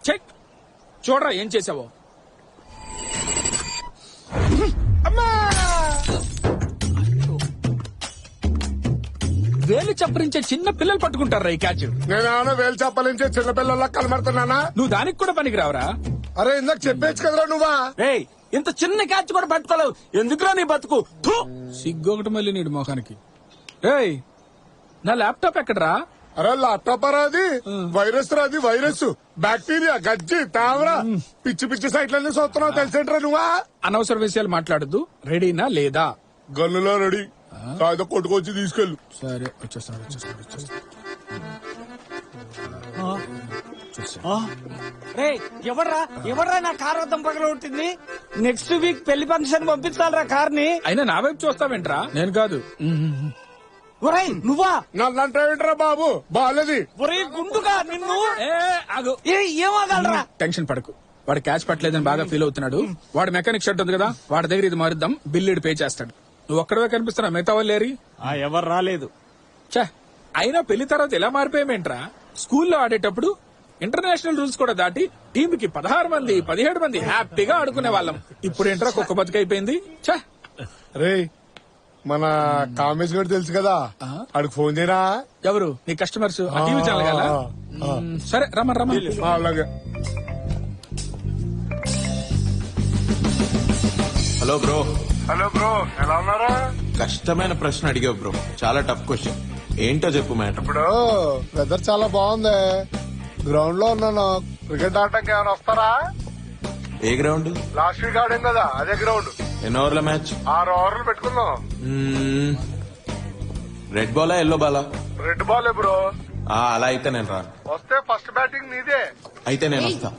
Check చూడరా ఏం చేసావో. వేలు చప్పరించే చిన్న పిల్లలు పట్టుకుంటారా ఈ క్యాచ్? నేనేమన్నా వేలు చప్పలించే చిన్నపిల్లల్లా కనబడుతున్నానా? నువ్వు దానికి కూడా పనికి రావరా? అరే ఇందాక చెప్పేచ్చు కదరా నువ్వా? రేయ్ ఇంత చిన్న క్యాచ్ కూడా పట్టుకోలేవు, ఎందుకురా నీ బతుకు? సిగ్గొకటి మళ్ళీ నీడు మొఖానికి. రేయ్ నా ల్యాప్టాప్ ఎక్కడరా? అరే ల్యాప్టాప్ రాది, వైరస్ రాది, వైరస్ బ్యాక్టీరియా గజ్జి తావరా పిచ్చి పిచ్చి సైట్లన్నీ చూస్తున్నావు తెలిసేంట్రా నువ్వా? అనవసర విషయాలు మాట్లాడద్దు. రెడీనా లేదా? గన్నులో రెడీ, కాదు కొట్టుకొచ్చి తీసుకెళ్ళు. సరే వచ్చేస్తాను. రే ఎవడ్రా నా కార్ వద్దం పగల ఉంటుంది? నెక్స్ట్ వీక్ పెళ్లి ఫంక్షన్ పంపించాలరా కార్ ని. అయినా నా వైపు చూస్తావేంట్రా? నేను కాదు. ఒరేయ్ నువ్వా? నల్లంటావేంట్రా బాబు? బాలేది. ఒరేయ్ గుండుగా నిన్ను. ఆగు. ఏమాగలరా? టెన్షన్ పడకు. వాడు క్యాచ్ పట్టలేదని బాగా ఫీల్ అవుతున్నాడు. వాడు మెకానిక్ షర్ట్ ఉంది కదా, వాడి దగ్గర ఇది మారుద్దాం, బిల్లు పే చేస్తాడు. నువ్వు ఒక్కడవే కనిపిస్తున్నా, మిగతా వాళ్ళు లేరి. ఎవరు రాలేదు. ఛే, అయినా పెళ్లి తర్వాత ఎలా మారిపోయామేంట్రా? స్కూల్లో ఆడేటప్పుడు ఇంటర్నేషనల్ రూల్స్ కూడా దాటి టీమ్ కి 16 మంది 17 మంది హ్యాపీగా ఆడుకునే వాళ్ళం. ఇప్పుడు ఏంట్రా కుక్క బతుకైపోయింది. ఛే, రే మన కామేష్ గారు తెలుసు కదా, ఆడికి ఫోన్ చేయరా? ఎవరు నీ కస్టమర్స్? టీవీ ఛానల్ కదా. సరే రమ్మని. అలాగే. Hello bro. హలో బ్రో, ఎలా ఉన్నారా? కష్టమైన ప్రశ్న అడిగావు బ్రో, చాలా టఫ్ క్వశ్చన్. ఏంటో చెప్పు మ్యాటర్. ఇప్పుడు వెదర్ చాలా బాగుంది, గ్రౌండ్ లో ఉన్నాను. క్రికెట్ ఆడటానికి ఏమైనా వస్తారా? ఏ గ్రౌండ్? లాస్ట్ వీక్ ఆడాం కదా అదే గ్రౌండ్. ఎన్ని ఓవర్ల మ్యాచ్? 6 ఓవర్లు పెట్టుకుందాం. Red Bala yellow Bala? Red ball bro. అలా అయితే నేను రాను. వస్తే ఫస్ట్ బ్యాటింగ్ నీదే. అయితే నేను వస్తా.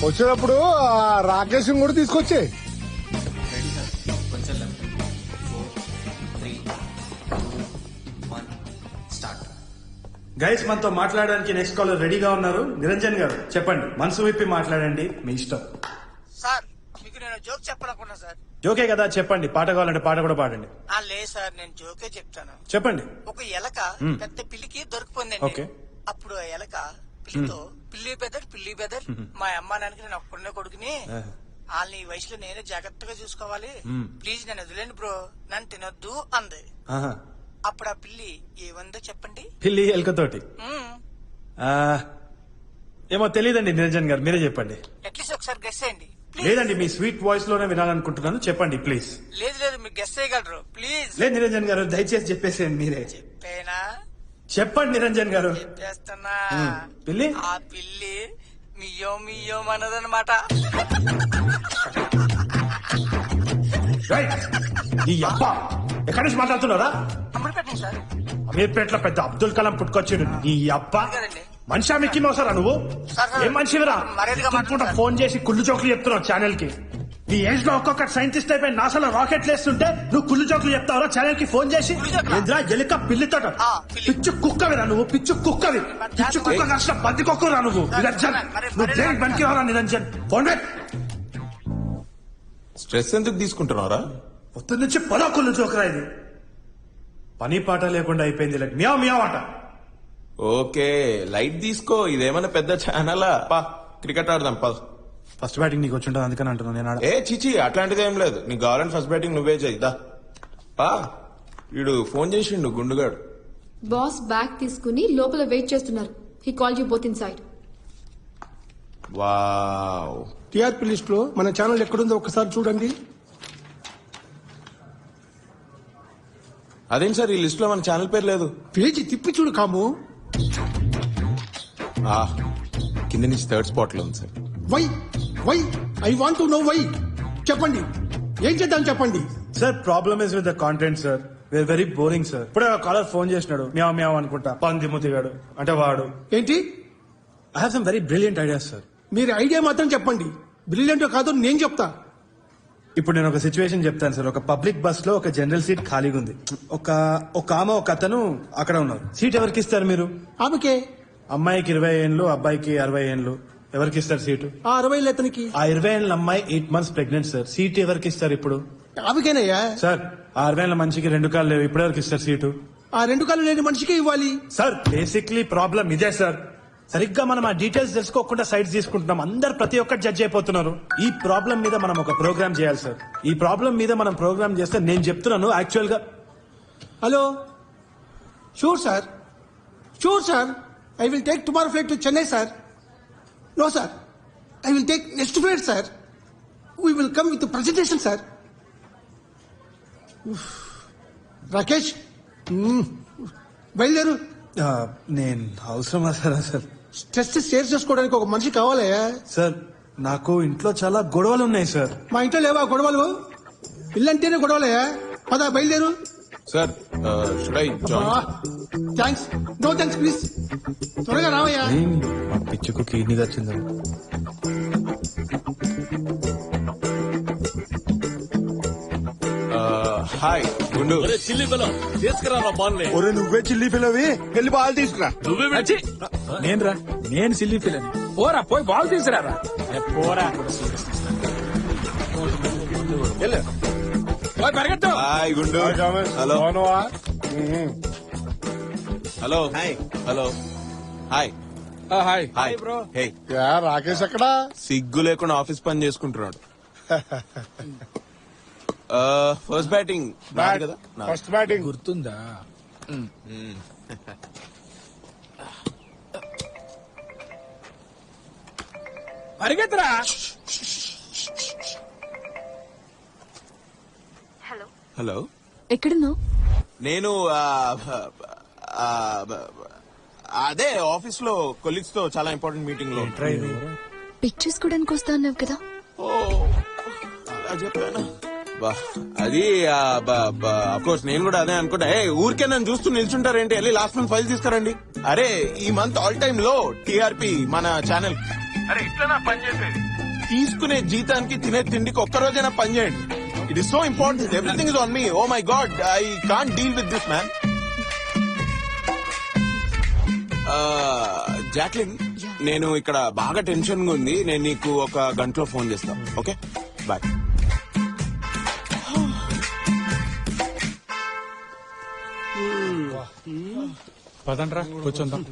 వచ్చేటప్పుడు రాకేష్ కూడా తీసుకొచ్చే. గైస్ మనతో మాట్లాడడానికి నెక్స్ట్ కాలర్ రెడీగా ఉన్నారు. నిరంజన్ గారు చెప్పండి, మనసు విప్పి మాట్లాడండి, మీ ఇష్టం. సార్ మీకు నేను జోక్ చెప్పాలనుకున్నా సార్. జోకే కదా, చెప్పండి. పాట కావాలంటే పాట కూడా పాడండి. లేదు సార్, నేను జోకే చెప్తాను. చెప్పండి. ఒక ఎలక పెద్ద పిల్లికి దొరికిపోయిందండి. ఓకే. అప్పుడు ఆ ఎలక పిల్లితో పిల్లి బెదర్ మా అమ్మ నాన్నకి నేను ఒక్కడనే కొడుకుని వాళ్ళని ఈ వయసులో నేనే జాగ్రత్తగా చూసుకోవాలి, ప్లీజ్ నన్ను వదిలేండి బ్రో, నన్ను తినొద్దు అంది. అప్పుడు ఆ పిల్లి ఏమందో చెప్పండి. పిల్లి ఎలుకతోటి ఏమో తెలియదండి. నిరంజన్ గారు మీరే చెప్పండి. అట్లీస్ట్ ఒకసారి గెస్ చేయండి. లేదండి, మీ స్వీట్ వాయిస్ లోనే వినాలనుకుంటున్నాను, చెప్పండి ప్లీజ్. లేదు మీరు గెస్ చేయగలరు ప్లీజ్. లేదు నిరంజన్ గారు, దయచేసి చెప్పేసేయండి మీరే. చెప్పేనా? చెప్పండి నిరంజన్ గారు. చెప్పేస్తున్నా. పిల్లి ఆ పిల్లి మియ్యో అన్నదన్నమాట. ఈ అబ్బా ఎక్కడి నుంచి మాట్లాడుతున్నారా? అమ్మడి పెట్టండి సార్. అమీర్పేటలో పెద్ద అబ్దుల్ కలాం పుట్టుకొచ్చాడు. ఈ అబ్బా కదండి. మనిషా మిక్కి మోసారా నువ్వు? సార్, ఏం మనిషివిరా? మర్యాదగా మాట్లాడండి. ఫోన్ చేసి కుళ్ళు జోకులు చెప్తున్నావు ఛానల్ కి. నీ ఏజ్ లో ఒక్కొక్క సైంటిస్ట్ అయిపోయి నాసాలో రాకెట్లు వేస్తుంటే నువ్వు కుళ్ళు జోకులు చెప్తావరా ఛానల్ కి ఫోన్ చేసి? ఎదురా ఎలుక పిల్లితో పిచ్చు కుక్కవిరా నువ్వు, పిచ్చు కుక్కవి. పిచ్చు కుక్క కష్టం బంది కుక్కరా నువ్వు. నిరంజన్ నువ్వు దేనికి పనికి రారా? నిరంజన్ ఫోన్ స్ట్రెస్ ఎందుకు తీసుకుంటున్నారా? పొద్దు నుంచి పదో కుళ్ళు జోకురా ఇది. పని పాట లేకుండా అయిపోయింది. మియావ్ మియావ్ ఆట. ఓకే లైట్ తీసుకో, ఇదేమన్నా పెద్ద ఛానలా? పా క్రికెట్ ఆడదాం పా. ఫస్ట్ బ్యాటింగ్ నీకు వచ్చి ఉంటుంది అందుకని అంటున్నాను నేను. ఏ చిచి అట్లాంటిది ఏం లేదు, నీకు కావాలంటే ఫస్ట్ బ్యాటింగ్ నువ్వే చేయిదా. పా వీడు ఫోన్ చేసిండు గుండుగాడు. బాస్ బ్యాగ్ తీసుకుని లోపల వెయిట్ చేస్తున్నారు. He call you both in side. Wow. TRP list లో మన ఛానల్ ఎక్కడుందో ఒకసారి చూడండి. అదేం సార్ ఈ లిస్ట్ లో మన ఛానల్ పేరు లేదు? పేజీ తిప్పి చూడు కాము. కింద నుంచి థర్డ్ స్పాట్ లో ఉంది sir. Why I want to know why. చెప్పండి ఏం చేద్దాం చెప్పండి. Sir problem is with the content sir. We are very boring sir. ఇప్పుడే కాలర్ ఫోన్ చేసినాడు, మ్యావ్ మ్యావ్ అనుకుంటా, పంది ముతిగాడు అంటే వాడు. ఏంటి? I have some very brilliant ideas sir. మీరు ఐడియా మాత్రం చెప్పండి, బ్రిలియంట్ కాదో నేను చెప్తా. ఇప్పుడు నేను ఒక సిచ్యువేషన్ చెప్తాను సార్. ఒక పబ్లిక్ బస్ లో ఒక జనరల్ సీట్ ఖాళీగా ఉంది. ఒక ఆమె ఒక అతను అక్కడ ఉన్నారు. సీట్ ఎవరికి ఇస్తారు మీరు? ఆమెకే. అమ్మాయికి 20 ఏళ్ళు, అబ్బాయికి 60 ఏళ్ళు. ఎవరికి ఇస్తారు సీటు? ఆ 60 అతనికి ఆ 20 ఏళ్ళ అమ్మాయి 8 months ప్రెగ్నెంట్ సార్. సీట్ ఎవరికి ఇస్తారు ఇప్పుడు? ఆమెకేనయ్యా. సార్ ఆ 60 ఏళ్ళ మనిషికి 2 కాళ్ళు లేవు, ఇప్పుడు ఎవరికి ఇస్తారు సీటు? ఆ 2 కాళ్ళు లేని మనిషికి ఇవ్వాలి. సార్ బేసిక్లీ ప్రాబ్లం ఇదే సార్. సరిగ్గా మనం ఆ డీటెయిల్స్ తెలుసుకోకుండా సైడ్స్ తీసుకుంటున్నాం. అందరు ప్రతి ఒక్కటి జడ్జ్ అయిపోతున్నారు. ఈ ప్రాబ్లం మీద మనం ఒక ప్రోగ్రామ్ చేయాలి సార్. ఈ ప్రాబ్లం మీద మనం ప్రోగ్రామ్ చేస్తే నేను చెప్తున్నాను యాక్చువల్ గా. Hello, sure sir, sure sir. I will take tomorrow flight to Chennai sir. No sir, I will take next flight sir. We will come with presentation sir. Rakesh, బయలుదేరు. నేను అవసరమా సార్? సార్ స్ట్రెస్ షేర్ చేసుకోవడానికి ఒక మనిషి కావాలయ్యా. Sir నాకు ఇంట్లో చాలా గొడవలు ఉన్నాయి సార్. మా ఇంట్లో లేవా గొడవలు? ఇల్లంటేనే గొడవలయ్యా. పదా బయలుదేరు. Sir should I join? Thanks, no thanks please. త్వరగా రావయ్యా. మా పిచ్చుకు కిడ్నీ వచ్చింది. హాయ్ గుండు. ఒరే నువ్వే చిల్లి పిల్లవి, వెళ్ళి బాల్ తీసుకురా. అచ్చి, నేనురా, నేను సిల్లీ ఫీల్ అని. పోరా పోయి బాల్ తీసుకురారా. పోరా పోయి పరిగెత్తు. హాయ్ గుండు. Hello hello hello hi hi. Hi bro. Hey, Rakesh ఎక్కడా? సిగ్గు లేకుండా ఆఫీస్ పని చేసుకుంటున్నాడు. ఫస్ట్ బ్యాటింగ్ నాది కదా. ఫస్ట్ బ్యాటింగ్ గుర్తుందా? పరిగెత్తరా. హలో, ఎక్కడున్నావు? నేను అదే ఆఫీస్ లో కొలీగ్స్ తో చాలా ఇంపార్టెంట్ మీటింగ్ లో. పిక్చర్స్ వస్తా అన్నావు కదా. ఓ, అలా చెప్పానా? అది కోర్స్ నేను కూడా అదే అనుకుంటా. ఊరికే నన్ను చూస్తూ నిల్చుంటారేంటి, వెళ్ళి లాస్ట్ మంత్ ఫైల్ తీసుకురండి. అరే ఈ మంత్ ఆల్ టైమ్ లో టీఆర్పీ మన ఛానల్. అరే ఇట్లా నా పని చేసేది, తీసుకునే జీతానికి తినే తిండికి ఒక్కరోజైనా పని చేయండి. It is so important. Everything is on me. Oh my god, I can't deal with this man. Jacqueline, నేను ఇక్కడ బాగా టెన్షన్ గా ఉంది. నేను నీకు ఒక గంటలో ఫోన్ చేస్తాను. Okay bye. పదండ్రా కూర్చుందాం.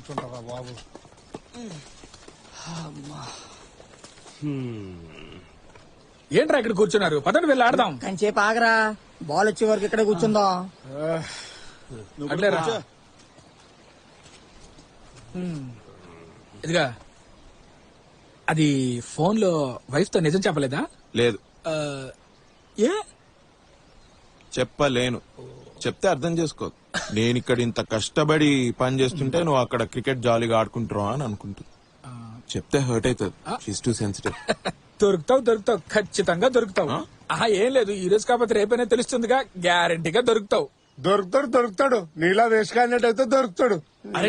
ఏంట్రా ఇక్కడ కూర్చున్నారు? పదండి వెళ్ళి ఆడదాం. కంచేపు ఆగరా, బాల్ వచ్చే వరకు ఇక్కడ కూర్చుందాం. అట్లేరా. ఇదిగా, అది ఫోన్ లో వైఫ్ తో నిజం చెప్పలేదా? లేదు, ఆ, ఏ చెప్పలేను. చెప్తే అర్థం చేసుకో. నేను ఇక్కడ ఇంత కష్టపడి పని చేస్తుంటే నువ్వు అక్కడ క్రికెట్ జాలీగా ఆడుకుంటున్నావు అని అనుకుంటా. చెప్తే హర్ట్ అవుతుంది. She's too sensitive. దొరుకుతావు ఖచ్చితంగా దొరుకుతావు. ఆహా, ఏం లేదు, ఈ రోజు కాకపోతే రేపైనా తెలుస్తుందిగా. గ్యారంటీగా దొరుకుతావు. దొరుకుతాడు. నీలా వేసుకాడినట్టయితే దొరుకుతాడు. అరే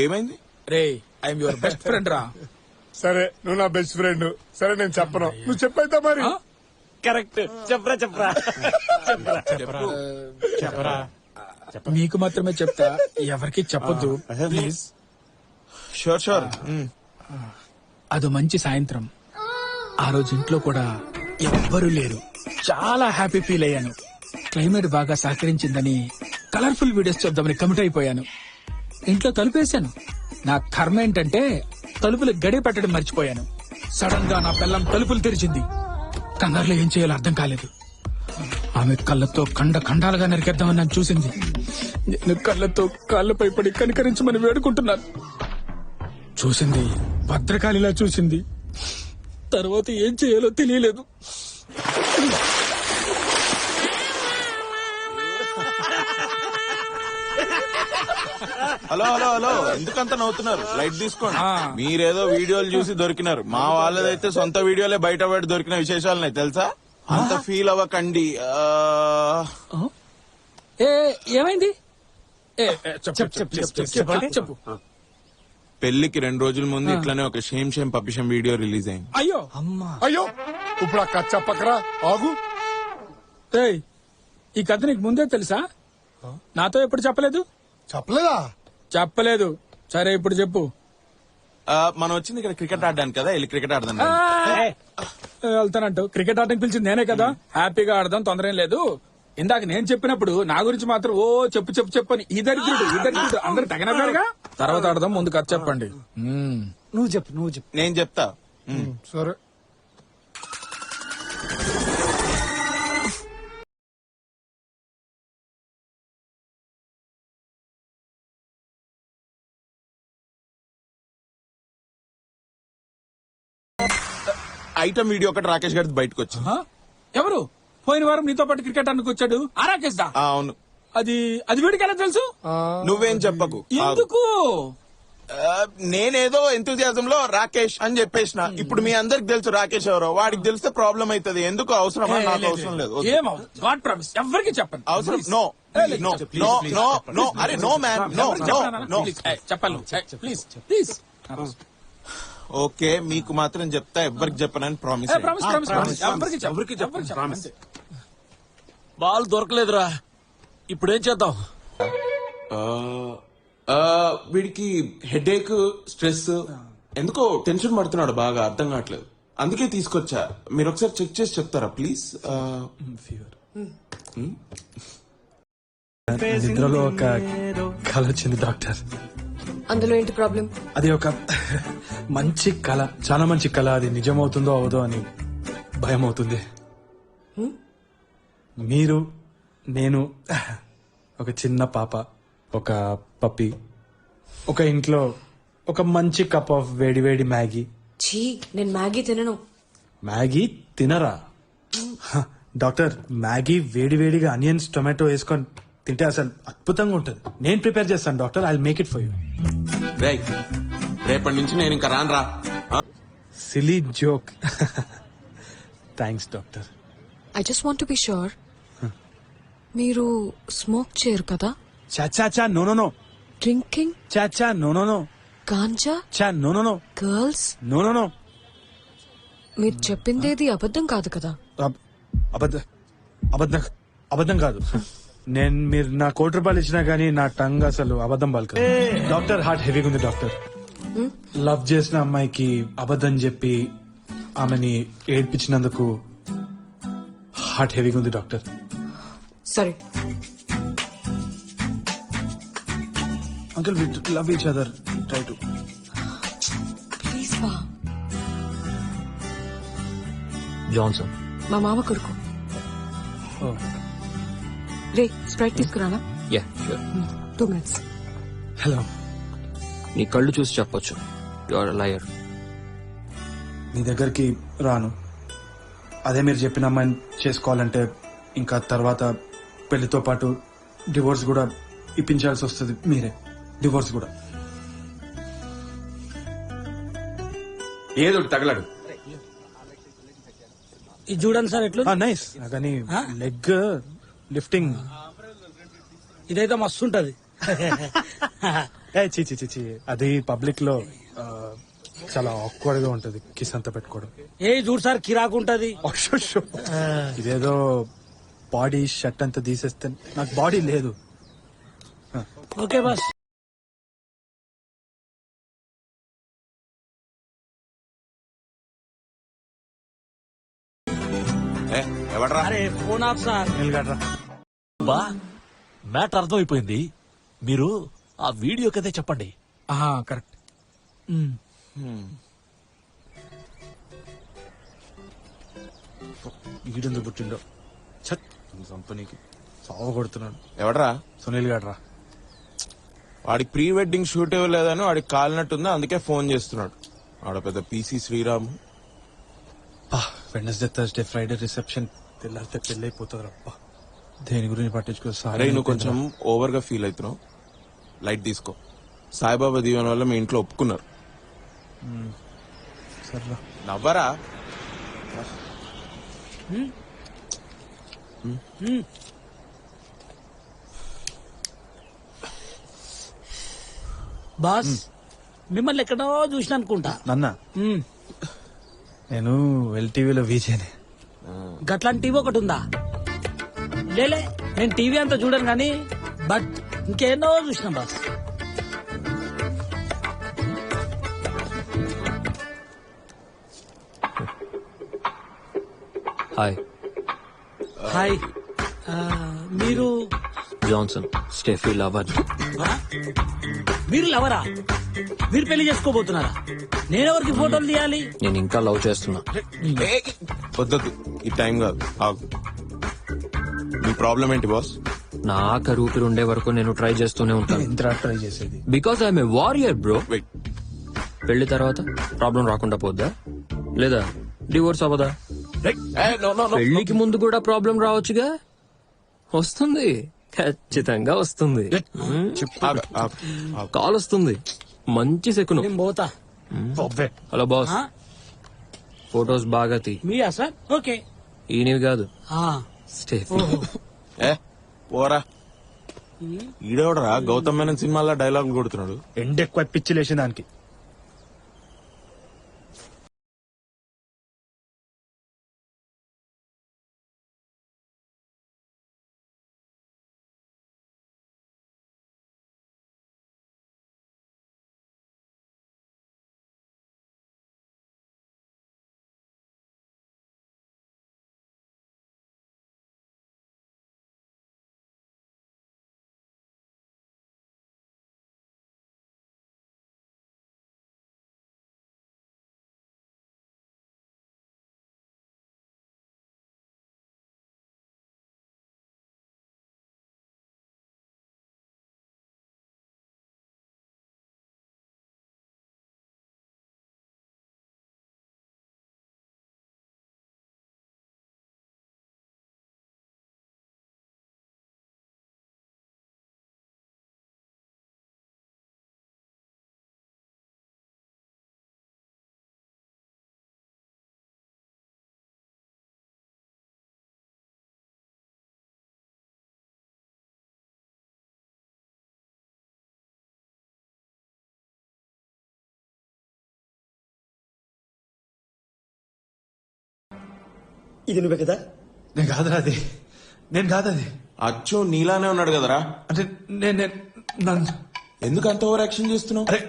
ఏమైంది? రే, ఐఎమ్ యువర్ బెస్ట్ ఫ్రెండ్ రా. సరే, నువ్వు నా బెస్ట్ ఫ్రెండ్. సరే నేను చెప్పను, నువ్వు చెప్పైతే మరి. కరెక్ట్. చెప్పరా. మీకు మాత్రమే చెప్తా, ఎవరికి చెప్పొద్దు ప్లీజ్. షూర్. అదో మంచి సాయంత్రం. ఆ రోజు ఇంట్లో కూడా ఎవ్వరూ లేరు. చాలా హ్యాపీ ఫీల్ అయ్యాను. క్లైమేట్ బాగా సహకరించిందని కలర్ఫుల్ వీడియోస్ చూద్దామని కమిట్ అయిపోయాను. ఇంట్లో తలుపేశాను. నా కర్మ ఏంటంటే తలుపులు గడి పెట్టడం మర్చిపోయాను. సడన్ గా నా పిల్లం తలుపులు తెరిచింది. కంగారులో ఏం చేయాలో అర్థం కాలేదు. ఆమె కళ్ళతో ఖండాలుగా నరికేద్దామని నన్ను చూసింది. నేను కళ్ళతో కాళ్ళపై పడి కనికరించమని వేడుకుంటున్నాను. చూసింది, భద్రకాళిలా చూసింది. తర్వాత ఏం చేయాలో తెలియలేదు. హలో, ఎందుకంత నవ్వుతున్నారు? లైట్ తీసుకోండి. మీరేదో వీడియోలు చూసి దొరికినారు. మా వాళ్ళదైతే సొంత వీడియోలే బయట పడి దొరికిన విశేషాలున్నాయి తెలుసా. అంత ఫీల్ అవ్వకండి. ఏమైంది? చెప్పు. పెళ్లికి 2 రోజుల ముందు ఇట్లానే ఒక షేమ్ పపిషం వీడియో రిలీజ్ అయింది. అయ్యో, ఇప్పుడు ఆ కథ చెప్పకరా, ఆగు. ఏయ్, ఈ కథ నీకు ముందే తెలుసా? నాతో ఎప్పుడు చెప్పలేదు? చెప్పలేదా? చెప్పలేదు. సరే ఇప్పుడు చెప్పు. మనం వచ్చింది ఇక్కడ క్రికెట్ ఆడడానికి కదా, వెళ్ళి క్రికెట్ ఆడదాం. వెళ్తానంటూ క్రికెట్ ఆడడానికి పిలిచింది నేనే కదా, హ్యాపీగా ఆడదాం, తొందర ఏం లేదు. ఇందాక నేను చెప్పినప్పుడు నా గురించి మాత్రం ఓ చెప్పు చెప్పు చెప్పు అని ఈ దరిద్రుడు అందరు తగినగా. తర్వాత ఆడదాం, ముందు కథ చెప్పండి. నువ్వు చెప్పు. నేను చెప్తా. సరే ఐటమ్ వీడియో ఒకటి రాకేష్ గారి బయటకు వచ్చింది. ఎవరు? పోయిన వారం నీతో పాటు క్రికెట్ ఆడడానికి వచ్చాడు ఆ రాకేష్ దా? అవును. అది వీడికి ఎలా తెలుసు? నువ్వేం చెప్పకు. ఎందుకు? నేనేదో ఎంతూజియాజం లో రాకేష్ అని చెప్పేసిన. ఇప్పుడు మీ అందరికి తెలుసు రాకేష్ ఎవరో. వాడికి తెలిస్తే ప్రాబ్లం అవుతుంది. ఎందుకు అవసరమా? నాకు అవసరం లేదు. గాడ్ ప్రామిస్ ఎవరికి చెప్పండి. అవసరం no no no no no. అరే no man, no no no. చెప్పాలి ప్లీజ్ ప్లీజ్. ఓకే, మీకు మాత్రం చెప్తా, ఎవ్వరికి చెప్పనని ప్రామిస్. బాల్ దొరకలేదురా, ఇప్పుడేం చేద్దాం? వీడికి హెడేక్, స్ట్రెస్, ఎందుకో టెన్షన్ పడుతున్నాడు బాగా, అర్థం కావట్లేదు. అందుకే తీసుకొచ్చా. మీరు ఒకసారి చెక్ చేసి చెప్తారా ప్లీజ్? నిద్రలో ఒక కళ వచ్చింది డాక్టర్. అందులో ఏంటి ప్రాబ్లం? అది ఒక మంచి కళ, చాలా మంచి కళ. అది నిజమవుతుందో అవదో అని భయం అవుతుంది. మీరు, నేను, ఒక చిన్న పాప, ఒక పప్పి, ఒక ఇంట్లో ఒక మంచి కప్ ఆఫ్ వేడి వేడి మ్యాగీ. ఛీ, నేను మ్యాగీ తినను. మ్యాగీ తినరా? డాక్టర్, మ్యాగీ వేడి వేడిగా ఆనియన్స్, టొమాటో వేసుకొని తింటే అసలు అద్భుతంగా ఉంటుంది. నేను ప్రిపేర్ చేస్తాను doctor. I will make it for you. రేపటి నుంచి నేను ఇంకా రాను రా. Silly joke. Thanks doctor. I just want to be sure, మీరు స్మోక్ చేయరు కదా? చాచా నో నో నో. డ్రింకింగ్? చాచా నో నో నో. గాంజా? చా no no no. Girls? No no no. మీరు చెప్పిందేది అబద్ధం కాదు కదా? అబద్ధం కాదు. మీరు నా ₹1 ఇచ్చినా గానీ నా టంగ్ అసలు అబద్ధం పలకదు. డాక్టర్, హార్ట్ హెవీగా ఉంది డాక్టర్. లవ్ చేసిన అమ్మాయికి అబద్ధం చెప్పి ఆమెని ఏడ్పించినందుకు హార్ట్ హెవీగా ఉంది డాక్టర్. సరే, uncle, we love each other. Try to. Please వా. జాన్సన్, మా మామ కొడుకు. రే, స్ప్రైట్ తీసుకురానా? 2 minutes. హలో. నీ కళ్ళు చూసి చెప్పొచ్చు యు ఆర్ లయర్. మీ దగ్గరికి రాను. అదే మీరు చెప్పిన అమ్మాయిని చేసుకోవాలంటే ఇంకా తర్వాత పెళ్లితో పాటు డివోర్స్ కూడా ఇప్పించాల్సి వస్తుంది. మీరే డివోర్స్ కూడా. ఏదో తగలడు. ఇది చూడండి సార్ ఎట్లు. నైస్, కానీ లెగ్ లిఫ్టింగ్ ఇదైతే మస్తు ఉంటది. చి అది పబ్లిక్ లో చాలా ఆక్వర్డ్ గా ఉంటది కిస్ అంతా పెట్టుకోవడం. ఏ చూడు సార్, కిరాకు ఉంటది. ఇదేదో బాడీ షర్ట్ అంతా తీసేస్తే నాకు బాడీ లేదు. Okay bus. ఎవడరా? అరే ఫోన్ ఆఫ్ సార్. బా, మ్యాటర్ అర్థమైపోయింది. మీరు ఆ వీడియో కదే చెప్పండి. కరెక్ట్. ఈడెందుకు పుట్టిండో కంపెనీకి సాగు కొడుతున్నాడు. ఎవడరా? సునీల్ గాడ్రా. వాడికి ప్రీ వెడ్డింగ్ షూట్ ఇవ్వలేదని వాడికి కాలినట్టుంది, అందుకే ఫోన్ చేస్తున్నాడు. వాడు పెద్ద PC Sriram. Wednesday, Thursday, Friday reception, తెల్లారితే పెళ్లి అయిపోతుంది రప్ప. దేని గురించి పట్టించుకో. అరే, నువ్వు కొంచెం ఓవర్ గా ఫీల్ అవుతున్నావు. లైట్ తీసుకో. సాయిబాబా దీవెన వల్ల మీ ఇంట్లో ఒప్పుకున్నారు. సర్రా, నవ్వరా? బాస్, మిమ్మల్ని ఎక్కడో చూసిన అనుకుంటా. నన్నా? నేను ఎల్టీవీలో వీజేనే. గట్లాంటి టీవీ ఒకటి ఉందా? లేలే, నేను టీవీ అంతా చూడను కానీ బట్ ఇంకేందో చూసిన బాస్. హాయ్ హాయ్ మీరు జాన్సన్ స్టెఫీ లవర్. మీరు లవరా? మీరు పెళ్లి చేసుకోబోతున్నారా? నేనెవరికి ఫోటోలు తీయాలి? నేను ఇంకా లవ్ చేస్తున్నా. వద్దొద్దు, ఈ టైం కాదు, ఆగు. మీ ప్రాబ్లం ఏంటి బాస్? నా ఆఖరి ఊపిరి ఉండే వరకు నేను ట్రై చేస్తూనే ఉంటాను. ఎంత ట్రై చేసేది? Because I'm a warrior bro. Wait, పెళ్లి తర్వాత ప్రాబ్లం రాకుండా పోద్దా, లేదా డివోర్స్ అవ్వదా? పెళ్లికి ముందు కూడా ప్రాబ్లం రావచ్చుగా. వస్తుంది, ఖచ్చితంగా వస్తుంది. కాల్ వస్తుంది, మంచి సెకును. నేను పోతా. హలో బాస్, ఫొటోస్ బాగా తీ. మీరా సార్? ఓకే. ఈయనవి కాదు, స్టెఫీ. ఏ పోరా, ఈడేవడరా గౌతమ్ మేనన్ సినిమాలో డైలాగులు కొడుతున్నాడు. ఎండ ఎక్కువ పిచ్చి లేచిన దానికి. ఇది నువ్వే కదా? నేను కాదురా అది, నేను కాదు అది. అచ్చో నీలానే ఉన్నాడు కదరా. అంటే ఎందుకు అంత ఓవర్ యాక్షన్ చేస్తున్నావు? అరే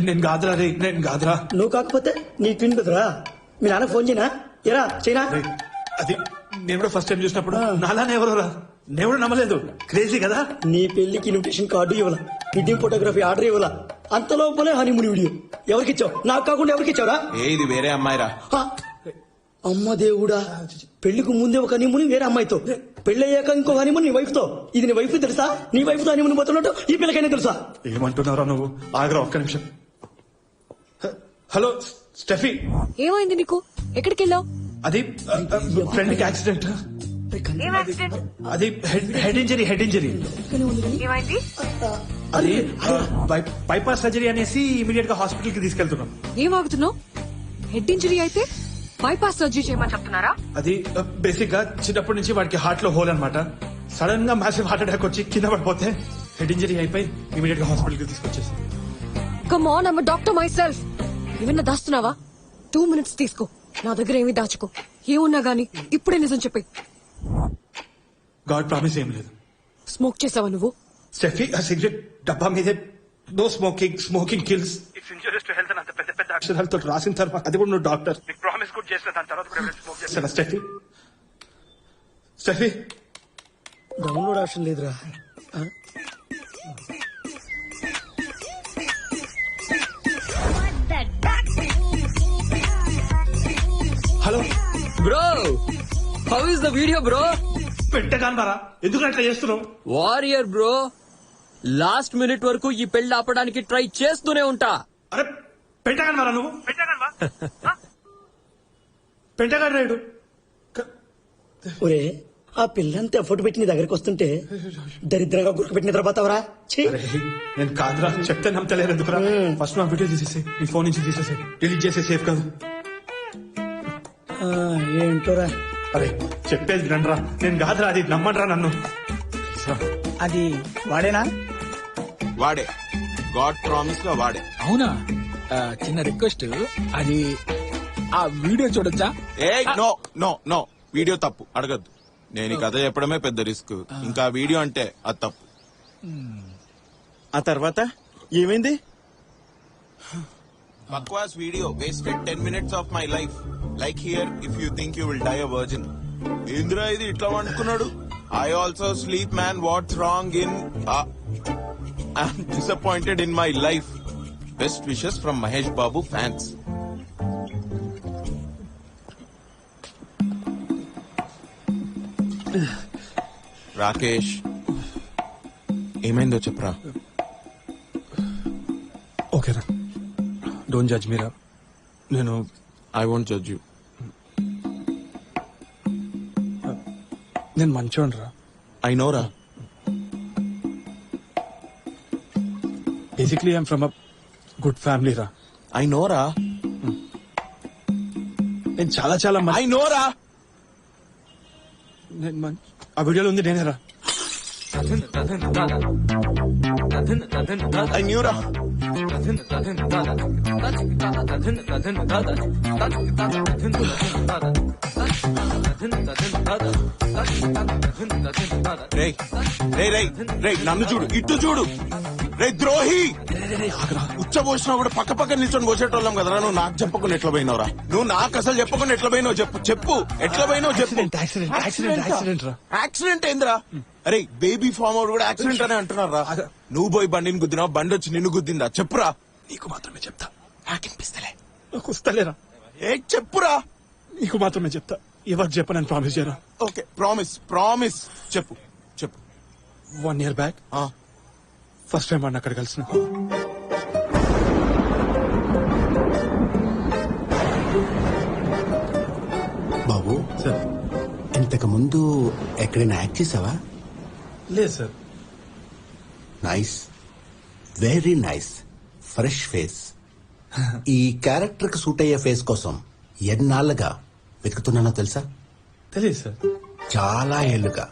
నేను కాదురా రే, నేను కాదురా. నువ్వు కాకపోతే నీ ట్విన్ కదరా. మీ నాన్న ఫోన్ చేయనా? ఎరా చేయనా? అది నేను కూడా ఫస్ట్ టైం చూసినప్పుడు నాలానే ఎవరు రా, నేను కూడా నమ్మలేదు. క్రేజీ కదా. నీ పెళ్లికి ఇన్విటేషన్ కార్డు ఇవ్వాల, వెడ్డింగ్ ఫోటోగ్రఫీ ఆర్డర్ ఇవ్వాల, అంత లోపలే హనీమూన్ వీడియో. ఎవరికిచ్చావు? నాకు కాకుండా ఎవరికిచ్చావురా? ఇది వేరే అమ్మాయిరా. అమ్మ దేవుడా, పెళ్లికి ముందే ఒక హనీమూన్ వేరే అమ్మాయితో, పెళ్లి అయ్యాక ఇంకో హనీమూన్ నీ వైఫ్ తో. ఇది నీ వైఫ్ తెలుసా? నీ వైఫ్ తో హనీమూన్ పోతున్నట్టు ఈ పిల్లకైనా తెలుసా? ఏమంటున్నారా నువ్వు? ఆగ్రా ఒక్క నిమిషం. హలో స్టెఫీ, ఏమైంది నీకు? ఎక్కడికి వెళ్ళావు? అది ఫ్రెండ్ కి యాక్సిడెంట్. అది హెడ్ ఇంజరీ. అది బైపాస్ సర్జరీ అనేసి ఇమీడియట్ గా హాస్పిటల్ కి తీసుకెళ్తున్నాం. ఏం ఆగుతున్నావు? హెడ్ ఇంజరీ అయితే బైపాస్ సర్జరీ చేయమని చెప్తున్నారా? అది బేసిక్ గా చిన్నప్పటి నుంచి వాడికి హార్ట్ లో హోల్ అన్నమాట. సడన్ గా మ్యాసివ్ హార్ట్ అటాక్ వచ్చి కింద పడిపోతే హెడ్ ఇంజరీ అయిపోయి ఇమీడియట్ గా హాస్పిటల్ కి తీసుకొచ్చేసి. Come on, I'm doctor my self. ఏమన్నా దాస్తున్నావా? 2 minutes తీసుకో. నా దగ్గర ఏమీ దాచుకో. ఏమున్నా గానీ ఇప్పుడే నిజం చెప్పి. గాడ్ ప్రామిస్ ఏం లేదు. స్మోక్ చేసావా నువ్వు? స్టెఫీ, ఆ సిగరెట్ డబ్బా మీదే no smoking, smoking kills, it's injurious to health అని అంత పెద్ద పెద్ద అక్షరాలతో రాసిన తర్వాత అది కూడా నువ్వు డాక్టర్ నీకు ప్రామిస్ కూడా చేసిన దాని తర్వాత కూడా స్మోక్ చేస్తాను. స్టెఫీ డౌన్లోడ్ ఆప్షన్ లేదురా. Hello bro, how is the video bro? పెట్టగానరా, ఎందుకు అట్లా చేస్తున్నావు? వారియర్ బ్రో, లాస్ట్ మినిట్ వరకు ఈ పెళ్లి ఆపడానికి ట్రై చేస్తూనే ఉంటా. అరే పెట్టగానరా నువ్వు? పెట్టగాడు రాయుడు. ఒరే, ఆ పిల్లంతా ఎఫర్ట్ పెట్టి నీ దగ్గరికి వస్తుంటే దరిద్రంగా గురికి పెట్టి నిద్రపోతావరా? నేను కాదురా, చెప్తే నమ్మతలేరు ఎందుకురా? ఫస్ట్ నా వీడియో తీసేసి నీ ఫోన్ నుంచి తీసేసి డిలీట్ చేసే సేఫ్ కాదు. ఏంటోరా? అరే చెప్పేది రండ్రా, నేను కాదురా, అది నమ్మండ్రా నన్ను. అది వాడేనా? వాడే, గాడ్ ప్రామిస్ గా వాడే. అవునా? చిన్న రిక్వెస్ట్, అది ఆ వీడియో చూడొచ్చా? ఏ నో నో నో, వీడియో తప్పు, అడగద్దు. నేను ఈ కథ చెప్పడమే పెద్ద రిస్క్, ఇంకా వీడియో అంటే అది తప్పు. ఆ తర్వాత ఏమైంది? బక్వాస్ video wasted 10 minutes of my life. Like here, if you think you will die a virgin. Indra ఇది ఇట్లా వండుకున్నాడు. I also sleep man. What's wrong in I'm disappointed in my life. Best wishes from Mahesh Babu fans. Rakesh ఏమైందో చెప్పరా. ఓకేరా, don't judge మీరా. నేను I won't judge you. నేను మంచోడ్రా. I నోరా. Basically I'm from a good family రా. ఐ నోరా. నేను చాలా చాలా ఐ నోరా. ఆ వీడియోలో ఉంది నేనేరా. ఐ న్యూరా. రేయ్ రేయ్ రేయ్ రేయ్ నన్ను చూడు, ఇటు చూడు. రే ద్రోహి, ఉచ్చబోసినా కూడా పక్క పక్క నిల్చొని పోసేటోళ్ళం కదరా. నువ్వు నాకు చెప్పకుండా ఎట్లా పోయినావురా? నువ్వు నాకు అసలు చెప్పకుండా ఎట్లా పోయినావు చెప్పు. చెప్పు ఎట్లా పోయినావు చెప్పు. యాక్సిడెంట్ రా. యాక్సిడెంట్ ఏందిరా? అరే బేబీ ఫామ్ అవుట్ కూడా యాక్సిడెంట్ అనే అంటున్నారా? నువ్వు పోయి బండిని గుద్దినావు, బండి వచ్చి నిన్ను గుద్దిందా? చెప్పురా. నీకు మాత్రమే చెప్తా. నాకినిపిస్తలే. నాకు వస్తలేరా. ఏ చెప్పురా. నీకు మాత్రమే చెప్తా. ఎవరు చెప్పనని ప్రామిస్ చేయరా. Okay promise. ప్రామిస్ చెప్పు చెప్పు. 1 year బ్యాక్ ఫస్ట్ టైం వాడిని అక్కడ కలిసిన. బాబు సార్, ఇంతకు ముందు ఎక్కడైనా యాక్ట్ చేసావా? లేదు sir. Nice, very nice. Fresh face. ఈ క్యారెక్టర్ కి సూట్ అయ్యే ఫేస్ కోసం ఎన్నాళ్ళుగా వెతుకుతున్నానో తెలుసా? తెలియదు సార్. చాలా ఏళ్లుగా.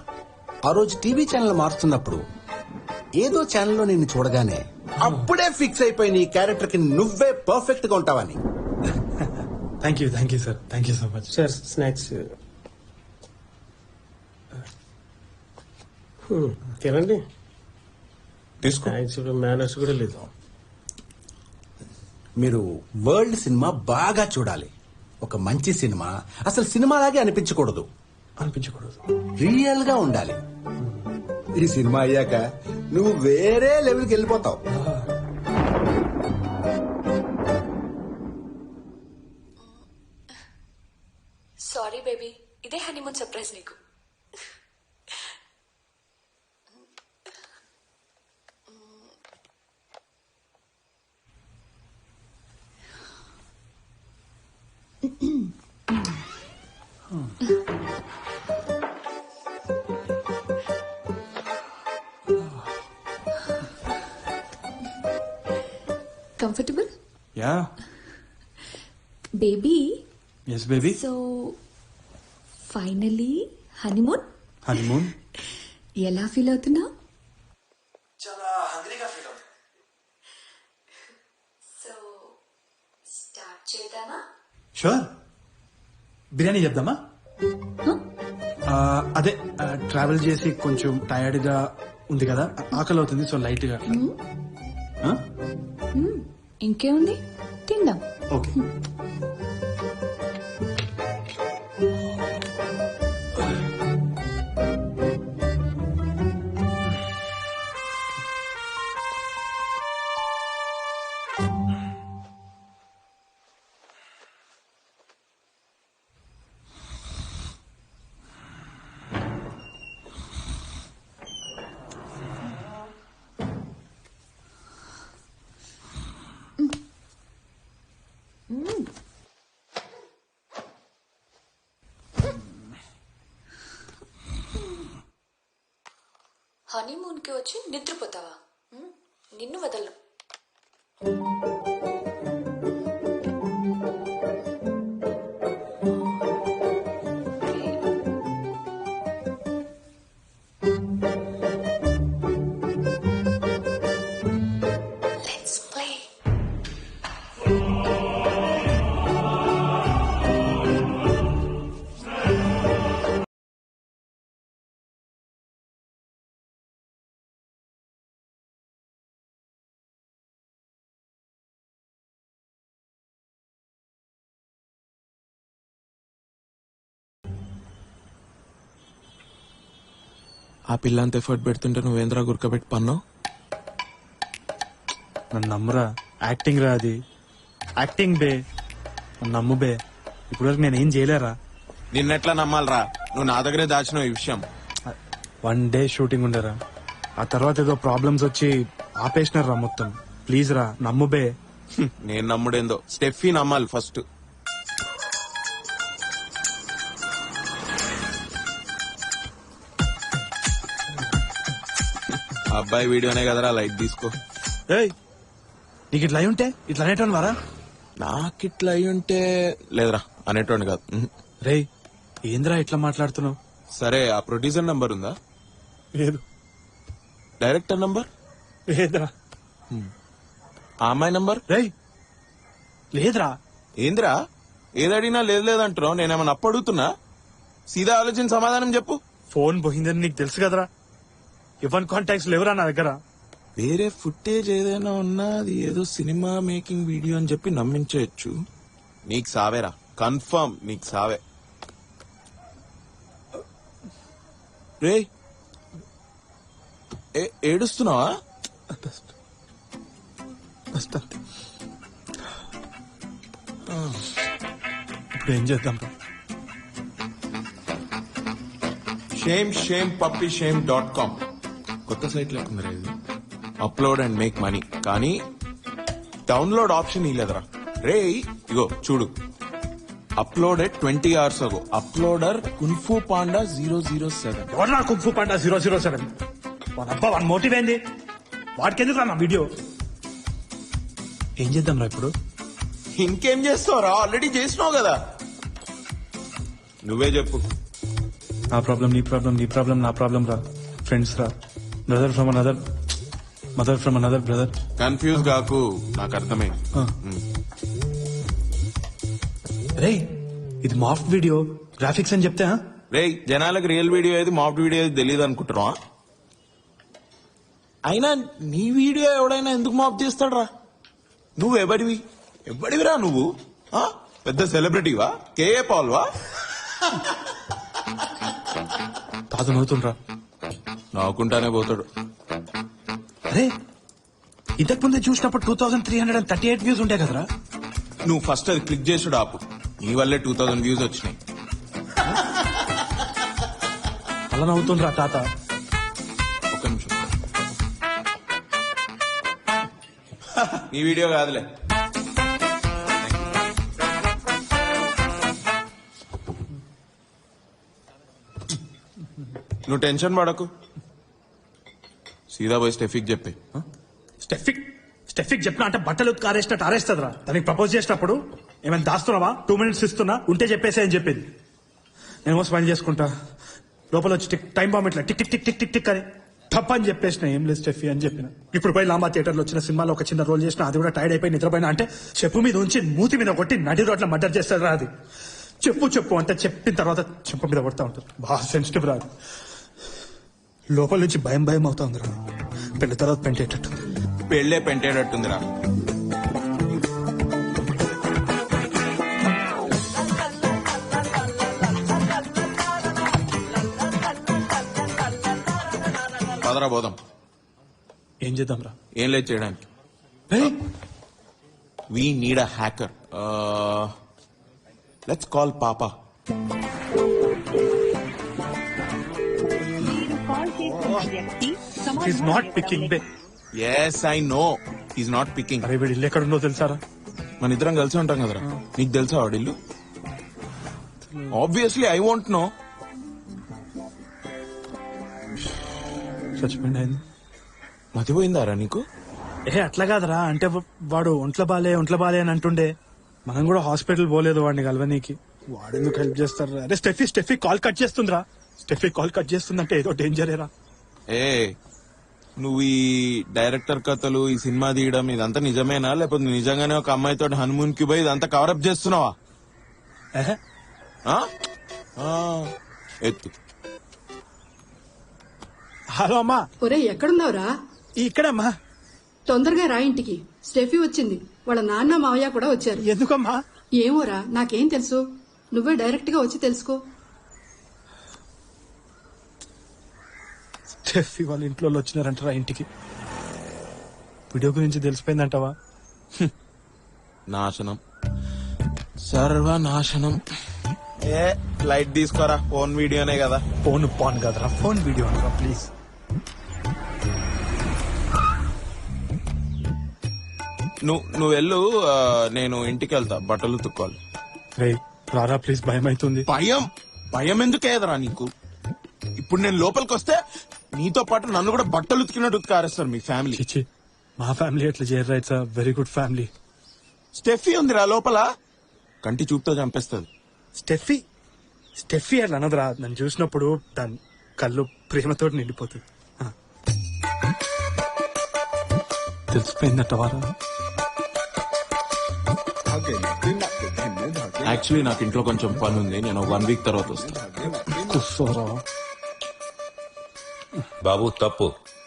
ఆ రోజు టీవీ ఛానల్ మారుతున్నప్పుడు ఏదో ఛానల్లో నిన్ను చూడగానే అప్పుడే ఫిక్స్ అయిపోయిన ఈ క్యారెక్టర్ కి నువ్వే పర్ఫెక్ట్ గా ఉంటావని. Thank you sir. Thank you so much sir snacks తినండి. తీసుకో. స్నాక్స్ మేనర్స్ కూడా లేదు. మీరు వరల్డ్ సినిమా బాగా చూడాలి. ఒక మంచి సినిమా అసలు సినిమాలాగే అనిపించకూడదు. రియల్ గా ఉండాలి. ఈ సినిమా అయ్యాక నువ్వు వేరే లెవెల్కి వెళ్ళిపోతావు. సారీ బేబీ, ఇదే హనీమూన్ సర్ప్రైజ్ నీకు. Comfortable yeah. Baby. Yes baby. So finally honeymoon ఎలా ఫీల్ అవుతున్నా? చాలా హంగ్రీగా ఫీల్ అవుతుంది. సో స్టార్ట్ చేద్దామా? షూర్. బిర్యానీ చెప్దామా? అదే ట్రావెల్ చేసి కొంచెం టైర్డ్ గా ఉంది కదా, ఆకలి అవుతుంది. సో లైట్ గా. ఇంకేముంది, తిందాం. ఓకే. హనీమూన్ కి వచ్చి నిద్రపోతావా? నిన్ను వదలను. ఆ పిల్ల అంత ఎఫర్ట్ పెడుతుంటే నువ్వేంద్రా గురకబెట్టి పన్నావు? నన్ను నమ్మురా, యాక్టింగ్ రా అది, యాక్టింగ్ బే, నన్ను నమ్ము బే. ఇప్పుడు వరకు నేనేం చేయలేరా. నిన్నెట్లా నమ్మాలరా? నువ్వు నా దగ్గరే దాచినావు ఈ విషయం. 1 డే షూటింగ్ ఉండరా, ఆ తర్వాత ఏదో ప్రాబ్లమ్స్ వచ్చి ఆపేసినారా మొత్తం. ప్లీజ్ రా, నమ్ము బే. నేను నమ్ముడేందో, స్టెఫీ నమ్మాలి ఫస్ట్. అబ్బాయి వీడియోనే కదరా, లైట్ తీసుకో. ఏయ్, నీకు ఇట్లా అయి ఉంటే ఇట్లా అనేటోని వారా? నాకిట్లా అయి ఉంటే లేదురా, అనేటోండి కాదు. రేయ్, ఏంద్రా ఇట్లా మాట్లాడుతున్నావు? సరే, ఆ ప్రొడ్యూసర్ నంబర్ ఉందా? లేదు. Director number? లేదురా. ఆ అమ్మాయి నంబర్? రేయ్, లేదురా. ఏందిరా ఏదడిగినా లేదు లేదంటున్నావు? నేనేమన్నా అప్పు అడుగుతున్నా? సీదా ఆలోచించి సమాధానం చెప్పు. ఫోన్ పోయిందని నీకు తెలుసు కదరా. ఇవన్ కాంటాక్ట్స్ లేవురా నా దగ్గర. వేరే ఫుటేజ్ ఏదైనా ఉన్నా అది ఏదో సినిమా మేకింగ్ వీడియో అని చెప్పి నమ్మించవచ్చు. నీకు సావేరా, కన్ఫర్మ్ నీకు సావే. రే, ఏడుస్తున్నావా? ఇప్పుడు ఏం చేద్దాం? shamepuppieshame.com కొత్త సైట్ లేకుందిరా ఇది. అప్లోడ్ అండ్ మేక్ మనీ, కానీ డౌన్లోడ్ ఆప్షన్ ఇలేదరా. రే ఇగో చూడు, uploaded 20 hours ago. Uploader kung fu panda 007. ఎవరు నా కుంఫు పండా 007? వాడబ్బా వాడి మోటివ్ ఏంది? వాడికి ఎందుకు నా వీడియో? ఏం చేద్దాం రా ఇప్పుడు? ఇంకేం చేస్తావురా, ఆల్రెడీ చేసినావు కదా. నువ్వే చెప్పు. నా ప్రాబ్లం నీ ప్రాబ్లం, నీ ప్రాబ్లం నా ప్రాబ్లం రా. ఫ్రెండ్స్ రా, brother from another mother from another brother. Confuse కాకు, నాకు అర్థమైంది. రే, ఇది మాఫ్ వీడియో, గ్రాఫిక్స్ అని చెప్తే రే, జనాలకు రియల్ వీడియో ఏది మాఫ్ట్ వీడియో ఏది తెలియదు అనుకుంటున్నావా? అయినా నీ వీడియో ఎవడైనా ఎందుకు మాఫ్ చేస్తాడరా? నువ్వు ఎవడివిరా నువ్వు? ఆ? పెద్ద సెలబ్రిటీవా? కేఏ పాల్వా? కాదు, నవ్వుతుండ్రా. నవ్వుకుంటానే పోతాడు. అరే, ఇంతకు ముందే చూసినప్పుడు 2338 వ్యూస్ ఉంటాయి కదరా. నువ్వు ఫస్ట్ అది క్లిక్ చేసుడు ఆపు. నీ వల్లే 2000 వ్యూస్ వచ్చినాయి. అలా నవ్వుతుండ్రా తాత. ఒక్క నిమిషం. నీ వీడియో కాదులే. నువ్వు టెన్షన్ పడకు, సీదా పోయి స్టెఫిక్ చెప్పి. స్టెఫిక్ చెప్పినా అంటే బట్టలు ఆరేసినట్టు ఆరేస్తుందిరా. దానికి ప్రపోజ్ చేసినప్పుడు ఏమైనా దాస్తున్నావా? 2 minutes ఇస్తున్నా, ఉంటే చెప్పేసి అని చెప్పింది. నేను స్మైల్ చేసుకుంటా, లోపల వచ్చి టైం బాంబ్ ఇట్లా tick tick tick tick tick tick అని తప్ప అని చెప్పేసిన. ఏం లేదు స్టెఫీ అని చెప్పిన. ఇప్పుడు పోయి లాంబా థియేటర్ లో వచ్చిన సినిమాలో ఒక చిన్న రోల్ చేసిన, అది కూడా టైర్డ్ అయిపోయి నిద్రపోయినా అంటే చెప్పు మీద ఉంచి మూతి మీద కొట్టి నడి రోడ్ల మర్డర్ చేస్తారా. అది చెప్పు అంటే చెప్పిన తర్వాత చెప్పు మీద కొడతా ఉంటుంది. బాగా సెన్సిటివ్ రాదు. లోపల నుంచి భయం అవుతా ఉందిరా. పెళ్లి తర్వాత పెంటేటట్టు. పెళ్ళే పెంటేటట్టుందిరా. పదరా పోదాం. ఏం చేద్దాం రా? ఏం లేదు చేయడానికి. We need a hacker. Let's call పాపా. He's not picking back. Yes, I know. He's not picking. అరే, వీడు ఇల్లు ఎక్కడుందో తెలుసారా? మన ఇద్దరం కలిసి ఉంటాం కదరా. నీకు తెలుసా వాడిల్లు? Obviously I want know. చచ్చిపోయింది. మతిపోయిందారా నీకు? అట్లా కాదరా, అంటే వాడు ఒంట్లో బాలే అని అంటుండే. మనం కూడా హాస్పిటల్ పోలేదు వాడిని కలవనీకి. వాడెందుకు హెల్ప్ చేస్తారు? అరే స్టెఫీ కాల్ కట్ చేస్తుందిరా. స్టెఫీ కాల్ కట్ చేస్తుందంటే ఏదో డేంజరేరా. ఏ, నువ్వు ఈ డైరెక్టర్ కథలు, ఈ సినిమా తీయడం ఇదంతా నిజమేనా, లేకపోతే నువ్వు నిజంగానే ఒక అమ్మాయితో హనుమూన్ కి పోయి ఇదంతా కవరప్ చేస్తున్నావా? ఎత్తు. హలో అమ్మా. ఒరే, ఎక్కడున్నావురా? ఇక్కడమ్మా. తొందరగా రా ఇంటికి. స్టెఫీ వచ్చింది, వాళ్ళ నాన్న మావయ్య కూడా వచ్చారు. ఎందుకమ్మా? ఏమోరా, నాకేం తెలుసు. నువ్వే డైరెక్ట్ గా వచ్చి తెలుసుకో. స్టెఫీ వాళ్ళ ఇంట్లో వాళ్ళు వచ్చినారంటారా ఇంటికి? వీడియో గురించి తెలిసిపోయిందంటావా? నాశనం, సర్వనాశనం. ఏ లైట్ తీసుకోరా, ఫోన్ వీడియోనే కదా. ఫోన్ పాన్ కదరా, ఫోన్ వీడియో అనరా ప్లీజ్. నువ్వు వెళ్ళు, నేను ఇంటికి వెళ్తా, బట్టలు ఉతుక్కోవాలి. రే రారా ప్లీజ్, భయం అవుతుంది. భయం ఎందుకేదరా నీకు? ఇప్పుడు నేను లోపలికి వస్తే నీతో పాటు నన్ను కూడా బట్టలు ఉతికినట్టు ఉతికారేస్తారు మీ ఫ్యామిలీ. చిచి, మా ఫ్యామిలీ ఎట్లా చేయరు? It's very good family. Steffi ఉందిరా లోపల, కంటి చూపుతో చంపేస్తుంది. స్టెఫీ అట్లా అనదురా, నన్ను చూసినప్పుడు దాని కళ్ళు ప్రేమతో నిండిపోతుంది. తెలిసిపోయిందట వారా? యాక్చువల్లీ నాకు ఇంట్లో కొంచెం పని ఉంది, నేను 1 వీక్ తర్వాత వస్తాను. కూర్చోరా బాబు, తప్పు.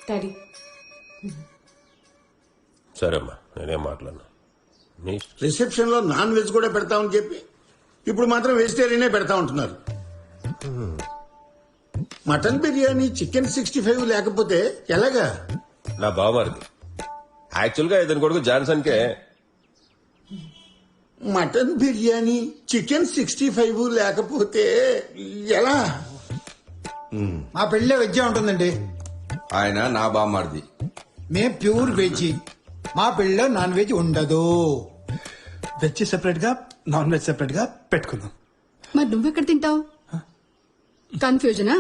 డాడీ సరేమ్మా, నేనేం మాట్లాడను. నీ రిసెప్షన్ లో నాన్ వెజ్ కూడా పెడతామని చెప్పి ఇప్పుడు మాత్రం వెజిటేరియనే పెడతా ఉంటున్నారు. మటన్ బిర్యానీ, చికెన్ 65 లేకపోతే ఎలాగా? నా బావమరిది యాక్చువల్ గా ఇతని కొడుకు జాన్సన్ కే మటన్ బిర్యానీ, చికెన్ 65 లేకపోతే ఎలా? మా పెళ్ళే వెజ్ ఉంటుందండి. ఆయన నా బామ్మర్ది. మేం ప్యూర్ వెజ్. మా పెళ్ళలో నాన్ వెజ్ ఉండదు. వెజ్ సెపరేట్ గా, నాన్ వెజ్ సెపరేట్ గా పెట్టుకుందాం. మరి నువ్వెక్కడ తింటావు? కన్ఫ్యూజనా?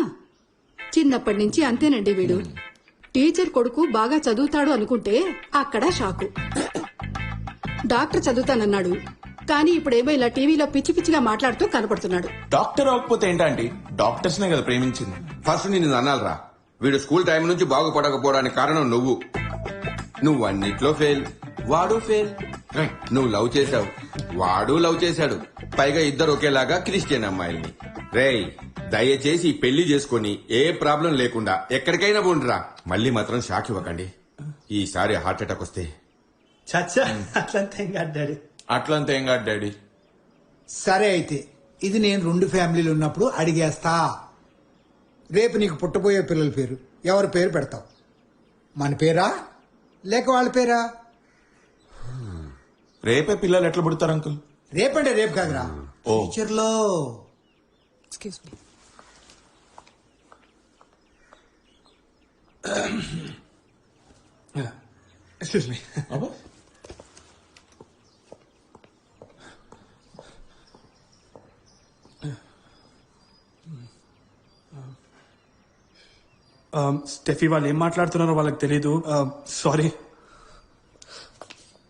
చిన్నప్పటి నుంచి అంతేనండి వీడు. టీచర్ కొడుకు బాగా చదువుతాడు అనుకుంటే అక్కడ షాకు. డాక్టర్ చదువుతానన్నాడు, కానీ ఇప్పుడేమో ఇలా టీవీలో పిచ్చి పిచ్చిగా మాట్లాడుతూ కనపడుతున్నాడు. డాక్టర్ అవ్వకపోతే ఏంటంటే డాక్టర్స్ నే కదా ప్రేమించింది. ఫస్ట్ నిన్ను అనాలరా, వీడు స్కూల్ టైం నుంచి బాగుపడకపోవడానికి కారణం నువ్వు అన్నిట్లో ఫెయిల్, వాడు ఫెయిల్. నువ్వు లవ్ చేశావు, వాడు లవ్ చేశాడు, పైగా ఇద్దరు ఒకేలాగా క్రిస్టియన్ అమ్మాయిల్ని. రేయ్, దయచేసి ఈ పెళ్లి చేసుకుని ఏ ప్రాబ్లం లేకుండా ఎక్కడికైనా పోండిరా. మళ్ళీ మాత్రం షాక్ ఇవ్వకండి. ఈసారి హార్ట్ అటాక్ వస్తే చచ్చా, అట్లంతా ఏం కాదు డాడీ. అట్లంతా ఏం కాదు డాడీ. సరే అయితే ఇది నేను 2 ఫ్యామిలీలు ఉన్నప్పుడు అడిగేస్తా. రేపు నీకు పుట్టబోయే పిల్లల పేరు ఎవరి పేరు పెడతావు? మన పేరా లేక వాళ్ళ పేరా? రేపే పిల్లలు ఎట్లా పుడతారు అంకుల్? రేపంటే రేపు కాదురా, ఓ. ఫ్యూచర్లో. Excuse me. Excuse me. Steffi వాళ్ళు ఏం మాట్లాడుతున్నారో వాళ్ళకి తెలీదు. సారీ.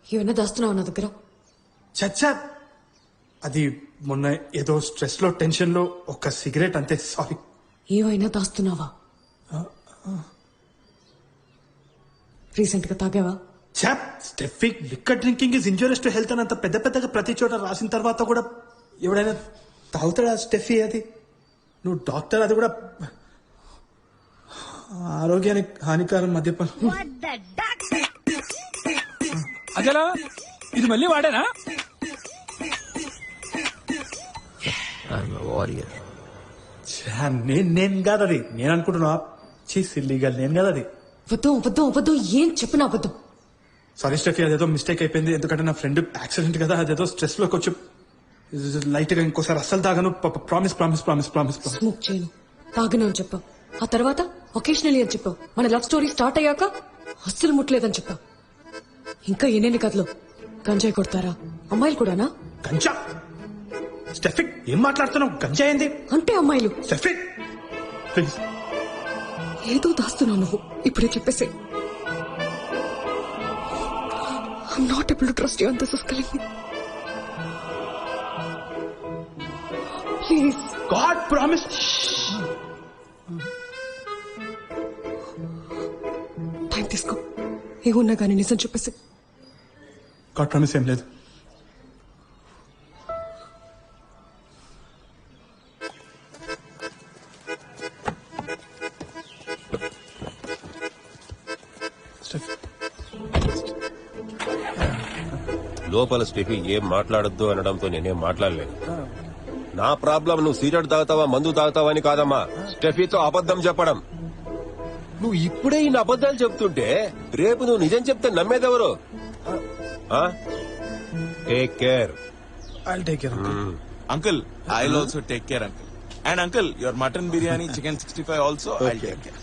ఏమైనా దాస్తున్నావు నా దగ్గర? చచ్చా, అది మొన్న ఏదో స్ట్రెస్ లో టెన్షన్ లో ఒక సిగరెట్ అంతే. సారీ. ఏమైనా దాస్తున్నావా? రీసెంట్ గా తాగావా? చాప్, Steffi liquor drinking is injurious to health అని అంత పెద్ద పెద్దగా ప్రతి చోట రాసిన తర్వాత కూడా ఎవడైనా తాగుతాడా స్టెఫీ? అది నువ్వు డాక్టర్, అది కూడా ఆరోగ్యానికి హానికరం మద్యపానం. అదేలా ఇది మళ్ళీ వాడేనా? నేను కాదు అది, నేను అనుకుంటున్నా. సిల్లీగల్ నేను కాదు అది. అబద్ధం ఏం చెప్పిన అబద్ధం. సారీ స్టెఫీ, అదేదో మిస్టేక్ అయిపోయింది. ఎందుకంటే నా ఫ్రెండ్ యాక్సిడెంట్ కదా, అదేదో స్ట్రెస్ లోకి వచ్చి లైట్ గా ఇంకోసారి అస్సలు తాగను. Promise promise promise promise. Smoke చేయను, తాగను అని చెప్పావు. ఆ తర్వాత ఒకేషనలీ అని చెప్పావు. మన లవ్ స్టోరీ స్టార్ట్ అయ్యాక అస్సలు ముట్టలేదని చెప్పావు. ఇంకా ఎన్నెన్ని కథలు. గంజాయి కొడతారా అమ్మాయిలు కూడానా? గంజా? స్టెఫీ ఏం మాట్లాడుతున్నావు? గంజా ఏంది అంటే అమ్మాయిలు. Steffi please. ఏదో దాస్తున్నావు నువ్వు, ఇప్పుడే చెప్పేసి. I'm not able to trust you and this is killing me. Please. God promise. Time తీసుకో, ఏమున్నా కానీ నిజం చెప్పేసి. God promise ఏం లేదు. లోపల స్టెఫీ ఏం మాట్లాడొద్దు అనడంతో నేనేం మాట్లాడలేను. నా ప్రాబ్లం నువ్వు సిగరెట్ తాగుతావా మందు తాగుతావా అని కాదమ్మా, స్టెఫీతో అబద్ధం చెప్పడం. నువ్వు ఇప్పుడే ఇన్ని అబద్ధాలు చెప్తుంటే రేపు నువ్వు నిజం చెప్తే నమ్మేదెవరు? Take care. I take care. Uncle I also take care uncle. And uncle your mutton biryani chicken 65 also I take care.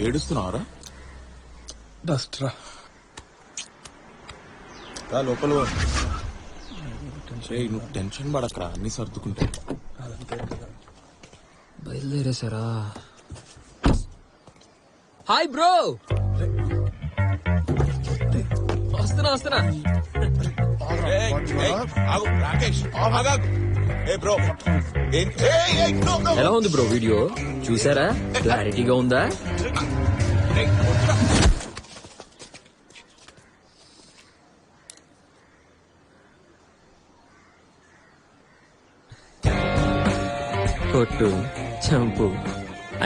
ఏడుస్తున్నావరా? డస్ట్ రా లోపల నువ్వు టెన్షన్ పడకరా, అన్ని సర్దుకుంటా. బయలుదేరేసారా? హాయ్ బ్రో, వస్తున్నా. రాకేష్ బ్రో, ఎలా ఉంది బ్రో వీడియో? చూసారా? క్లారిటీగా ఉందా? కొట్టు, చంపు,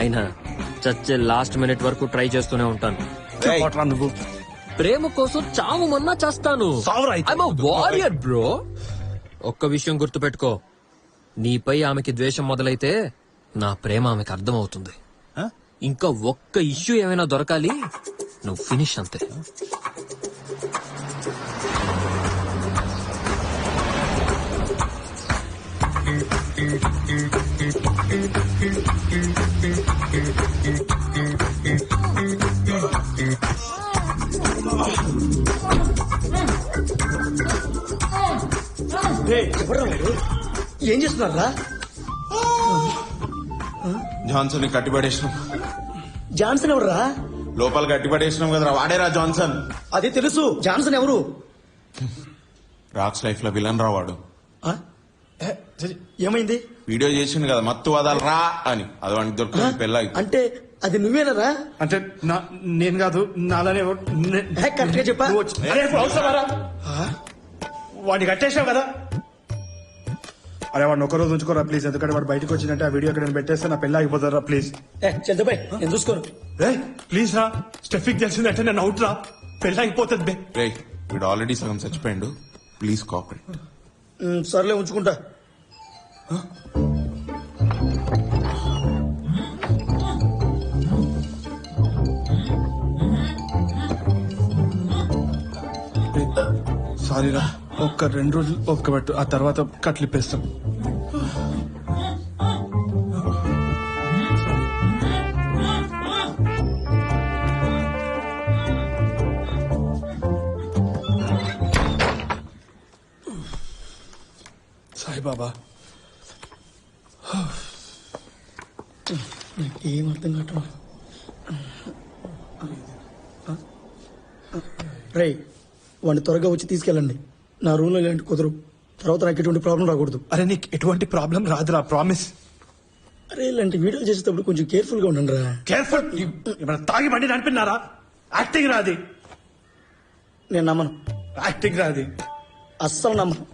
అయినా చచ్చే లాస్ట్ మినిట్ వరకు ట్రై చేస్తూనే ఉంటాను. నువ్వు ప్రేమ కోసం చావు మన్నా చేస్తాను. Warrior bro. ఒక్క విషయం గుర్తుపెట్టుకో, నీపై ఆమెకి ద్వేషం మొదలైతే నా ప్రేమ ఆమెకి అర్థమవుతుంది. ఇంకా ఒక్క ఇష్యూ ఏమైనా దొరకాలి, నువ్వు ఫినిష్ అంతే. ఏం చేస్తున్నారా? జాన్సన్ కట్టిపడేసినాం. జాన్సన్ ఎవర్రా? లోపల కట్టిపడేసినాం కదరా, వాడేరా జాన్సన్. అదే తెలుసు. జాన్సన్ ఎవరు? రాక్స్ లైఫ్ లో విలన్ రా వాడు. ఏమైంది? వీడియో చేసింది కదా మత్తు వదలరా అని, అది వాడికి దొరుకుతుంది పెళ్ళ. అంటే అది నువ్వేనరా? అంటే నేను కాదు, నాలానే కరెక్ట్ గా చెప్పా. వాడిని కట్టేసావు కదా. అరే వాడిని ఒక రోజు ఉంచుకోరా ప్లీజ్, ఎందుకంటే వాడు బయటకు వచ్చిందంటే ఆ వీడియో ఇక్కడ నేను పెట్టేస్తే నా పెళ్ళి ఆగిపోతారా ప్లీజ్. చంద్రబాయ్ నేను చూసుకోను. ప్లీజ్ రా, స్టెఫిక్ తెలిసిందంటే నేను అవుట్ రా, పెళ్ళి ఆగిపోతుంది బే. రే వీడు ఆల్రెడీ సగం చచ్చిపోయిండు, ప్లీజ్ కోఆపరేట్. సర్లే ఉంచుకుంటా. సారీరా, ఒక్క 2 రోజులు ఒక్కబట్టు, ఆ తర్వాత కట్లిప్పేస్తాం. సాయిబాబా, ఏం అర్థం కావట్లేదు. రే వాడిని త్వరగా వచ్చి తీసుకెళ్ళండి. నా రూమ్ లో ఇలాంటి కుదరు. తర్వాత నాకు ఎటువంటి ప్రాబ్లం రాకూడదు. అరే నీకు ఎటువంటి ప్రాబ్లం రాదురా, ప్రామిస్. అరే ఇలాంటి వీడియో చేసేటప్పుడు కొంచెం కేర్ఫుల్ గా ఉండండి రా. కేర్ఫుల్? తాగి బండి నడిపినారా? యాక్టింగ్ రాది. నేను నమ్మను. యాక్టింగ్ రాది, అస్సలు నమ్మను.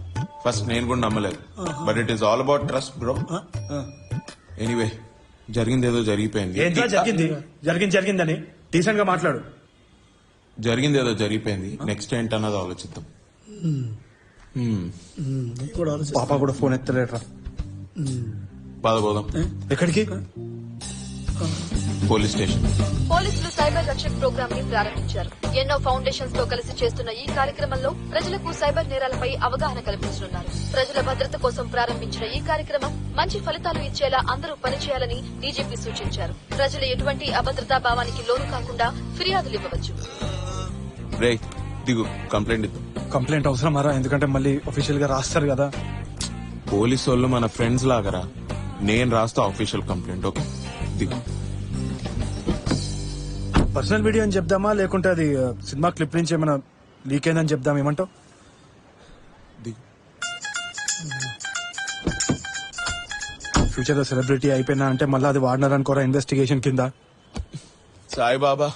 ఫస్ట్ నేను కూడా నమ్మలేదు, but it is all about trust bro. Anyway జరిగింది ఏదో జరిగిపోయింది. ఏంటో జరిగిందని డీసెంట్ గా మాట్లాడు. జరిగింది ఏదో జరిగిపోయింది, నెక్స్ట్ ఏంటన్నది ఆలోచిద్దాం. పాప కూడా ఫోన్ ఎత్తలేట్రా. పదబోదాం. ఎక్కడికి? Police station. పోలీసులు సైబర్ రక్షక్ ప్రోగ్రామ్ ని ప్రారంభించారు. ఎన్నో ఫౌండేషన్స్ తో కలిసి చేస్తున్న ఈ కార్యక్రమంలో ప్రజలకు సైబర్ నేరాలపై అవగాహన కల్పించనున్నారు. ప్రజల భద్రత కోసం ప్రారంభించిన ఈ కార్యక్రమం మంచి ఫలితాలు ఇచ్చేలా అందరూ పనిచేయాలని డీజీపీ సూచించారు. ప్రజలు ఎటువంటి అభద్రతా భావానికి లోను కాకుండా ఫిర్యాదులు ఇవ్వవచ్చు. రే దిగు, కంప్లైంట్ ఇద్దాం. కంప్లైంట్ అవసరమారా? ఎందుకంటే మళ్ళీ అఫీషియల్ గా రాస్తారు కదా. పోలీసు వాళ్ళు మన ఫ్రెండ్స్ లాగరా, నేను రాస్తా అఫీషియల్ కంప్లైంట్. ఓకే దిగు. పర్సనల్ వీడియో అని చెప్దామా, లేకుంటే అది సినిమా క్లిప్ నుంచి ఏమైనా లీక్ అయిందని చెప్దాం, ఏమంటావు? ఫ్యూచర్ లో సెలబ్రిటీ అయిపోయినా అంటే మళ్ళీ అది వాడినారనుకోరా ఇన్వెస్టిగేషన్ కింద. సాయిబాబా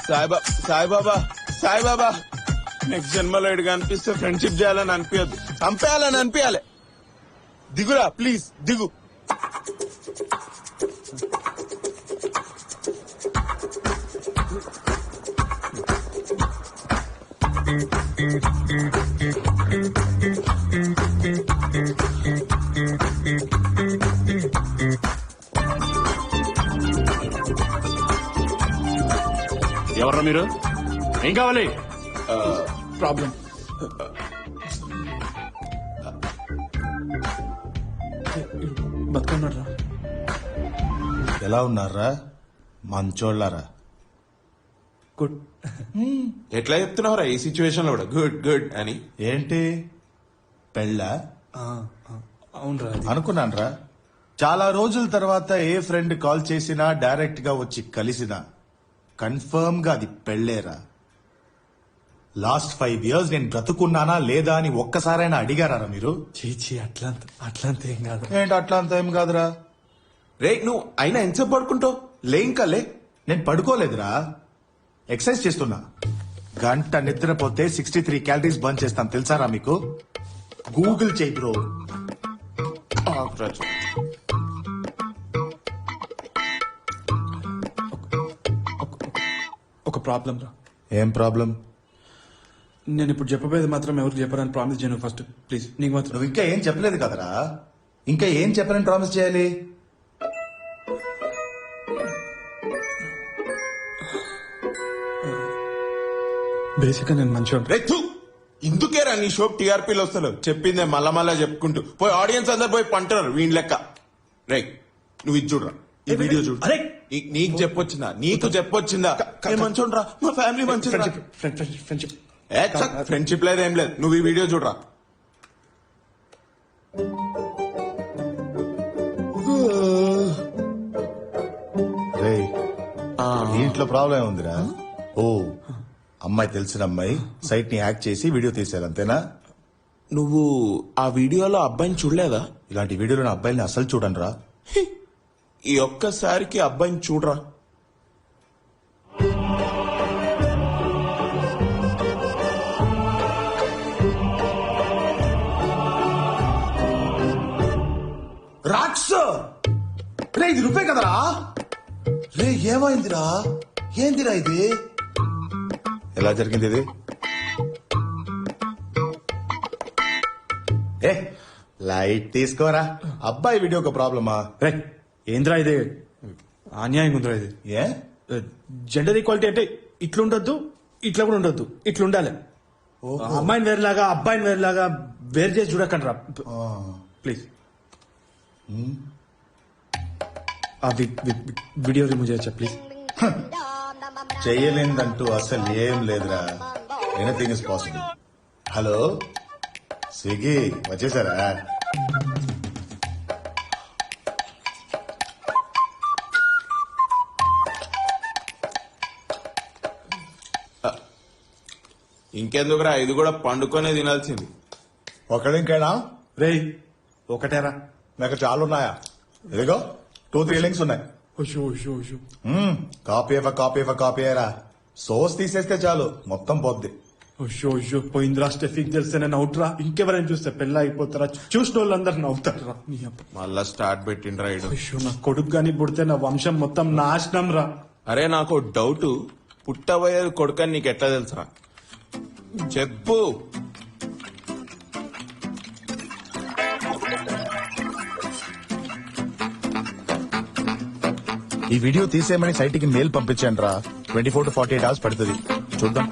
సాయిబాబా సాయిబాబా సాయిబాబా నెక్స్ట్ జన్మలో ఇడిగా అనిపిస్తే ఫ్రెండ్షిప్ చేయాలని అనిపించద్దు, చంపేయాలని అనిపించాలి. దిగురా ప్లీజ్, దిగు. ఎవర్రా మీరు? ఏం కావాలి? ప్రాబ్లం బతుకున్నారా? ఎలా ఉన్నారా మంచోళ్ళారా? గుడ్. ఎట్లా చెప్తున్నావురా ఈ సిచ్యువేషన్ లో కూడా గుడ్ గుడ్ అని? ఏంటి పెళ్ళా? అవునరా. అనుకున్నానరా. చాలా రోజుల తర్వాత ఏ ఫ్రెండ్ కాల్ చేసినా డైరెక్ట్ గా వచ్చి కలిసినా కన్ఫర్మ్ గా అది పెళ్ళేరా. లాస్ట్ 5 years నేను బ్రతుకున్నానా లేదా అని ఒక్కసారైనా అడిగారా మీరు? చీచి అట్లంత ఏం కాదు. ఏంటి అట్లా అంత ఏం కాదురా. రే నువ్వు అయినా ఎంతసేపు పడుకుంటావు? లే ఇంకా లే. నేను పడుకోలేదురా, ఎక్సర్సైజ్ చేస్తున్నా. గంట నిద్రపోతే 63 క్యాలరీస్ బర్న్ చేస్తాను తెలుసారా మీకు? గూగుల్ చేయి బ్రో. ఒక ప్రాబ్లం రా. ఏం ప్రాబ్లం? నేను ఇప్పుడు చెప్పబోయేది మాత్రం ఎవరికి చెప్పాలని ప్రామిస్ చేయను. ఫస్ట్ ప్లీజ్ నీకు మాత్రం. నువ్వు ఇంకా ఏం చెప్పలేదు కదరా. ఇంకా ఏం చెప్పాలని ప్రామిస్ చేయాలి? బేసిక్ గా నేను మంచివాడు. రే థూ, ఇందుకేరా నీ షో టీఆర్పీలు వస్తలేవు. చెప్పిందే మళ్ళా చెప్పుకుంటూ పోయి ఆడియన్స్ అందరు పోయి పంటున్నారు వీళ్ళ లెక్క. రే నువ్వు ఇది చూడరా, ఈ వీడియో చూడు. అరే నీకు చెప్పొచ్చిందా? నీకు చెప్పొచ్చిందా? మంచోడ్రా, మా ఫ్యామిలీ మంచిది. ఫ్రెండ్షిప్ ఫ్రెండ్షిప్ లేదు ఏం లేదు. నువ్వు ఈ వీడియో చూడరా. రే దీంట్లో ప్రాబ్లం ఉందిరా. ఓ అమ్మాయి తెలిసిన అమ్మాయి సైట్ ని హ్యాక్ చేసి వీడియో తీశారు అంతేనా? నువ్వు ఆ వీడియోలో అబ్బాయిని చూడలేదా? ఇలాంటి వీడియోలో అబ్బాయిని అసలు చూడండి రా. ఈ ఒక్కసారికి అబ్బాయిని చూడరా. రాక్ష రే ఇది రూపే కదరా. రే ఏమైందిరా? ఏందిరా ఇది? ఎలా జరిగింది ఇది? ఏ లైట్ తీసుకోరా. అబ్బాయి వీడియో ఒక ప్రాబ్లమా? రే ఏంద్రా ఇది? అన్యాయం ఉందిరా ఇది. ఏ జెండర్ ఈక్వాలిటీ అంటే ఇట్లుండొద్దు, ఇట్లా కూడా ఉండొద్దు, ఇట్లుండాలి. అమ్మాయిని వేరులాగా అబ్బాయిని వేరులాగా వేరు చేసి చూడకండి రా ప్లీజ్. ఆ వీడియో రిమూవ్ చేయొచ్చా ప్లీజ్? చెయ్యలేదంటూ అసలు ఏం లేదురా. Anything is possible. Hello Swiggy వచ్చేసారా? ఇంకెందుకురా, ఇది కూడా పండుకొనే తినాల్సింది. ఒకడింకేనా? రే ఒకటేరా. నాకు చాలా ఉన్నాయా? ఇదిగో 2-3 లింక్స్ ఉన్నాయి. కాపీ రా. సోస్ తీసేస్తే చాలు మొత్తం పోద్ది. పోయిందిరా. స్టెఫిక్ తెలిస్తే నేను అవుట్ రా. ఇంకెవరైనా చూస్తే పెళ్ళ అయిపోతారా? చూసిన వాళ్ళందరూ నవ్వుతారా. మళ్ళా స్టార్ట్ పెట్టిండ్రా ఇడు. నా కొడుకు గాని పుడితే నా వంశం మొత్తం నాశనం రా. అరే నాకు డౌట్, పుట్టబోయేది కొడుకని నీకు ఎట్లా తెలుసురా? చెప్పు. ఈ వీడియో తీసేయమని సైట్ కి మెయిల్ పంపించండి రా. 24 to 48 hours పడుతుంది. చూద్దాం.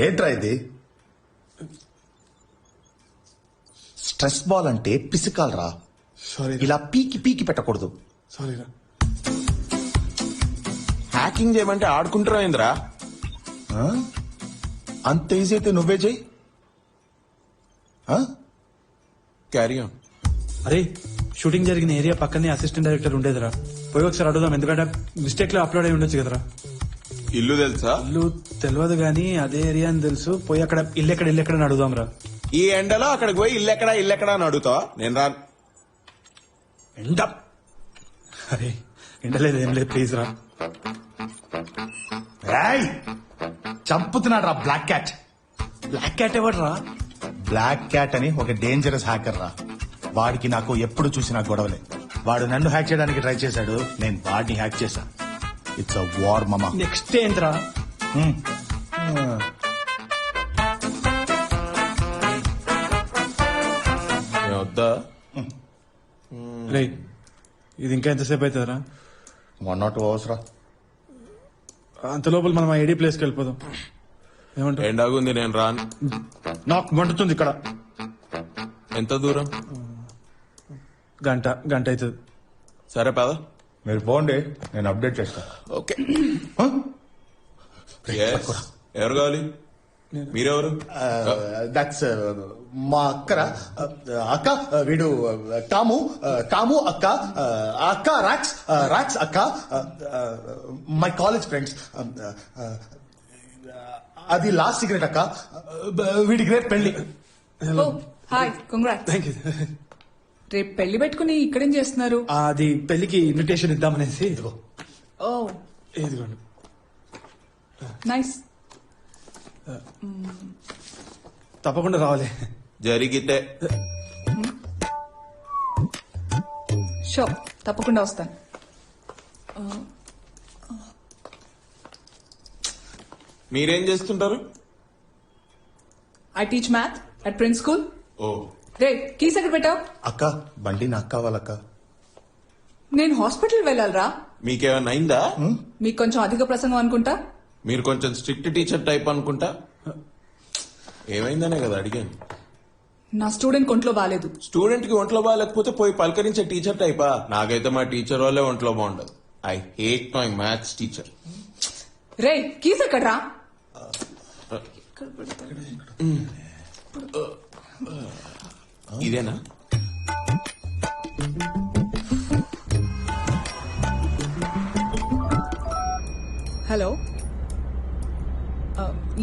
ఏంట్రా ఇది? స్ట్రెస్ బాల్ అంటే పిసికాలరా. సారీ ఇలా పీకి పీకి పెట్టకూడదు. సారీ రా. హ్యాకింగ్ చేయమంటే ఆడుకుంటారా ఏంద్రా? అంత ఈజీ అయితే నువ్వే చెయ్యి. Carry on. అరే షూటింగ్ జరిగిన ఏరియా పక్కనే అసిస్టెంట్ డైరెక్టర్ ఉండేదిరా. పోయి ఒకసారి అడుగుదాం, ఎందుకంటే మిస్టేక్ లో అప్లోడ్ అయి ఉండొచ్చు కదరా. ఇల్లు తెలుసా? ఇల్లు తెలియదు గానీ అదే ఏరియా అని తెలుసు. పోయి అక్కడ ఇల్లెక్కడ అని అడుగుదాం రా. ఈ ఎండలో అక్కడికి పోయి ఇల్లెక్కడా అని అడుగుతావా? నేను రా. ఎండ అరే ఎండలేదు ఏం లేదు ప్లీజ్ రా. చంపుతున్నాడు రా బ్లాక్ క్యాట్. బ్లాక్ క్యాట్ ఎవరు రా? బ్లాక్ క్యాట్ అని ఒక డేంజరస్ హ్యాకర్ రా. వాడికి నాకు ఎప్పుడు చూసినా గొడవలే. వాడు నన్ను హ్యాక్ చేయడానికి ట్రై చేశాడు, నేను వాడిని హ్యాక్ చేశా. ఇట్స్ అ వార్ మామా. నెక్స్ట్ ఏంట్రా? వద్దా? రే ఇది ఇంకా ఎంతసేపు అవుతుందిరా? 1 or 2 hours రా. అంత లోపల మనం ఆ ఏడీ ప్లేస్కి వెళ్ళిపోదాం. ఏమంటావు? ఎండాగుంది, నేను రాను. నాకు మండుతుంది ఇక్కడ. ఎంత దూరం? గంట అవుతుంది. సరే పద. మీరు పోండి, నేను అప్డేట్ చేస్తా. ఓకే. Yes. ఎవరు కావాలి? మీరెవరు? దట్స్ మా అక్కరా అక్క. వీడు టాము అక్క. అక్క రాక్స్ అక్క. My college friends. అది లాస్ట్ సిగరెట్ అక్క. వీడి గ్రేట్ పెళ్లి. Hi, congrats. Thank you. రేపు పెళ్లి పెట్టుకుని ఇక్కడేం చేస్తున్నారు? అది పెళ్లికి ఇన్విటేషన్ ఇద్దామనేసి. ఓ ఇదిగోండి. నైస్. తప్పకుండా రావాలి. జరిగితే షో, తప్పకుండా వస్తాను. మీరేం చేస్తుంటారు? I teach math at prince school. Oh, రే కీస్ ఎక్కడ పెట్టావు? అక్క బండి నాకు కావాలక్క. నేను హాస్పిటల్ వెళ్ళాలరా. మీకేమైనా అయిందా? మీకు కొంచెం అధిక ప్రసంగం అనుకుంటా. మీరు కొంచెం స్ట్రిక్ట్ టీచర్ టైప్ అనుకుంటా. ఏమైందనే కదా అడిగాను. నా స్టూడెంట్ ఒంట్లో బాగాలేదు. స్టూడెంట్ కి ఒంట్లో బాగాలేకపోతే పోయి పలకరించే టీచర్ టైపా? నాకైతే మా టీచర్ వాళ్ళే ఒంట్లో బాగుండదు. I hate my maths teacher. Ray keys ఎక్కడ్రా? ఇదేనా? హలో.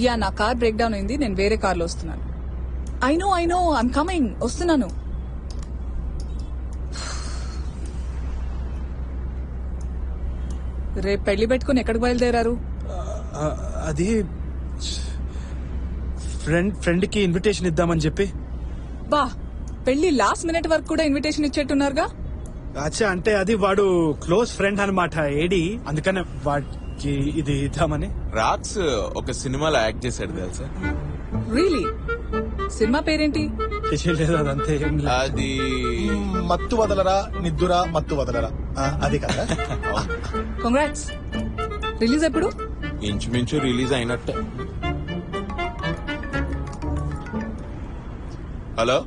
యా, నా కార్ బ్రేక్ డౌన్ అయింది. నేను వేరే కార్లో వస్తున్నాను. I know I'm coming. వస్తున్నాను. రేపు పెళ్లి పెట్టుకుని ఎక్కడికి బయలుదేరారు? అది ఫ్రెండ్ కి ఇన్విటేషన్ ఇద్దామని చెప్పి. బా, పెళ్లి లాస్ట్ మినిట్ వరకు కూడా ఇన్విటేషన్ ఇచ్చేట్టున్నారుగా. అచ్చా, అంటే అది వాడు క్లోజ్ ఫ్రెండ్ అనమాట ఏడి, అందుకనే వాడికి ఇది ఇద్దామని. రాక్స్ ఒక సినిమాలో యాక్ట్ చేశాడు తెలుసా? రియలీ? సినిమా పేరేంటి? లేదు, అదంతే. అది మత్తు వదలరా నిద్దురా మత్తు వదలరా, అది కదా. కంగ్రాట్స్. రిలీజ్ ఎప్పుడు? ఇంచుమించు రిలీజ్ అయినట్టే. హలో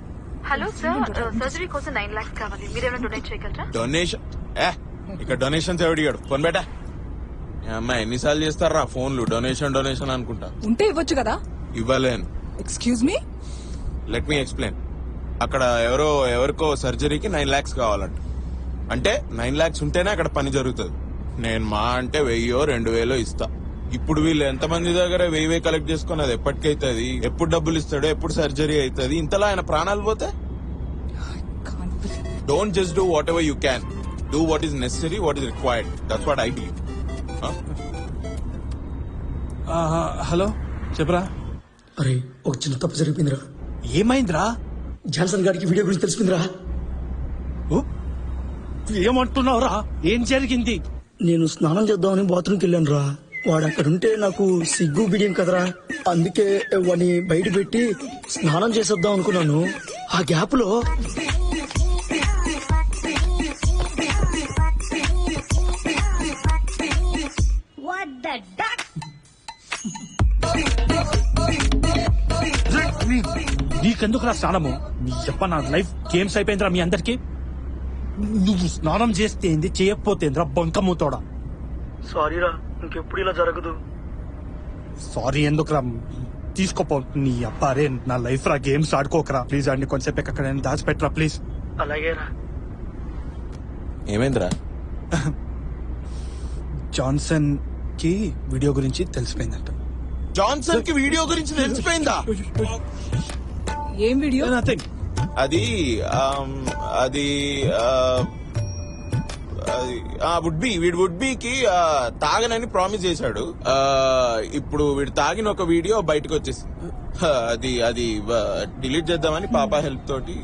హలో సార్, సర్జరీ కోసం 9 lakhs కావాలి. మీరేమైనా డొనేట్ చేయగలరా? డొనేషన్? ఇక్కడ డొనేషన్స్ ఎవడిగాడు? ఫోన్ బేటా. అమ్మాయి ఎన్నిసార్లు చేస్తారా ఫోన్లు? డొనేషన్ అనుకుంటా. ఉంటే ఇవ్వచ్చు కదా. ఇవ్వలేను. Excuse me. Let me explain. అక్కడ ఎవరికో సర్జరీకి 9 lakhs కావాలంట. అంటే 9 lakhs ఉంటేనే అక్కడ పని జరుగుతుంది. నేను మా అంటే 1000-2000 ఇస్తా. ఇప్పుడు వీళ్ళు ఎంతమంది దగ్గర 1000 కలెక్ట్ చేసుకుని అది ఎప్పటికైతుంది? ఎప్పుడు డబ్బులు ఇస్తాడో, ఎప్పుడు సర్జరీ అవుతుంది? ఇంతలా ఆయన ప్రాణాలు పోతే? Don't just do what ever you can. Do what is necessary, what is required. That's what I believe. Hello, చెప్పరా. అరే, ఒక చిన్న తప్పు జరిగిపోయిందిరా. ఏమైందిరా? జాన్సన్ గారికి వీడియో గురించి తెలిసిందిరా. ఏమంటున్నావురా? ఏం జరిగింది? నేను స్నానం చేద్దామని బాత్రూమ్కి వెళ్ళాను రా. వాడు అక్కడుంటే నాకు సిగ్గు బిడియం కదరా. అందుకే వాడిని బయట పెట్టి స్నానం చేసేద్దాం అనుకున్నాను. ఆ గ్యాప్ లో నీకెందుకురా స్నానము? నీ చెప్ప నా లైఫ్ గేమ్స్ అయిపోయిందిరా మీ అందరికి. నువ్వు స్నానం చేస్తే ఏంది, చేయకపోతేందిరా బంకమూతోడా. సారీరా, ఇంకెప్పుడు ఇలా జరగదు. సారీ ఎందుకురా? తీసుకోపో. నీ అబ్బారే నా లైఫ్ రా, గేమ్స్ ఆడుకోకరా ప్లీజ్. ఆడిని కొంచెంసేపు ఎక్కడ దాచిపెట్టరా ప్లీజ్. అలాగేరా. ఏమైందిరా? జాన్సన్ కి వీడియో గురించి తెలిసిపోయిందంట. జాన్సన్ కి వీడియో గురించి తెలిసిపోయిందా? ఏం వీడియో? నథింగ్. అది వుడ్ బీకి తాగనని ప్రామిస్ చేశాడు. ఇప్పుడు వీడు తాగిన ఒక వీడియో బయటకు వచ్చేసి అది డిలీట్ చేద్దామని పాప హెల్ప్ తోటి.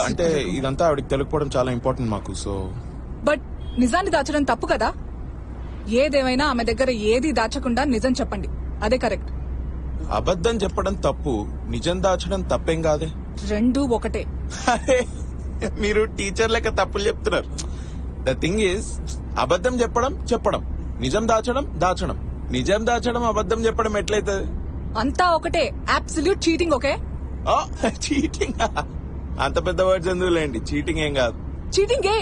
అంటే ఇదంతా ఆవిడకి తెలియకపోవడం చాలా ఇంపార్టెంట్ మాకు. సో బట్ నిజాన్ని దాచడం తప్పు కదా. ఏదేమైనా ఆమె దగ్గర ఏది దాచకుండా నిజం చెప్పండి, అదే కరెక్ట్. అబద్ధం చెప్పడం తప్పు, నిజం దాచడం తప్పేం కాదే. రెండు ఒకటే. మీరు టీచర్ లెక్క తప్పులు చెప్తున్నారు. ద థింగ్ ఈస్, అబద్ధం చెప్పడం చెప్పడం, నిజం దాచడం దాచడం, నిజం దాచడం అబద్ధం చెప్పడం ఎట్లయితది? అంతా ఒకటే, అబ్సల్యూట్ చీటింగ్. ఓకే, చీటింగ్ అంత పెద్ద వర్డ్స్ ఎందుకులేండి, చీటింగ్ ఏం కాదు. Cheating A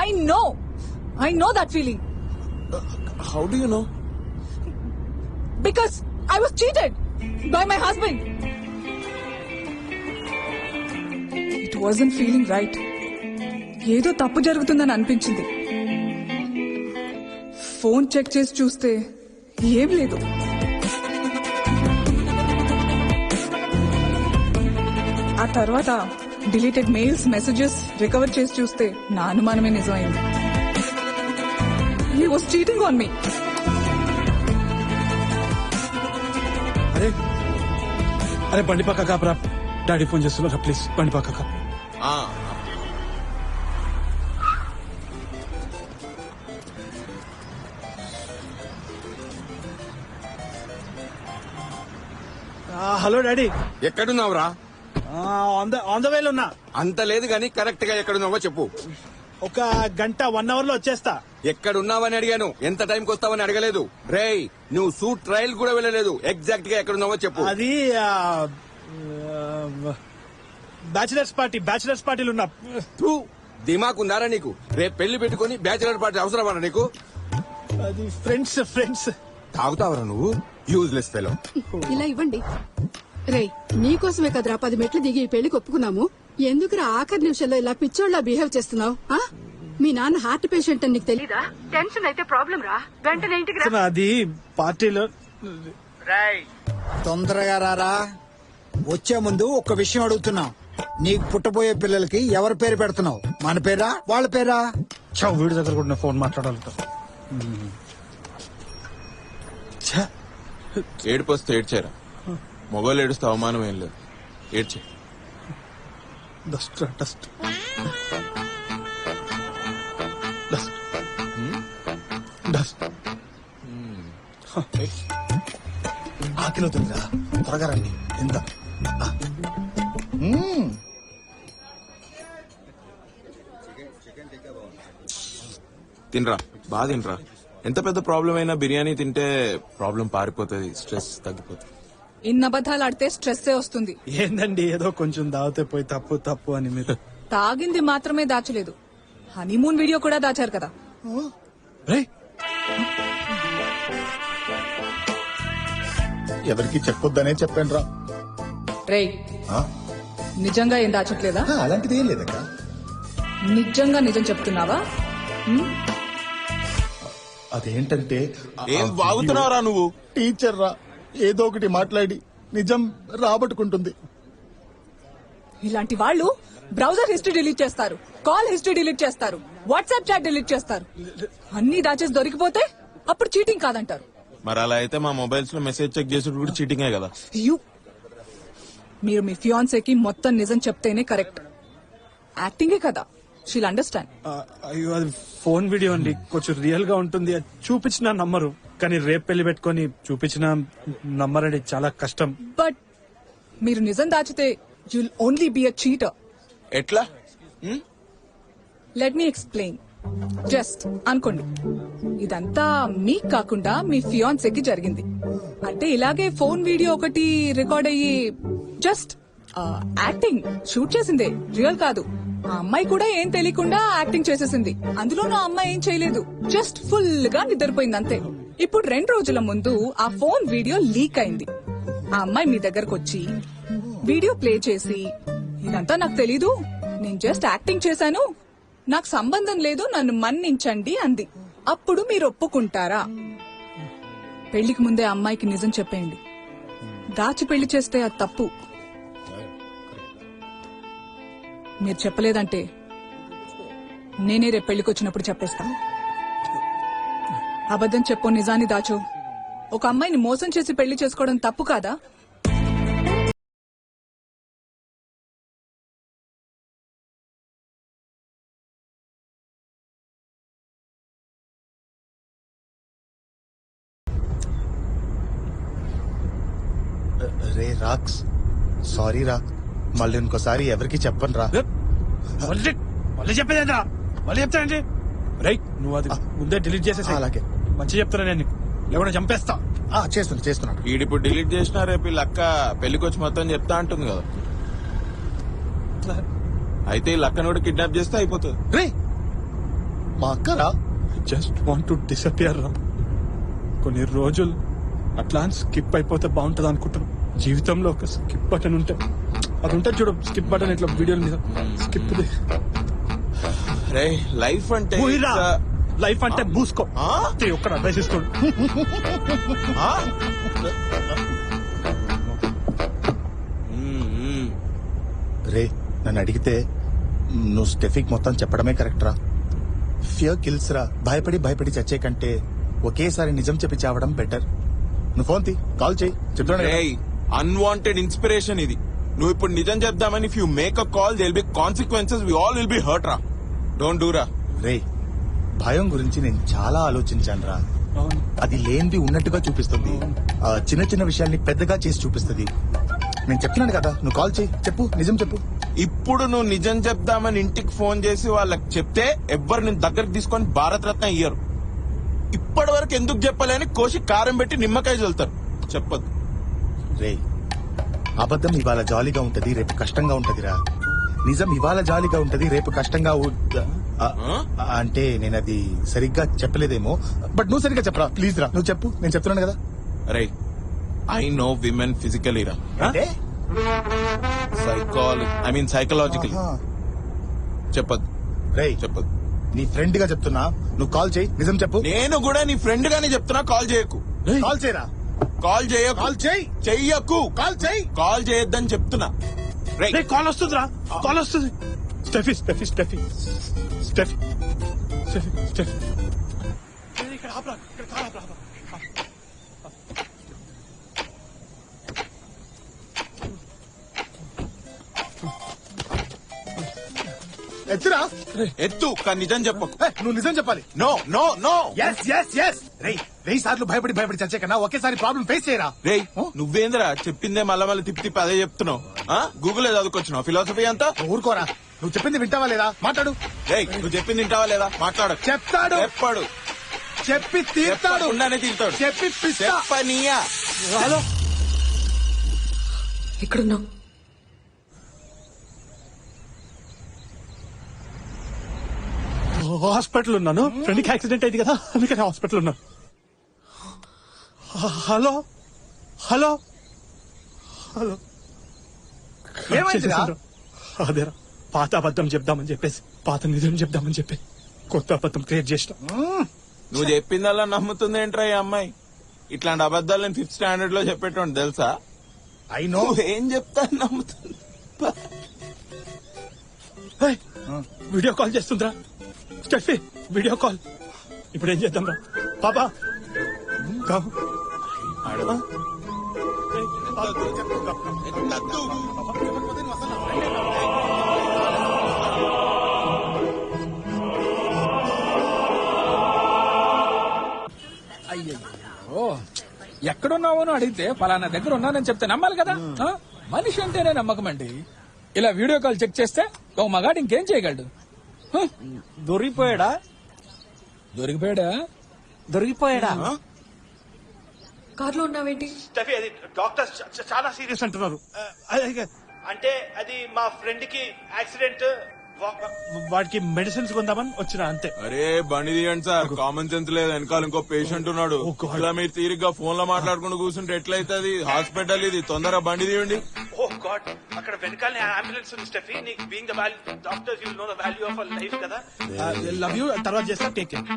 I know that feeling. How do you know? Because I was cheated by my husband. It wasn't feeling right. ఏదో తప్పు జరుగుతుందని అనిపించింది. ఫోన్ చెక్ చేసి చూస్తే ఏం లేదు. ఆ తర్వాత డిలీటెడ్ మెయిల్స్, మెసేజెస్ రికవర్ చేసి చూస్తే నా అనుమానమే నిజమైంది. He was cheating on me. అరే అరే బండి పక్క కాపరా, డాడీ ఫోన్ చేస్తున్నారు, ప్లీజ్ బండి పక్క కాపు. Hello daddy. ఎక్కడున్నావురా? ఆన్ ద వేలో ఉన్నా. అంత లేదు గాని కరెక్ట్ గా ఎక్కడున్నావో చెప్పు. ఒక గంట 1 అవర్ లో వచ్చేస్తా. ఎక్కడున్నావని అడిగాను, ఎంత టైంకి వస్తావని అడగలేదు. రేయ్, నువ్వు షూట్ ట్రయల్ కూడా వెళ్ళలేదు. ఎగ్జాక్ట్ గా ఎక్కడున్నావో చెప్పు. అది బ్యాచిలర్స్ పార్టీలు ఉన్నా. దిమాక్ ఉందారా నీకు? రేపు పెళ్లి పెట్టుకుని బ్యాచిలర్ పార్టీ అవసరమా నీకు? అది ఫ్రెండ్స్. తాగుతావరా నువ్వు? Useless fellow. ఇలా ఇవ్వండి. రేయ్, నీకోసమే కదరా 10 మెట్లు దిగి ఈ పెళ్లికి ఒప్పుకున్నాము. ఎందుకురా ఆఖరి నిమిషంలో ఇలా పిచ్చోళ్ళ బిహేవ్ చేస్తున్నావు? మీ నాన్న హార్ట్ పేషెంట్ అని నీకు తెలీదా? టెన్షన్ అయితే ప్రాబ్లం రా, వెంటనే ఇంటికి రా. అది పార్టీలో. తొందరగా రారా. వచ్చే ముందు ఒక విషయం అడుగుతున్నాం. నీకు పుట్టబోయే పిల్లలకి ఎవరి పేరు పెడుతున్నావు? మన పేరా వాళ్ళ పేరా? వీడి దగ్గర కూడా ఫోన్ మాట్లాడాలతో. ఏడుపు వస్తే ఏడ్చారా? మొబైల్ ఏడుస్తే అవమానం ఏం లేదు, ఏడ్చే. డస్ట్ ఆకిలో తిందా, త్వరగా రండి. ఎంత తినరా, బాగా తినరా. ఎంత పెద్ద ప్రాబ్లం అయినా బిర్యానీ తింటే ప్రాబ్లం పారిపోతుంది, స్ట్రెస్ తగ్గిపోతుంది. ఇన్ని అబద్ధాలు ఆడితే స్ట్రెస్ వస్తుంది. ఏందండి ఏదో కొంచెం దాగితే పోయి తప్పు అని మీరు. తాగింది మాత్రమే దాచలేదు, హనీమూన్ వీడియో కూడా దాచారు కదా. ఎవరికి చెప్పొద్దనే చెప్పాను రా. రేయ్, నిజంగా ఏం దాచట్లేదా? అలాంటిది ఏం లేదక్క. నిజంగా నిజం చెప్తున్నావా? అదేంటంటే ఏం వాగుతున్నావురా నువ్వు? టీచర్ రా, ఏదో ఒకటి మాట్లాడి నిజం రాబట్టుకుంటుంది. ఇలాంటి వాళ్ళు బ్రౌజర్ హిస్టరీ డిలీట్ చేస్తారు, కాల్ హిస్టరీ డిలీట్ చేస్తారు, వాట్సాప్ చాట్ డిలీట్ చేస్తారు. అన్ని దాచేసి దొరికిపోతే అప్పుడు చీటింగ్ కాదంటారు. మరి అలా అయితే మా మొబైల్స్ లో మెసేజ్ చెక్ చేసేది కూడా చీటింగే కదా. మీరు మీ ఫియాన్సేకి మొత్తం నిజం చెప్తేనే కరెక్ట్. యాక్టింగే కదా, షీల్ అండర్స్టాండ్. అయ్యో, అది ఫోన్ వీడియో అండి, కొంచెం రియల్ గా ఉంటుంది. అది చూపించిన నమ్మరు, కానీ రేపు పెళ్లి పెట్టుకుని చూపించిన నమ్మరండి, చాలా కష్టం. బట్ మీరు నిజం దాచితే you'll only be a cheater. ఎట్లా? Let me explain. జస్ట్ అనుకోండి, ఇదంతా మీకు కాకుండా మీ ఫియాన్సేకి జరిగింది అంటే ఇలాగే ఫోన్ వీడియో ఒకటి రికార్డ్ అయ్యి జస్ట్ యాక్టింగ్ షూట్ చేసిందే, రియల్ కాదు. ఆ అమ్మాయి కూడా ఏం తెలియకుండా యాక్టింగ్ చేసేసింది. అందులోనూ ఆ అమ్మాయి ఏం చేయలేదు, జస్ట్ ఫుల్ గా నిద్రపోయింది అంతే. ఇప్పుడు 2 రోజుల ముందు ఆ ఫోన్ వీడియో లీక్ అయింది. ఆ అమ్మాయి మీ దగ్గరకు వచ్చి వీడియో ప్లే చేసి, ఇదంతా నాకు తెలీదు, నేను జస్ట్ యాక్టింగ్ చేశాను, నాకు సంబంధం లేదు, నన్ను మన్నించండి అంది. అప్పుడు మీరు ఒప్పుకుంటారా? పెళ్లికి ముందే అమ్మాయికి నిజం చెప్పేయండి. దాచి పెళ్లి చేస్తే అది తప్పు. మీరు చెప్పలేదంటే నేనే రేపు పెళ్లికి వచ్చినప్పుడు చెప్పేస్తా. అబద్ధం చెప్పు, నిజాన్ని దాచు. ఒక అమ్మాయిని మోసం చేసి పెళ్లి చేసుకోవడం తప్పు కాదా? రే రాక్స్, సారీ రా, మళ్ళీ ఇంకోసారి ఎవరికి చెప్పను రా. మళ్ళీ చెప్పేదేంట్రా మళ్ళీ చెప్తానండి రైట్ నువ్వు అది ముందే డిలీట్ చేసేసి అలాగే మంచి చెప్తున్నా నేను నీకు. లేకుండా చంపేస్తా. చేస్తున్నాడు ఈడిప్పుడు డిలీట్ చేసినా రేపు వీళ్ళ అక్క పెళ్లికొచ్చి మొత్తం చెప్తా అంటుంది కదా. అయితే ఈ లక్కను కూడా కిడ్నాప్ చేస్తే అయిపోతుంది. రే మా అక్కరా జస్ట్ వాంట్ టు డిసపియర్ రా. కొన్ని రోజులు అట్లా స్కిప్ అయిపోతే బాగుంటది అనుకుంటాను. జీవితంలో ఒక స్కిప్ బటన్ ఉంటే అది ఉంటుంది చూడు, స్కిప్ బటన్ ఇట్లా వీడియోల మీద స్కిప్. రే లైఫ్ అంటే లైఫ్ అంటే మూసుకో. ఒక్కడ అడ్వైస్ ఇస్తాడు. రే నన్ను అడిగితే నువ్వు స్టెఫిక్ మొత్తం చెప్పడమే కరెక్ట్ రా. ఫియర్ కిల్స్ రా. భయపడి చచ్చే కంటే ఒకేసారి నిజం చెప్పి చావడం బెటర్. నువ్వు ఫోన్ తీ, కాల్ చేయి, చెప్తాను. అన్వాంటెడ్ ఇన్స్పిరేషన్ ఇది. నువ్వు ఇప్పుడు నిజం చెప్దామని if you make a call there will be consequences. We all will be hurt రా. డోంట్ డూ రా. రే భయం గురించి నేను చాలా ఆలోచించాను రా. అది లేనిది ఉన్నట్టుగా చూపిస్తుంది. చిన్న చిన్న విషయాల్ని పెద్దగా చేసి చూపిస్తుంది. నేను చెప్తున్నాను కదా, నువ్వు కాల్ చేయి, చెప్పు, నిజం చెప్పు. ఇప్పుడు నువ్వు నిజం చెప్దామని ఇంటికి ఫోన్ చేసి వాళ్ళకి చెప్తే ఎవ్వరు నేను దగ్గరికి తీసుకొని భారత రత్న ఇయ్యరు. ఇప్పటి వరకు ఎందుకు చెప్పలేని కోసి కారం పెట్టి నిమ్మకాయ చల్లుతారు. చెప్పదు. రే అబద్ధం ఇవాళ జాలీగా ఉంటది, రేపు కష్టంగా ఉంటదిరా. నిజం ఇవాళ జాలీగా ఉంటది, రేపు కష్టంగా అంటే నేను అది సరిగ్గా చెప్పలేదేమో. బట్ నువ్వు సరిగ్గా చెప్పరా ప్లీజ్ రా. నువ్వు చెప్పు, నేను చెప్తున్నాను కదా. రే ఐ నో విమెన్ ఫిజికలీ రా. సైకలాజికలీ చెప్పదు. రే చెప్పదు. నీ ఫ్రెండ్ గా చెప్తున్నా, నువ్వు కాల్ చేయి, నిజం చెప్పు. నేను కూడా నీ ఫ్రెండ్ గానే చెప్తున్నా, కాల్ చేయకు. కాల్ చేయరా. కాల్ చేయకు. కాల్ చేయి. చెయ్యకు. కాల్ చేయి. కాల్ చేయొద్దని చెప్తున్నా. కాల్ వస్తుందిరా, కాల్ వస్తుంది. Steffi Steffi Steffi Steffi Steffi Steffi ఇక్కడ ఆపరా, ఇక్కడ కాల్ ఆపరా. ఎత్తురా. ఎత్తు, కానీ నిజం చెప్పకు. నువ్వు నిజం చెప్పాలి. No no no. ఎస్ రేయ్ 1000 సార్లు భయపడి చచ్చే కన్నా ఒకేసారి ప్రాబ్లం ఫేస్ చేయరా. రే నువ్వేంద్రా చెప్పిందే మళ్ళీ తిప్పి అదే చెప్తున్నావు. గూగుల్ చదువుకొచ్చినావు ఫిలాసఫీ అంతా. ఊరుకోరా. నువ్వు చెప్పింది వింటావా లేదా, మాట్లాడు. రేయ్ నువ్వు చెప్పింది వింటావా లేదా, మాట్లాడు. చెప్తాడు. చెప్పాడు. చెప్పి తీర్తాడు. ఉండానే తీరుతాడు. చెప్పి చెప్పనీయా. హలో ఎక్కడున్నావు? హాస్పిటల్ ఉన్నాను. ఫ్రెండ్కి యాక్సిడెంట్ అయింది కదా, అందుకని హాస్పిటల్ ఉన్నాను. హలో హలో హలో ఏమైందిరా? అదేరా పాత అబద్ధం చెప్దామని చెప్పేసి, పాత నిజం చెప్దామని చెప్పి కొత్త అబద్ధం క్రియేట్ చేసిన. నువ్వు చెప్పిందల్లా నమ్ముతుంది ఏంట్రా ఈ అమ్మాయి? ఇట్లాంటి అబద్ధాలు నేను 5th స్టాండర్డ్ లో చెప్పేటోండి తెలుసా. I know. ఏం చెప్తా నమ్ముతుంది. వీడియో కాల్ చేస్తుందిరా స్టెఫీ, వీడియో కాల్. ఇప్పుడు ఏం చేద్దాం రా పాపా? అయ్యో ఎక్కడున్నావో అని అడిగితే పలానా దగ్గర ఉన్నానని చెప్తే నమ్మాలి కదా. మనిషి అంటేనే నమ్మకం అండి. ఇలా వీడియో కాల్ చెక్ చేస్తే ఒక మగాడు ఇంకేం చేయగలడు? దొరికిపోయాడా? దొరికిపోయాడా? కార్లో ఉన్నావేంటి? స్టెఫీ అది డాక్టర్స్ చాలా సీరియస్ అంటున్నారు. అంటే అది మా ఫ్రెండ్ కి యాక్సిడెంట్, వాడికి మెడిసిన్స్ కొందామని వచ్చిన అంతే. అరే బండి తీయండి సార్, కామన్ సెన్స్ లేదు. వెనకాల ఇంకో పేషెంట్ ఉన్నాడు. ఇలా మీరు తీరిగ్గా ఫోన్ లో మాట్లాడుకుంటూ కూర్చుంటే ఎట్లయితుంది? హాస్పిటల్ ఇది, తొందరగా బండి తీయండి. ఓ గాడ్, అక్కడ వెనకాల అంబులెన్స్ ఉంది స్టెఫీ. నీకు being the value doctor, you know the value of a life కదా. Love you. తర్వాత చేస్తా. Take care.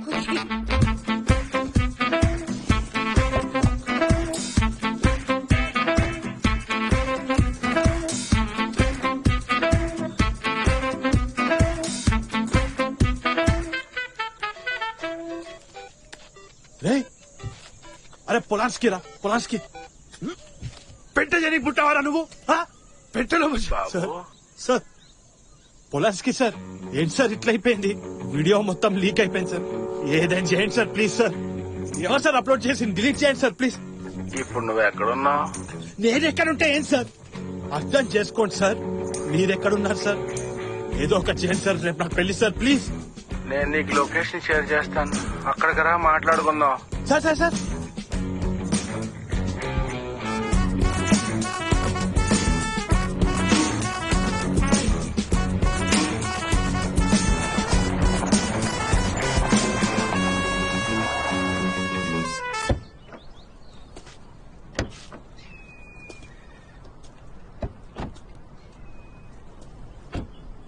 అరే పొలాన్స్కి రా, పొలాన్స్కి. పెట్ట జని పుట్టావారా నువ్వు? పెట్టలో సార్ పొలాన్స్కి సార్. ఏంటి సార్ ఇట్లా అయిపోయింది? వీడియో మొత్తం లీక్ అయిపోయింది సార్. ఏదైనా చేయండి సార్ ప్లీజ్ సార్. ఎవరు సార్ అప్లోడ్ చేసి డిలీట్ చేయండి సార్ ప్లీజ్. ఇప్పుడు నువ్వు ఎక్కడున్నావు? నేను ఎక్కడుంటే ఏం సార్? అర్థం చేసుకోండి సార్. మీరెక్కడున్నారు సార్? ఏదో ఒక చేయండి సార్, రేపు నాకు పెళ్లి సార్, ప్లీజ్. నేను నీకు లొకేషన్ షేర్ చేస్తాను, అక్కడికి రా, మాట్లాడుకుందాం. సార్ సార్ సార్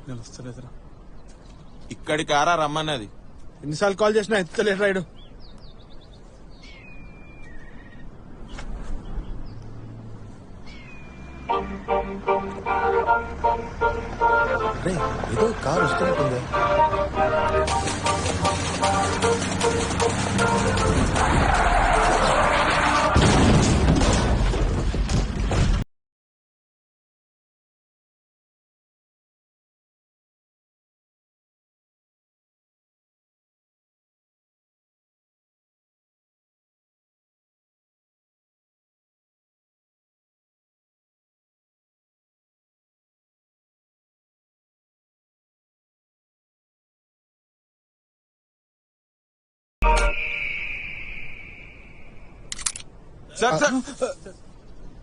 నేను వస్తలేదురా. ఇక్కడికి ఆరా రమ్మన్నది. ఎన్నిసార్లు కాల్ చేసినా ఎత్తలేడు రాయుడు. ఏదో కార్ వస్తున్నట్టుంది.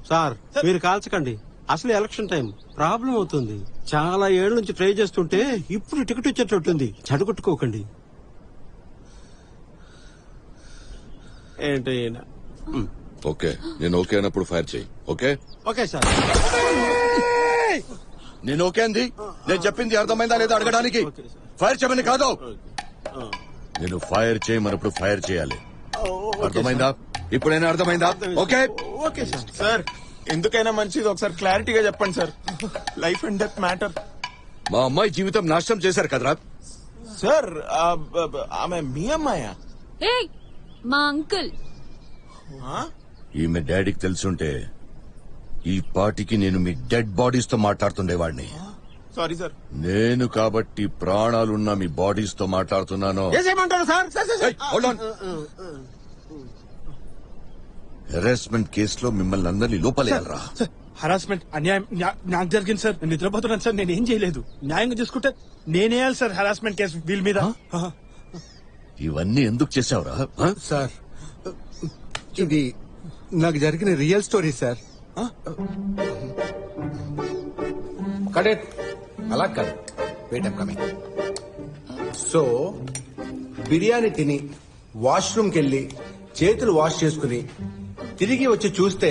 సార్ మీరు కాల్చకండి, అసలు ఎలక్షన్ టైం ప్రాబ్లం అవుతుంది. చాలా ఏళ్ల నుంచి ట్రై చేస్తుంటే ఇప్పుడు టికెట్ వచ్చేటట్టుంది. చెడగొట్టుకోకండి. ఏంటి ఓకే, నేను ఓకే అన్నప్పుడు ఫైర్ చేయి. Okay okay sir. నేను ఓకే అంది. నేను చెప్పింది అర్థమైందా లేదా అడగడానికి ఫైర్ చేయమని కాదు. నేను ఫైర్ చేయమన్నప్పుడు ఫైర్ చేయాలి. అర్థమైందా? ఇప్పుడైనా అర్థమైందా? Okay okay sir. సార్ ఎందుకైనా మంచిది ఒకసారి క్లారిటీగా చెప్పండి sir. Life and death matter. మా అమ్మాయి జీవితం నాశనం చేశారు కదరా. సార్ ఆమె మీ అమ్మాయా? మా అంకుల్. ఈమె డాడీకి తెలుసుంటే ఈ పాటికి నేను మీ డెడ్ బాడీస్ తో మాట్లాడుతుండేవాడిని. Sorry sir. నేను కాబట్టి ప్రాణాలున్న మీ బాడీస్ తో మాట్లాడుతున్నాను. ఏమంటారు సార్? హెరాస్మెంట్ కేసులో మిమ్మల్ని అందరినీ లోపలేయాలరా. హరాస్మెంట్ అన్యాయం నాకు జరిగింది సార్. నేను నిద్రపోతున్నాను సార్, నేనేం చేయలేదు. న్యాయంగా చూసుకుంటే నేనేయాలి సార్ హరాస్మెంట్ కేసు వీళ్ళ మీద. ఇవన్నీ ఎందుకు చేసావురా? సార్ ఇది నాకు జరిగిన రియల్ స్టోరీ సార్. కడెట్ అలా కాదు, wait I'm coming. So biryani తిని వాష్రూమ్కి వెళ్ళి చేతులు వాష్ చేసుకుని తిరిగి వచ్చి చూస్తే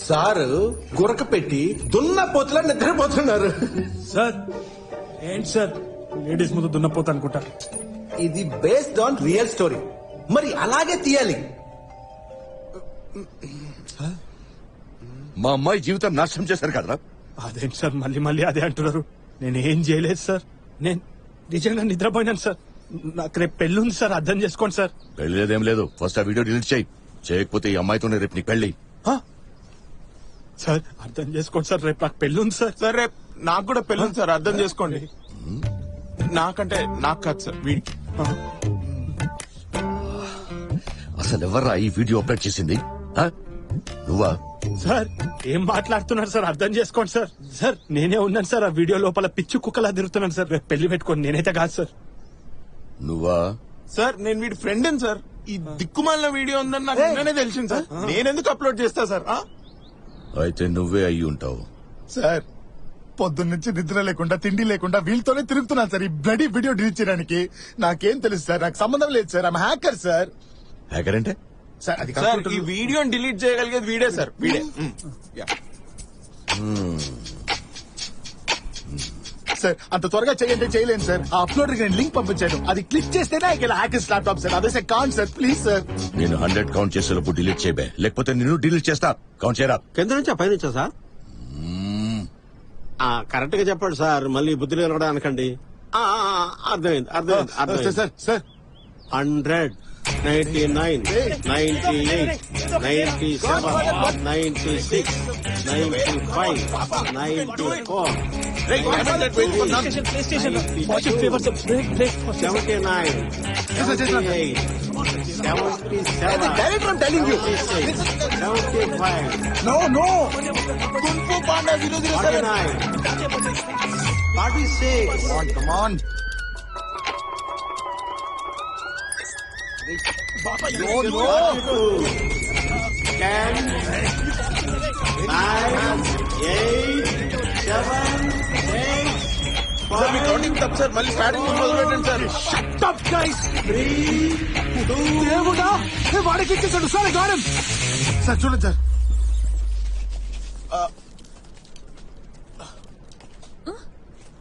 సారు గురక పెట్టి దున్నపోతులా నిద్రపోతున్నారు. సార్ ఏంటి సార్, లేడీస్ ముందు దున్నపోతా అనుకుంటా. ఇది బేస్డ్ ఆన్ రియల్ స్టోరీ, మరి అలాగే తీయాలి. మా అమ్మాయి జీవితం నాశనం చేశారు కదరా. అదేంటి సార్ మళ్ళీ మళ్ళీ అదే అంటున్నారు? నేనేం చేయలేదు సార్, నేను నిజంగా నిద్రపోయినాను సార్. నాకు రేపు పెళ్లి ఉంది సార్, అర్థం చేసుకోండి సార్. పెళ్లి లేదేం లేదు, ఫస్ట్ ఆ వీడియో డిలీట్ చేయి. చేయకపోతే ఈ అమ్మాయితోనే రేపు నీకు పెళ్లి. సార్ అర్థం చేసుకోండి సార్, రేపు నాకు పెళ్లి ఉంది సార్. సార్ రేపు నాకు కూడా పెళ్లి ఉంది సార్, అర్థం చేసుకోండి. నాకంటే నాకు కాదు సార్, వీడికి. అసలు ఎవర్రా ఈ వీడియో అప్లోడ్ చేసింది? నువ్వా? సార్ ఏం మాట్లాడుతున్నారు సార్, అర్థం చేసుకోండి సార్. సార్ నేనే ఉన్నాను సార్ ఆ వీడియో లోపల, పిచ్చి కుక్కలా తిరుగుతున్నాను సార్. రేపు పెళ్లి పెట్టుకోండి, నేనైతే కాదు సార్. నువ్వా? సార్ నేను వీడి ఫ్రెండ్ అని సార్. ఈ దిక్కుమాలిన వీడియో ఉందని నాకు నిన్ననే తెలిసింది సార్. నేనెందుకు అప్లోడ్ చేస్తా సార్? అయితే నువ్వే అయ్యి ఉంటావు. సార్ పొద్దున్నుంచి నిద్ర లేకుండా తిండి లేకుండా వీళ్ళతోనే తిరుగుతున్నాను సార్ ఈ బ్లడీ వీడియో డిలీట్ చేయడానికి. నాకేం తెలుసు సార్, నాకు సంబంధం లేదు sir. I'm hacker sir. Hacker అంటే? సార్ అది సార్ ఈ వీడియోని డిలీట్ చేయగలిగేది వీడే సార్, వీడే. సార్ అంత త్వరగా చేయండి చేయలేను సార్. ఆ అప్లోడ్ నేను లింక్ పంపించాను, అది క్లిక్ చేస్తేనే హ్యాకర్స్ ల్యాప్టాప్ సార్. అదే సార్ కాన్ సార్, ప్లీజ్ సార్. నేను 100 కౌంట్ చేసేలోపు డిలీట్ చేయబే, లేకపోతే నేను డిలీట్ చేస్తా. కౌంట్ చేయరా. కింద నుంచా పై నుంచా సార్? కరెక్ట్ గా చెప్పండి సార్, మళ్ళీ బుద్ధులు కలగడం అనకండి. అర్థమైంది అర్థమైంది అర్థమైంది sir. Sir 100, 99, 98, 97, 96, 95, 94, 79, no no. 46. Come on. No, no. 10, 9, 8, 7, 6, sir me counting తప్పు సార్, మళ్ళీ స్టార్టింగ్ మొదలు పెట్టండి సార్. Shut up, guys. 3, 2. దేవుడా వాడికి ఇచ్చేసాడు సార్ గాడం. సార్ చూడండి సార్.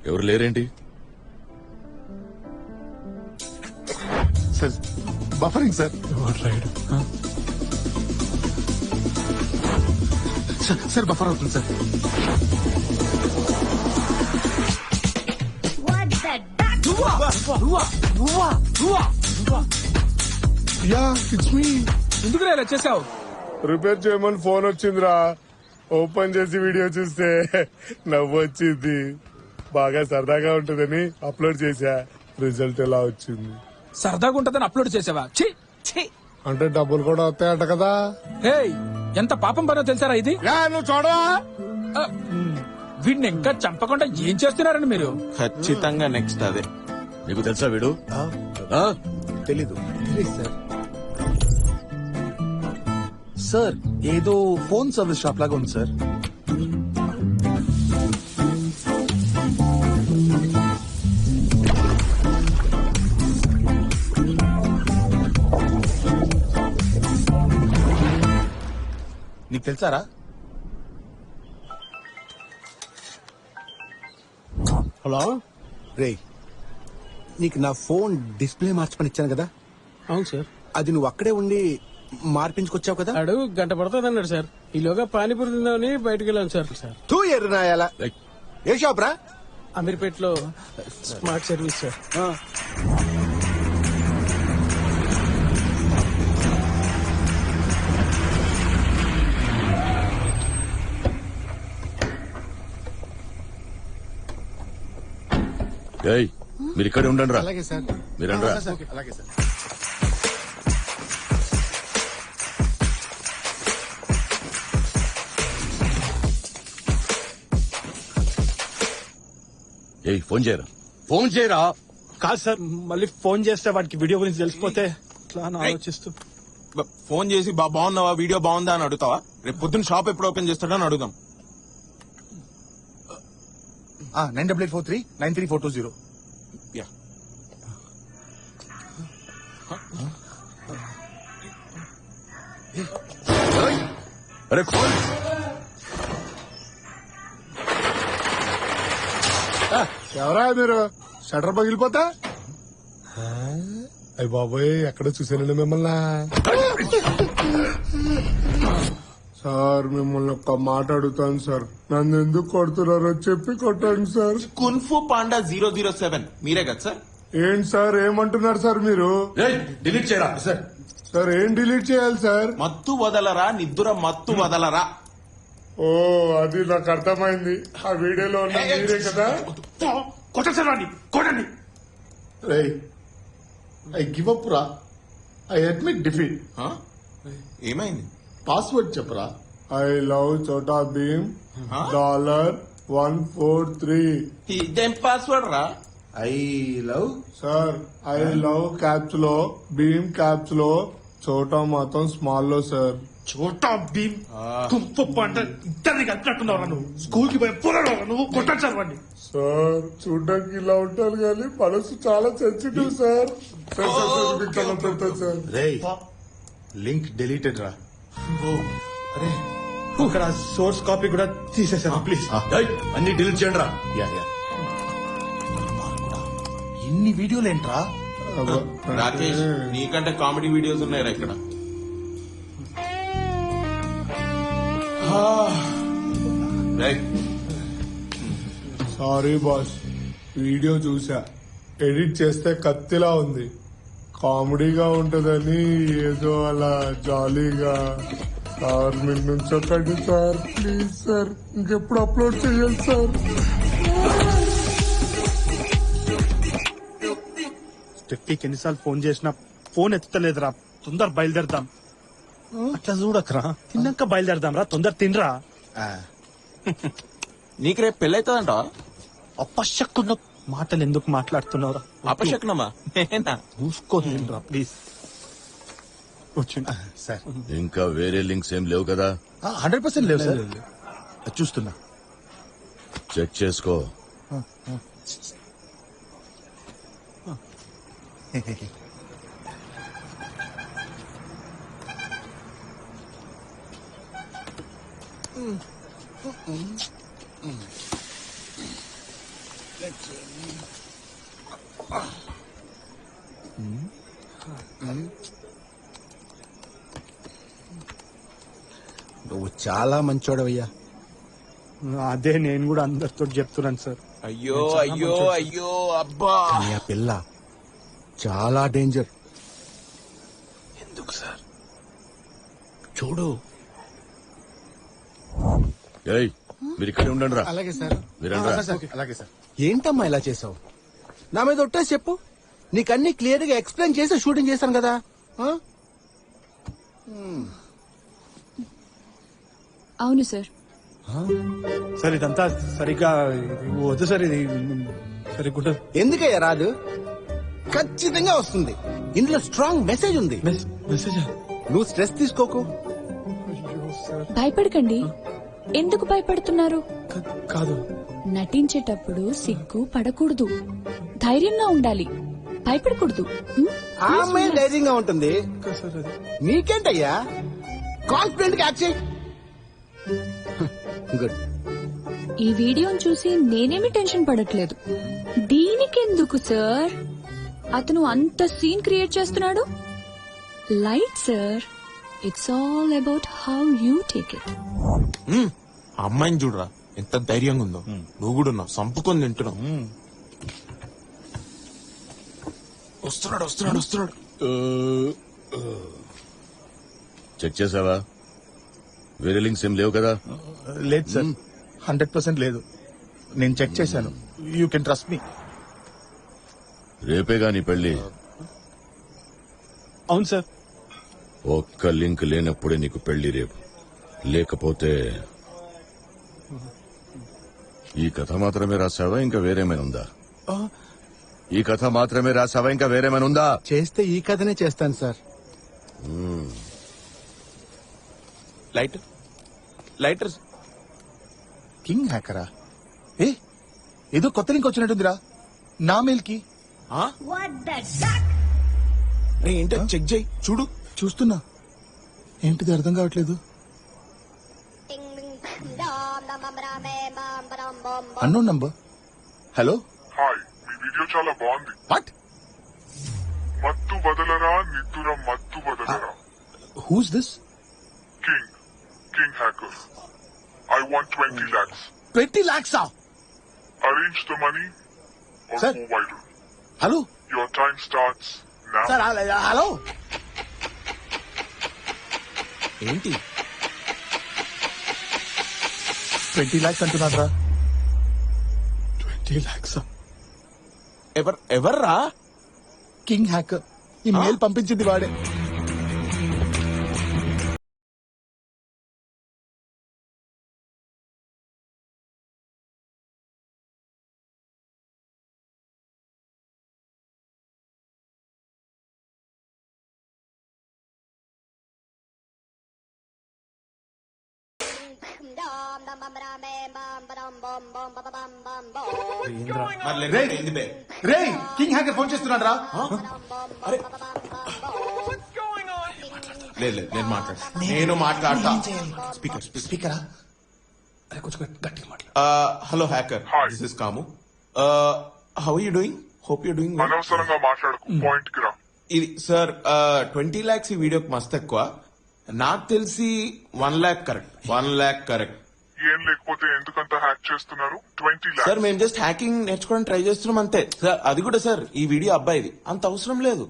ఎవరు లేరేంటి? Sir buffering sir. Sir buffer అవుతుంది సార్. Yeah it's me. ఎందుకు ఇలా చేసావు? రిపేర్ చేయమని ఫోన్ వచ్చిందిరా. ఓపెన్ చేసి వీడియో చూస్తే నవ్వు వచ్చింది. బాగా సరదాగా ఉంటుందని అప్లోడ్ చేశా. రిజల్ట్ ఎలా వచ్చింది? సరదాగా ఉంటదని అప్లోడ్ చేసావా? ఛీ ఛీ. అంటే డబ్బులు కూడా వస్తాయట కదా. ఏయ్, ఎంత పాపం పనో తెలుసారా ఇది? నువ్వు చూడవా? వీడిని ఇంకా చంపకుండా ఏం చేస్తున్నారండి మీరు? ఖచ్చితంగా నెక్స్ట్ అదే. నీకు తెలుసా వీడు? తెలీదు సార్. ఏదో ఫోన్ సర్వీస్ షాప్ లాగా ఉంది సార్. నీకు తెలుసారా? హలో రే, నీకు నా ఫోన్ డిస్ప్లే మార్చమని ఇచ్చాను కదా. అవును సార్. అది నువ్వు అక్కడే ఉండి మార్పించుకొచ్చావు కదా. అడుగు గంట పడుతుంది అన్నాడు సార్. ఈలోగా పానీపూరి తిందామని బయటకు వెళ్ళాను సార్. తూ ఎర్రనాయాల. ఏ షాప్ రా? అమీర్పేటలో స్మార్ట్ సర్వీస్ సార్. ఏయ్, మీరు ఇక్కడే ఉండండి రా. అలాగే సార్. మీరు రండి రా. అలాగే సార్. ఏయ్, ఫోన్ చేయరా, ఫోన్ చేయరా. కాదు సార్, మళ్ళీ ఫోన్ చేస్తే వాడికి వీడియో గురించి తెలిసిపోతే ఇట్లా అని ఆలోచిస్తూ. ఫోన్ చేసి బాగున్నావా, వీడియో బాగుందా అని అడుగుతావా? రేపు పొద్దున్న షాప్ ఎప్పుడు ఓపెన్ చేస్తాడని అడుగుదాం. 9843 93420. అరే ఫోన్. ఎవరా మీరు? షటర్ పగిలిపోతా. అయ్య బాబోయ్, ఎక్కడ చూసానండి మిమ్మల్ని. సార్ మిమ్మల్ని ఒక్క మాట అడుగుతాను సార్. నన్ను ఎందుకు కొడుతున్నారో చెప్పి కొట్టండి సార్. కున్ఫు పాండా 007 మీరే కదా సార్? ఏంటి సార్ ఏమంటున్నారు సార్ మీరు? డిలీట్ చేయరా సార్. సార్ ఏం డిలీట్ చేయాలి సార్? మత్తు వదలరా, నిద్ర మత్తు వదలరా. ఓ, అది నాకు అర్థమైంది. ఆ వీడియోలో ఉన్న మీరే కదా. కొట్టండి. ఐ గివ్ అప్ రా. I admit defeat. ఏమైంది? పాస్వర్డ్ చెప్పరా. I love Chhota Bheem $143. ఇదేం పాస్వర్డ్ రా? I love sir. I love caps లో, భీమ్ క్యాప్స్ లో, చోటా మాత్రం స్మాల్ లో సార్. చోటా భీమ్ కుంపు పంట ఇద్దరిని కలిపినట్టున్నావు నువ్వు. స్కూల్ కి పోయి పోరాడు నువ్వు. కొట్టాడు సార్ వాడిని. సార్ చూడడానికి ఇలా ఉంటారు కానీ మనసు చాలా సెన్సిటివ్ సార్. సార్ రే, లింక్ డిలీటెడ్ రా. అరే, అక్కడ సోర్స్ కాపీ కూడా తీసేసాను ప్లీజ్. అన్ని డిలీట్ చేయండి రా. ఇన్ని వీడియోలు ఏంట్రా? రాకేష్, నీకంటే కామెడీ వీడియోస్ ఉన్నాయరా ఇక్కడ. సారీ బాస్, వీడియో చూసా. ఎడిట్ చేస్తే కత్తిలా ఉంది. కామెడీగా ఉంటదని ఏదో అలా జాలీగా. సార్ మీరు నుంచొకండి సార్, ప్లీజ్ సార్. ఇంకెప్పుడు అప్లోడ్ చేయాలి సార్. స్టెఫీకి ఎన్నిసార్లు ఫోన్ చేసినా ఫోన్ ఎత్తలేదురా. తొందర బయలుదేరదాం. అట్లా చూడకరా, తిన్నాక బయలుదేరదాం రా. తొందర తినరా. నీకు రేపు పెళ్ళైతుందంట. అపశక్కున్న మాటలు ఎందుకు మాట్లాడుతున్నావురా? అపశకునమా నేనా? చూసుకోరా ప్లీజ్. సార్ ఇంకా వేరే లింక్స్ ఏం లేవు కదా? 100% లేవు సార్. చూస్తున్నా. చెక్ చేసుకో. నువ్వు చాలా మంచోడవయ్యా. అదే నేను కూడా అందరితో చెప్తున్నాను సార్. అయ్యో అయ్యో అయ్యో అబ్బా. కానీ ఆ పిల్ల చాలా డేంజర్. ఎందుకు సార్? చూడు. ఏయ్, మీరు ఇక్కడే ఉండండి రా. అలాగే సార్. మీరండి రా. అలాగే సార్. ఏంటమ్మా ఇలా చేసావు? నా మీద ఒట్టేసి చెప్పు. నీకన్నీ క్లియర్ గా ఎక్స్ప్లెయిన్ చేసి షూటింగ్ చేశాను కదా. ఆ? అవును సార్. సార్ ఇదంతా సరిగ్గా వద్దు సార్. ఇది సరిగ్గా ఎందుకయ్యా రాదు? ఖచ్చితంగా వస్తుంది. ఇందులో స్ట్రాంగ్ మెసేజ్ ఉంది. మెసేజ్. నువ్వు స్ట్రెస్ తీసుకోకు. భయపడకండి. ఎందుకు భయపడుతున్నారు? కాదు, నటించేటప్పుడు సిగ్గు పడకూడదు, ధైర్యంగా ఉండాలి, భయపడకూడదు. ఆ అమ్మాయి ధైర్యంగా ఉంటుంది. నీకేంటయ్యా? కాన్ఫిడెంట్ గా యాక్ట్ చేయి. గుడ్. ఈ వీడియోని చూసి నేనేమి టెన్షన్ పడట్లేదు. దీనికెందుకు సార్? అతను అంత సీన్ క్రియేట్ చేస్తున్నాడు. Light sir. It's all about how you take it. అమ్మాయిని చూడరా ఎంత ధైర్యంగా ఉందో. నువ్వు కూడా ఉన్నావు, సంపుకొని తింటున్నావు. వస్తున్నాడు వస్తున్నాడు వస్తున్నాడు. చెక్ చేసావా? వేరే లింక్స్ ఏం లేవు కదా? లేదు సార్. 100% లేదు. నేను చెక్ చేశాను. You can trust me. రేపేగా నీ పెళ్లి. అవును సార్. ఒక్క లింక్ లేనప్పుడే నీకు పెళ్లి రేపు. లేకపోతే ఈ కథ మాత్రమే రాసావా ఇంకా వేరేమైనా ఉందా? ఈ కథ మాత్రమే రాసావా ఇంకా వేరేమైనా ఉందా? చేస్తే ఈ కథనే చేస్తాను సార్. Lighter lighter. కింగ్ హ్యాకరా? ఏదో కొత్త లింక్ వచ్చినట్టుందిరా నా మెయిల్ కి. ఏంటో చెక్ చేయి చూడు. చూస్తున్నా. ఏంటిది అర్థం కావట్లేదు. Unknown number. హలో. హాయ్, మీ వీడియో చాలా బాగుంది. వాట్? మత్తు వదలరా నిద్దుర మత్తు వదలరా. Who's this? King hacker. I want 20 lakhs. 20 lakhs? Arrange the money or Sir. go viral. Hello? Your time starts now. Sir, hello? ఏంటి 20 lakhs అంటున్నారా? 20 lakhs. ఎవర్రా? King hacker. ఈ మెయిల్ పంపించింది వాడే. రే కింగ్ హ్యాకర్ ఫోన్ చేస్తున్నాడు రా. లేదు నేను మాట్లాడతా. స్పీకరా? కొంచెం గట్టిగా మాట్లాడు. హలో హ్యాకర్, దిస్ ఇస్ కాము. How you doing? Hope you doing. అనవసరంగా మాట్లాడకు, పాయింట్ కి రా. ఇది సార్ 20 lakhs ఈ వీడియోకి మస్తు ఎక్కువ. నాకు తెలిసి 1 lakh కరెక్ట్. 1 lakh correct. ఏం లేకపోతే ఎందుకంత హ్యాక్ చేస్తున్నారు? 20 lakhs. సార్ మేము జస్ట్ హ్యాకింగ్ నేర్చుకోవడానికి ట్రై చేస్తున్నాం అంతే సార్. అది కూడా సార్ ఈ వీడియో అబ్బాయిది, అంత అవసరం లేదు.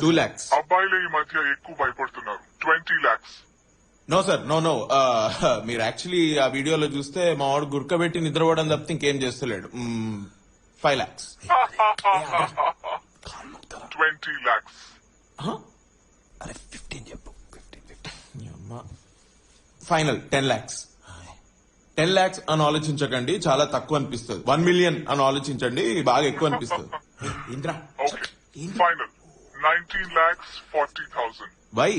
2 lakhs. అబ్బాయిలే ఈ మధ్య ఎక్కువ భయపడుతున్నారు. 20 lakhs. No sir, no. మీరు యాక్చువల్లీ ఆ వీడియోలో చూస్తే మా వాడు గుర్కబెట్టి నిద్రపోవడం తప్పితే ఇంకేం చేస్తలేడు. 5 lakhs. 20 lakhs. అరే 15 చెప్పు. Final 10 lakhs. 10 lakhs అని ఆలోచించకండి, చాలా తక్కువ అనిపిస్తుంది. 1 million అని ఆలోచించండి, బాగా ఎక్కువ అనిపిస్తుంది. Indra final 19,40,000 why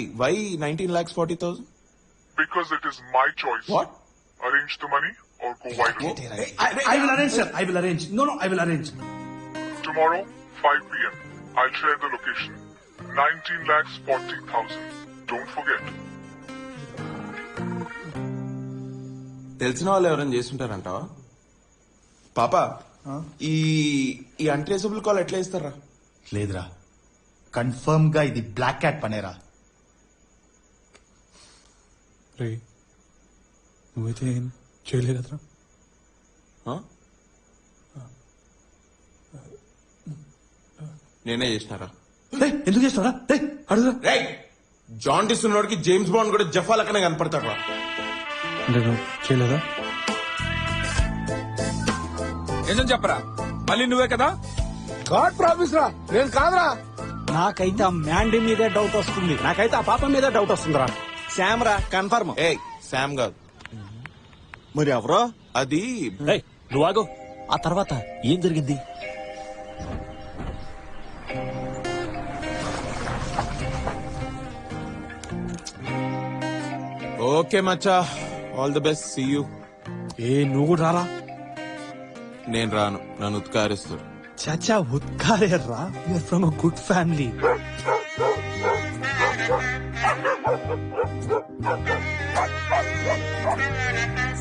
19,40,000? because it is my choice. What? Arrange the money or go viral. I will arrange, sir. I will arrange. No, I will arrange. Tomorrow 5 p.m. I'll share the location. 19,40,000. Don't forget. తెలిసిన వాళ్ళు ఎవరైనా చేస్తుంటారంటావా? పాప, ఈ untraceable call ఎట్లా ఇస్తారా? లేదురా, confirm గా ఇది బ్లాక్ క్యాట్ పనేరా. రే నువ్వైతే ఏం చేయలేదురా. నేనే చేసినారా? ఎందుకు చేస్తారా? అడుగురా. జాన్ డిస్ ఉన్నోడికి జేమ్స్ బాండ్ కూడా జఫా లెక్కనే కనపడతాడు. అంటే నువ్వు చేయలేదా? నిజం చెప్పరా, మళ్ళీ నువ్వే కదా? గాడ్ ప్రామిస్ రా, నేను కాదురా. నాకైతే ఆ మ్యాండీ మీదే డౌట్ వస్తుంది, నాకైతే ఆ పాప మీదే డౌట్ వస్తుందిరా. శామ్ రా కన్ఫర్మ్. ఏ శామ్ కాదు. మరి ఎవరో? అది నువ్వు ఆగు. ఆ తర్వాత ఏం జరిగింది? ఓకే మచ్చా, all the best, see you. నువ్వు కూడా రారా? నేను రాను, నన్ను ఉత్కారిస్తాడు. చాచా ఉత్కారేర్రా, you're from a good family.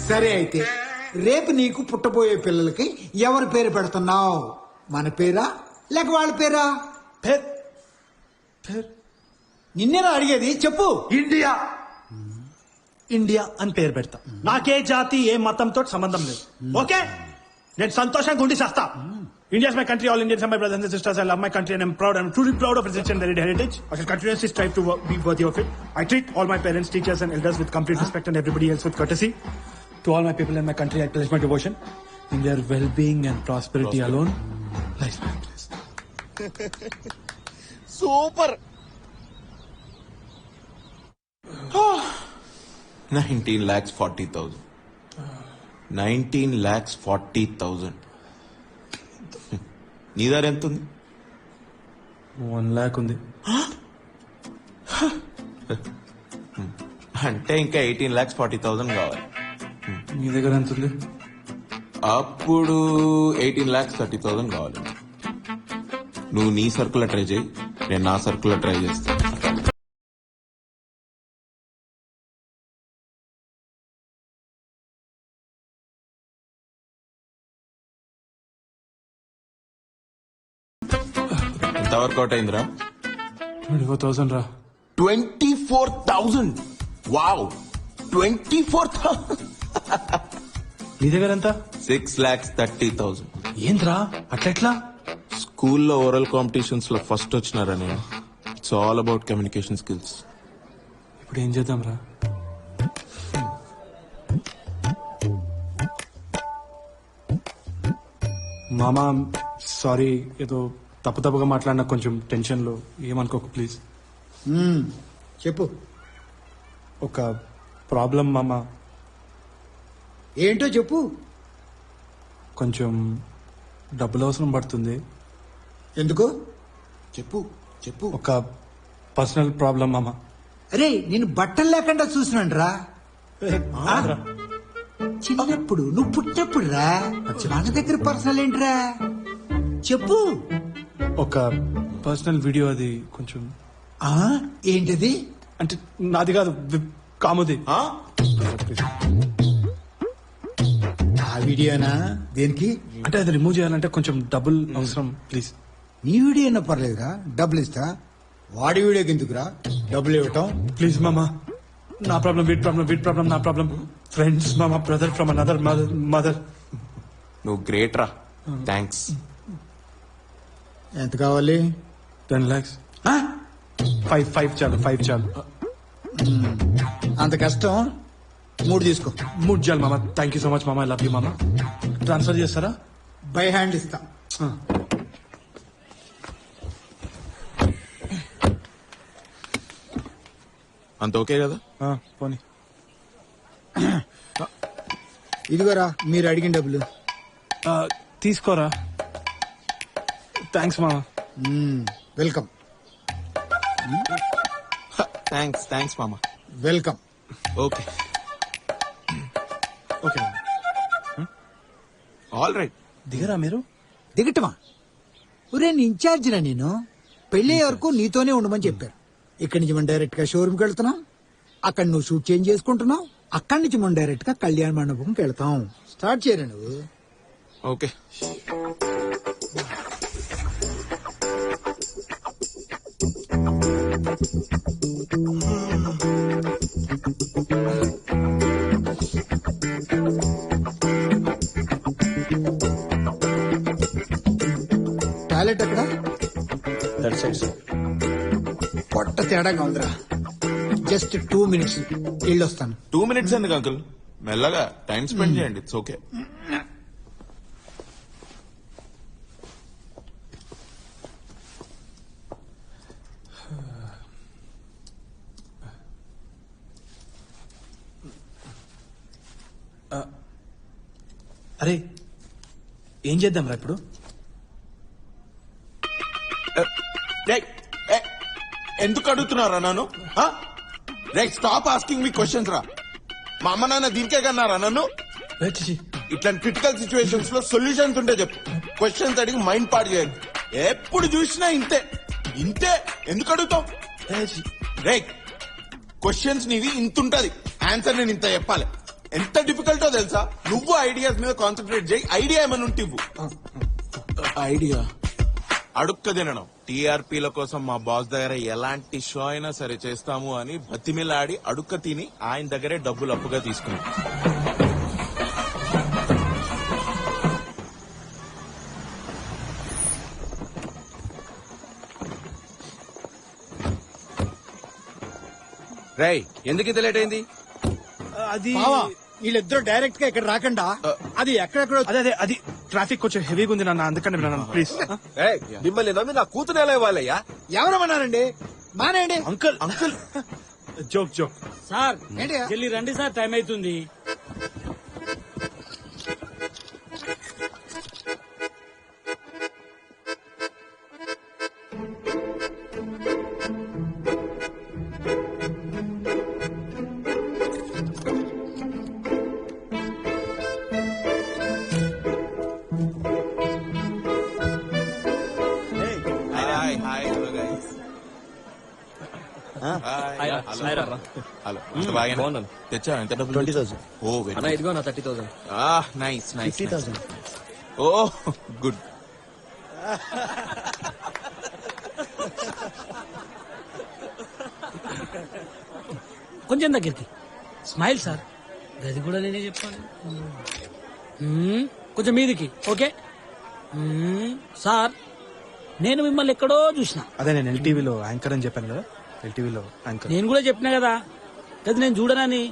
సరే అయితే రేపు నీకు పుట్టబోయే పిల్లలకి ఎవరి పేరు పెడుతున్నావు? మన పేరా లేక వాళ్ళ పేరా? నిన్నేనా అడిగేది, చెప్పు. ఇండియా ఇండియా అని పేరు పెడతా. నాకే జాతి ఏ మతంతో సంబంధం లేదు. ఓకే, నేను సంతోషంగా ఉండి చేస్తా. India is my country. All Indians are my brothers and sisters. I love my country and I'm proud. I'm truly proud of its rich and varied heritage. I shall continuously strive to be worthy of it. I treat all my parents, teachers and elders with complete respect and everybody else with courtesy. To all my people in my country, I pledge my devotion. In their well-being and prosperity alone lies my place. Super. 19,40,000. 19,40,000. నీ దగ్గర ఎంత ఉంది? 1 lakh ఉంది. అంటే ఇంకా 18,40,000 కావాలి. నీ దగ్గర ఎంత ఉంది? అప్పుడు 18,30,000 కావాలి. నువ్వు నీ సర్కులో ట్రై చేయి, నేను నా సర్కులో ట్రై చేస్తా. ఎంత వర్కౌట్ అయిందిరా? 24,000 రా. 24,000. వావ్, 24,000. నీ దగ్గర ఎంత? 6,30,000. ఏంద్రా అట్లెట్లా? స్కూల్లో ఓరల్ కాంపిటీషన్స్ లో ఫస్ట్ వచ్చినారా నేను. It's all about communication skills. ఇప్పుడు ఏం చేద్దాం రా? మామా సారీ, ఏదో తప్పుగా మాట్లాడినా, కొంచెం టెన్షన్ లో, ఏమనుకోకు ప్లీజ్. చెప్పు. ఒక ప్రాబ్లం మామా. ఏంటో చెప్పు. కొంచెం డబ్బులు అవసరం పడుతుంది. ఎందుకు? చెప్పు చెప్పు. ఒక పర్సనల్ ప్రాబ్లం మామా. అరే నేను బట్టలు లేకుండా చూసినాను రా. చిన్నప్పుడు నువ్వు పుట్టినప్పుడు రా. మన దగ్గర పర్సనల్ ఏంట్రా, చెప్పు. ఒక పర్సనల్ వీడియో, అది కొంచెం. ఏంటది? అంటే నాది కాదు, కాముది. ఆ వీడియోనా? దేనికి? అంటే అది రిమూవ్ చేయాలంటే కొంచెం డబ్బులు అవసరం ప్లీజ్. నీ వీడియో అయినా పర్లేదురా, డబ్బులు ఇస్తా. వాడి వీడియోకి ఎందుకురా డబ్బులు ఇవ్వటం? ప్లీజ్ మామా, నా ప్రాబ్లం వీడి ప్రాబ్లం నా ప్రాబ్లం. ఫ్రెండ్స్ మామా, బ్రదర్ ఫ్రమ్ అనదర్ మదర్. నువ్వు గ్రేట్ రా, థ్యాంక్స్. ఎంత కావాలి? 10 lakhs. 5 చాలు, 5 చాలు. అంత కష్టం, 3 తీసుకో. 3 చాలు మామా. థ్యాంక్ యూ సో మచ్ మామా, ఐ లవ్ యూ మామా. ట్రాన్స్ఫర్ చేస్తారా? బై హ్యాండ్ ఇస్తా. అంత ఓకే కదా? పోనీ. ఇదిగోరా మీరు అడిగిన డబ్బులు. తీసుకోరా. థ్యాంక్స్ మామ. వెల్కమ్. థ్యాంక్స్ మామ. Welcome. Okay okay all right. దిగరా మీరు. దిగటమా? ఒరే నీ ఇన్ఛార్జినా నేను. పెళ్లి వరకు నీతోనే ఉండమని చెప్పారు. ఇక్కడి నుంచి మనం డైరెక్ట్ గా షోరూమ్కి వెళ్తున్నాం. అక్కడ నువ్వు షూట్ చేంజ్ చేసుకుంటున్నావు. అక్కడి నుంచి మనం డైరెక్ట్ గా కళ్యాణ మండపంకి వెళ్తాం. స్టార్ట్ చేయరా నువ్వు. ఓకే. టాయిలెట్ ఎక్కడ? పొట్ట తేడాగా ఉందిరా. జస్ట్ 2 minutes వెళ్ళొస్తాను. 2 minutes ఎందుకు అంకుల్, మెల్లగా టైం స్పెండ్ చేయండి. It's okay. అరే ఏం చేద్దాంరా ఇప్పుడు? ఎందుకు అడుగుతున్నారా నన్ను? Right, stop asking me questions రా. మా అమ్మ నాన్న దీనికే కన్నారా నన్ను? ఇట్లాంటి క్రిటికల్ సిచ్యువేషన్స్ లో సొల్యూషన్స్ ఉంటే చెప్పు. క్వశ్చన్స్ అడిగి మైండ్ పాడు చేయాలి. ఎప్పుడు చూసినా ఇంతే ఇంతే. ఎందుకు అడుగుతావు? రైట్, క్వశ్చన్స్ నీవి ఇంత ఉంటది, ఆన్సర్ నేను ఇంత చెప్పాలి. ఎంత డిఫికల్టో తెలుసా? నువ్వు ఐడియాస్ మీద కాన్సన్ట్రేట్ చేయి. ఐడియా ఏమైనా ఉంటే ఇవ్వు. ఐడియా అడుక్క తినడం. టీఆర్పీల కోసం మా బాస్ దగ్గర ఎలాంటి షో అయినా సరే చేస్తాము అని బతిమిలాడి అడుక్క తిని ఆయన దగ్గరే డబ్బులు అప్పుగా తీసుకున్నాం. రై ఎందుకు ఇంత లేట్ అయింది? అది వీళ్ళిద్దరు డైరెక్ట్ గా ఇక్కడ రాకుండా అది ఎక్కడెక్కడ. అదే అది ట్రాఫిక్ కొంచెం హెవీగా ఉంది నాన్న, అందుకని ప్లీజ్. మిమ్మల్ని నమ్మి నా కూతురు ఎలా ఇవ్వాలయ్యా? ఎవరమన్నారండి? మానేయండి. Uncle uncle joke joke. Sir ఏంటి? జల్లి రండి సార్, టైం అవుతుంది. Hi hi hello guys. Hello, బాగా తెచ్చా? ఎంత డబ్బులు? 20,000. ఓ అన్న ఇదిగో నా 30,000. Nice nice. 50,000. ఓ గుడ్. కొంచెం దగ్గరికి స్మైల్ సార్. గది కూడా నేనే చెప్పాలి. కొంచెం మీదికి. ఓకే సార్, నేను మిమ్మల్ని ఎక్కడో చూసిన. అదే నేను ఎల్టీవీలో యాంకర్ అని చెప్పాను కదా, ఎల్టీవీలో యాంకర్. నేను కూడా చెప్పినా కదా, గది నేను చూడనని.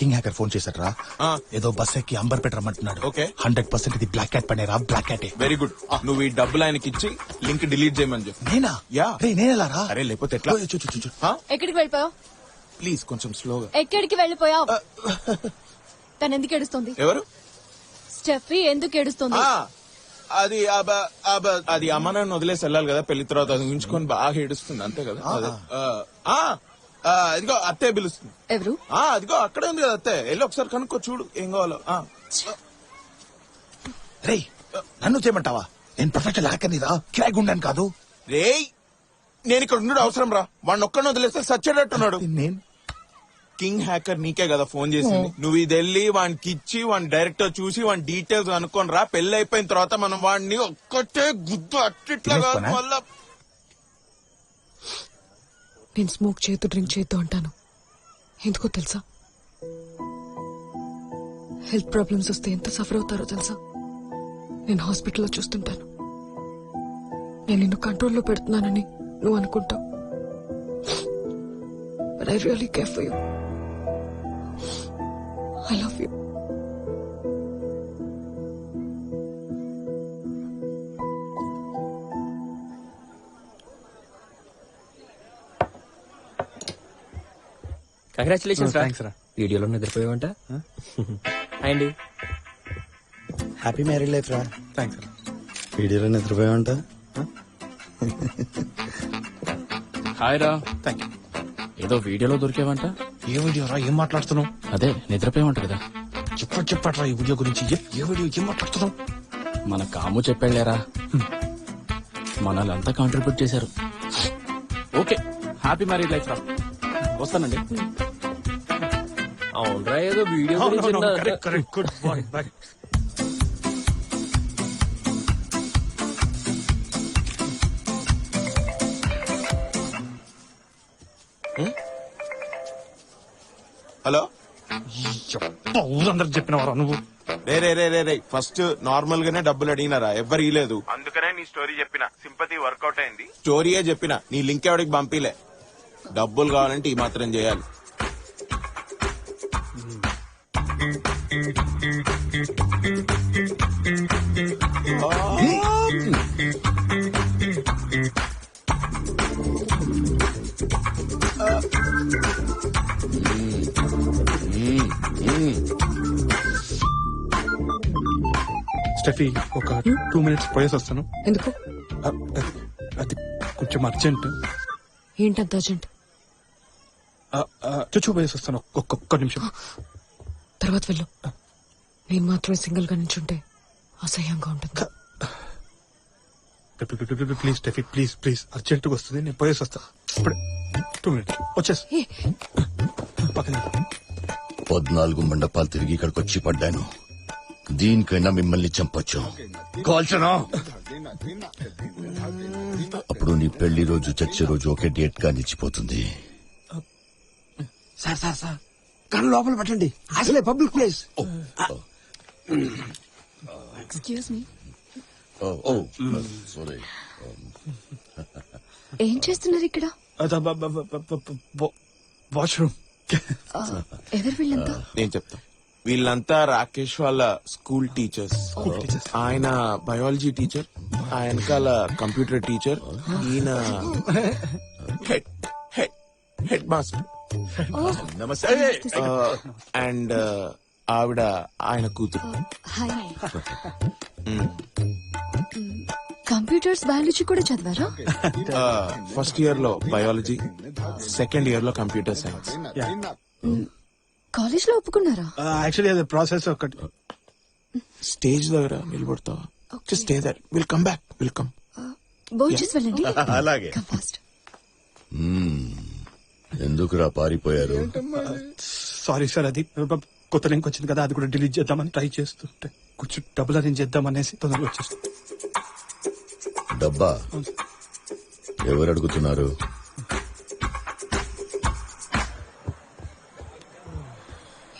కింగ్ హ్యాకర్ ఫోన్ చేశారా? ఏదో బస్ ఎక్కి అంబర్పేట రమ్మంటున్నాడు. ఓకే, 100% ఇది black cat పనేరా, black cat. Very good. నువ్వు ఈ డబ్బులు ఆయనకి ఇచ్చి లింక్ డిలీట్ చేయమని చెప్పు. నేనా? యా. నేనెలా రా? అరే లేకపోతే ఎట్లా? ఎక్కడికి వెళ్ళిపోయావు? ప్లీజ్ కొంచెం స్లోగా. ఎక్కడికి వెళ్ళిపోయావు? తను ఎందుకు ఏడుస్తుంది? ఎవరు? స్టెఫీ ఎందుకు ఏడుస్తుంది? అది అది అమ్మ నాన్న వదిలేసి వెళ్ళాలి కదా పెళ్లి తర్వాత, అది ఉంచుకొని బాగా ఏడుస్తుంది అంతే కదా. అదే అదిగో అత్తయ్య పిలుస్తుంది. ఎవరు? అదిగో అక్కడే ఉంది కదా అత్తయ్య, వెళ్ళి ఒకసారి కనుక్కో, చూడు ఏం కావాలో. రే నన్ను చేయమంటావా? నేను ప్రొఫెషనల్ హ్యాకర్ రా, కిరాయి గుండాను కాదు. రేయ్ నేను ఇక్కడ ఉండడు అవసరం రా, వాడిని ఒక్కడిని వదిలేస్తే సచ్చేటట్టున్నాడు. నేను కింగ్ హ్యాకర్ నీకే కదా ఫోన్ చేసింది. నువ్వు ఇది వెళ్ళి వానికి ఇచ్చి వాడిని డైరెక్టర్ చూసి వాడి డీటెయిల్స్ అనుకోని రా. పెళ్లి అయిపోయిన తర్వాత మనం వాడిని ఒక్కటే గుద్దు అట్టిట్లా కాదు మళ్ళా. నేను స్మోక్ చేయొద్దు, డ్రింక్ చేయొద్దు అంటాను. ఎందుకో తెలుసా? హెల్త్ ప్రాబ్లమ్స్ వస్తే ఎంత సఫర్ అవుతారో తెలుసా? నేను హాస్పిటల్లో చూస్తుంటాను. నేను నిన్ను కంట్రోల్లో పెడుతున్నానని నువ్వు అనుకుంటావు, but I really care for you. I love you. Congratulations thanks రా. వీడియోలో నిద్రపోయావంట అండి. హ్యాపీ మ్యారీడ్ లైఫ్ రా. థ్యాంక్స్ రా. వీడియోలో నిద్రపోయామంట. హాయ్ రా. Thank you. ఏదో వీడియోలో దొరికేవంట. ఏ వీడియో రా? ఏం మాట్లాడుతున్నావు? అదే నిద్రపోయావంట కదా. చెప్పట్రా ఈ వీడియో గురించి. ఏ వీడియో? ఏం మాట్లాడుతున్నావు? మన కాము చెప్పాళ్లేరా, మనల్ంతా కాంట్రిబ్యూట్ చేశారు. ఓకే, హ్యాపీ మ్యారీడ్ లైఫ్ రా. వస్తానండి. అవునరా, ఏదో వీడియో గురించి గుడ్ బాయ్. బాయ్. హలో, ఊరందరికి చెప్పినవారా నువ్వు? రే రే రే రే రే ఫస్ట్ నార్మల్ గానే డబ్బులు అడిగినారా? ఎవ్వరు ఇలేదు. అందుకనే నీ స్టోరీ చెప్పిన. సింపతి వర్కౌట్ అయింది. స్టోరీయే చెప్పిన, నీ లింక్ ఎవరికి పంపిలే. డబ్బులు కావాలంటే ఈ మాత్రం చేయాలి. స్టెఫీ, ఒక 2 minutes పోయేసి వస్తాను. ఎందుకు? అది కొంచెం అర్జెంట్. ఏంటంత అర్జెంట్? చుచ్చు పోయేసి వస్తాను. ఒక్క నిమిషం. తర్వాత వెళ్ళు. నేను మాత్రమే సింగిల్ గా నించుంటే అసహ్యంగా ఉంటుంది. Please Steffi, please please, urgent గా వస్తుంది. నేను పోయేసి వస్తా. ఇప్పుడే 2 minutes వచ్చేసి పక్కన. 14 మండపాలు తిరిగి ఇక్కడికి వచ్చి పడ్డాను. దీనికైనా మిమ్మల్ని చంపొచ్చు. కాల్చనా? అప్పుడు నీ పెళ్లి రోజు చచ్చే రోజు ఒకే డేట్ గా నిలిచిపోతుంది. సార్ సార్ సార్, కన్ను లోపల పెట్టండి. అసలే public place. Excuse me, sorry. ఏం చేస్తున్నారు ఇక్కడ? వాష్రూమ్. ఎవరు వీళ్ళంతా? నేను చెప్తా. వీళ్ళంతా రాకేష్ వాళ్ళ స్కూల్ టీచర్స్. ఆయన బయాలజీ టీచర్, ఆయనకాల కంప్యూటర్ టీచర్, ఈయన హెడ్ మాస్టర్. నమస్తే. అండ్ ఆవిడ ఆయన కూతురు. హాయ్. కంప్యూటర్స్ బయాలజీ కూడా చదివారా? ఫస్ట్ ఇయర్ లో బయాలజీ, సెకండ్ ఇయర్ లో కంప్యూటర్ సైన్స్. కాలేజ్ లో ఒప్పుకున్నారా? యాక్చువల్లీ అది ప్రాసెస్. ఒకటి స్టేజ్ దగ్గర నిలబడతావా? Just stay that, will come back, will come. భోంచేసి వెళ్ళండి. అలాగే. Come fast. ఎందుకురా పారిపోయారు? సారీ సార్, అది కొత్త లింక్ వచ్చింది కదా, అది కూడా డిలీట్ చేద్దామని ట్రై చేస్తుంటే కొంచెం డబ్బులు అరేంజ్ చేద్దామనేసి తొందరగా వచ్చేసి. డబ్బా ఎవరు అడుగుతున్నారు?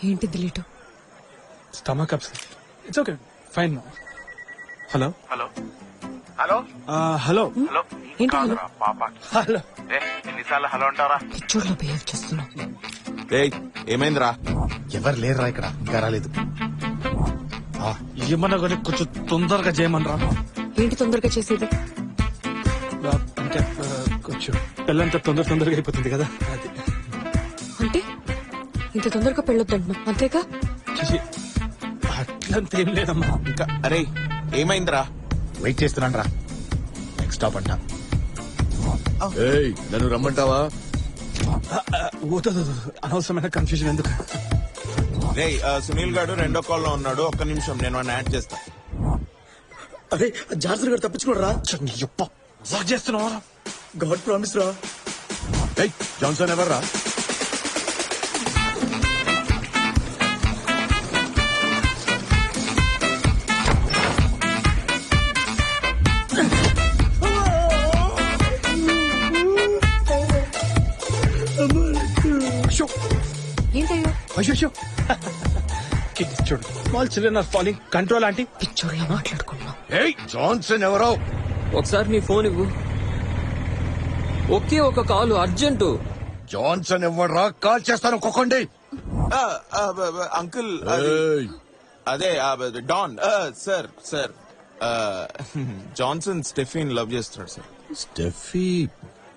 ఏంటి delete? Stomach upset. It's okay, fine. Hello hello hello hello hello. ఏంటి హలో? హలో. ఎన్నిసార్లు హలో అంటారా? పిచ్చోడ్లో బిహేవ్ చేస్తున్నావు. ఏమైందిరా? ఎవరు లేరురా ఇక్కడ, ఇంకా రాలేదు. ఏమన్నా కానీ కొంచెం తొందరగా చేయమనరా. ఏంటి తొందరగా చేసేది? అంటే కొంచెం పెళ్ళంతా తొందరగా అయిపోతుంది కదా, అది. అంటే ఇంత తొందరగా పెళ్ళొద్దంటున్నా అంతేగా? అట్లంతా ఏం లేదమ్మా. ఇంకా అరే ఏమైందిరా? వెయిట్ చేస్తున్నాను రా, నెక్స్ట్ స్టాప్ అంట. నన్ను రమ్మంటావా? అనవసరమైన కన్ఫ్యూజన్ ఎందుకు? రే సునీల్ గారు రెండో కాల్ లో ఉన్నాడు, ఒక్క నిమిషం నేను వాడిని యాడ్ చేస్తా. అరే జాన్సన్ గారు తప్పించుకోడు రా. చేస్తున్నావా? గాడ్ ప్రామిస్ రా. జాన్సన్ ఎవర్రా? ఏంటయ్యో? అయ్యో చూడు, small children are falling control. Aunty పిచ్చోడ్లా మాట్లాడుకున్నావు. జాన్సన్ ఎవరో? ఒకసారి నీ ఫోన్ ఇవ్వు. ఒకే ఒక కాలు అర్జెంటు. జాన్సన్ ఎవడ్రా? కాల్ చేస్తాను ఒక్కొక్కండి. అంకుల్ అదే డాన్. సార్ సార్, జాన్సన్ స్టెఫీన్ లవ్ చేస్తున్నాడు సార్. స్టెఫీ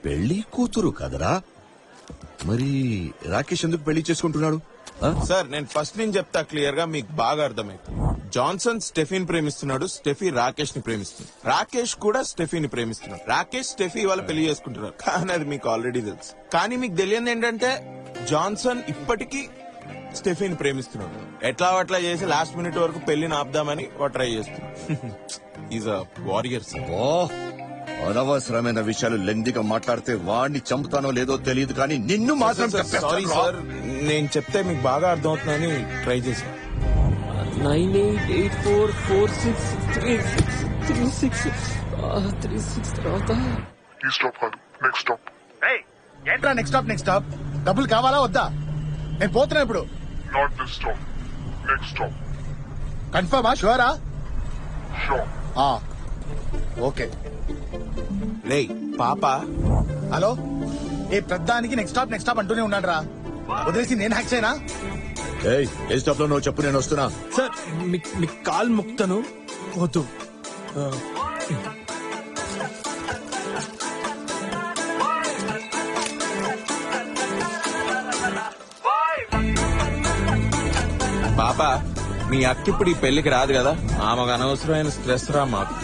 పెళ్లి కూతురు కదరా? మరి రాకేష్ ఎందుకు పెళ్లి చేసుకుంటున్నాడు? సార్ నేను ఫస్ట్ నుంచి చెప్తా క్లియర్ గా మీకు బాగా అర్థమైంది. జాన్సన్ స్టెఫీని ప్రేమిస్తున్నాడు, స్టెఫీ రాకేష్ ని ప్రేమిస్తుంది, రాకేష్ కూడా స్టెఫీని ప్రేమిస్తున్నాడు. రాకేష్ స్టెఫీ వాళ్ళ పెళ్లి చేసుకుంటున్నారు, కానీ అది మీకు ఆల్రెడీ తెలుసు. కానీ మీకు తెలియదు ఏంటంటే జాన్సన్ ఇప్పటికీ స్టెఫీని ప్రేమిస్తున్నాడు. ఎట్లా అట్లా చేసి లాస్ట్ మినిట్ వరకు పెళ్లిని ఆపుదామని ట్రై చేస్తున్నాడు. Is a warrior. అనవసరమైన విషయాలు లెందిగా మాట్లాడితే వాడిని చంపుతానో లేదో తెలియదు, కానీ నిన్ను మాత్రం సారీ సార్, నేను చెప్తే మీకు బాగా అర్థమవుతుందని ట్రై చేశాను. 9884463636 తర్వాత ఈ స్టాప్ కాదు, నెక్స్ట్ స్టాప్. ఏంట్రా నెక్స్ట్ స్టాప్? డబ్బులు కావాలా వద్దా? నేను పోతున్నా ఇప్పుడు. Not this stop, next stop. కన్ఫర్మా? షూరా? షూర్. ఓకే. రే పాప. హలో, ఏ ప్రధానికి నెక్స్ట్ స్టాప్ అంటూనే ఉన్నాడు రా. వదిలేసి నేను హ్యాక్ చేయనా? ఏ స్టాప్ లో నువ్వు చెప్పు, నేను వస్తున్నా. సార్ మీ కాల్ ముక్తను వద్దు. పాప మీ అక్క ఇప్పుడు ఈ పెళ్లికి రాదు కదా, ఆమెకు అనవసరమైన స్ట్రెస్ రా మాకు.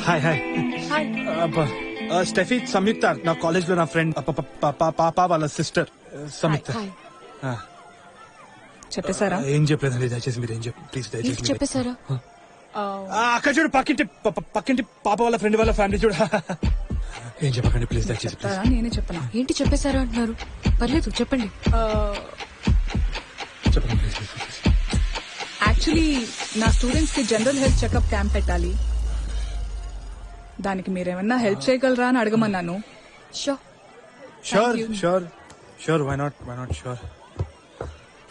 Hi hi. స్టెఫీ సంయుక్త నా కాలేజ్ లో నా ఫ్రెండ్, పాప వాళ్ళ సిస్టర్ సంయుక్త. చెప్పేశారా? ఏం చెప్పలేదండి, దయచేసి మీరు ఏం చెప్పు ప్లీజ్, దయచేసి. చెప్పేశారా? అక్కడ చూడు, పక్కింటి పాప వాళ్ళ ఫ్రెండ్ వాళ్ళ ఫ్యామిలీ చూడు. ఏం చెప్పకండి ప్లీజ్, దయచేసి. నేనే చెప్పనా? ఏంటి చెప్పేశారా అంటున్నారు? పర్లేదు చెప్పండి. చెప్పండి ప్లీజ్. యాక్చువల్లీ నా స్టూడెంట్స్ కి జనరల్ హెల్త్ చెకప్ క్యాంప్ పెట్టాలి. దానికి మీరేమన్నా హెల్ప్ చేయగలరా అని అడగమన్నాను. Sure, why not sure.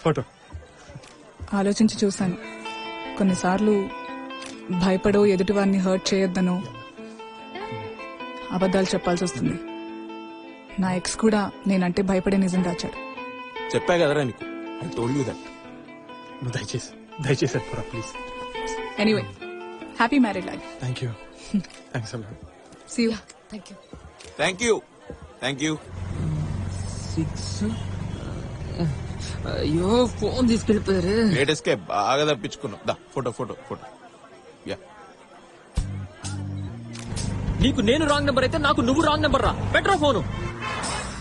Photo ఆలోచించి చూశాను. కొన్నిసార్లు భయపడో ఎదుటి వారిని హర్ట్ చేయొద్దనో అబద్ధాలు చెప్పాల్సి వస్తుంది. నా ఎక్స్ కూడా నేనంటే భయపడే నిజం దాచాడు. చెప్పా కదరా నీకు, ఐ టోల్డ్ యు దట్. నువ్వు దయచేసి photo please. Anyway, happy married life. Thank you. Thanks అలా. See you. Thank you. 6 అయ్యో ఫోన్ తీసుకెళ్ళిపోయారు. లేటెస్ట్ కే బాగా తప్పించుకున్నాం. దా ఫోటో. యా, నీకు నేను రాంగ్ నెంబర్ అయితే నాకు నువ్వు రాంగ్ నెంబర్ రా. పెట్టరా ఫోను.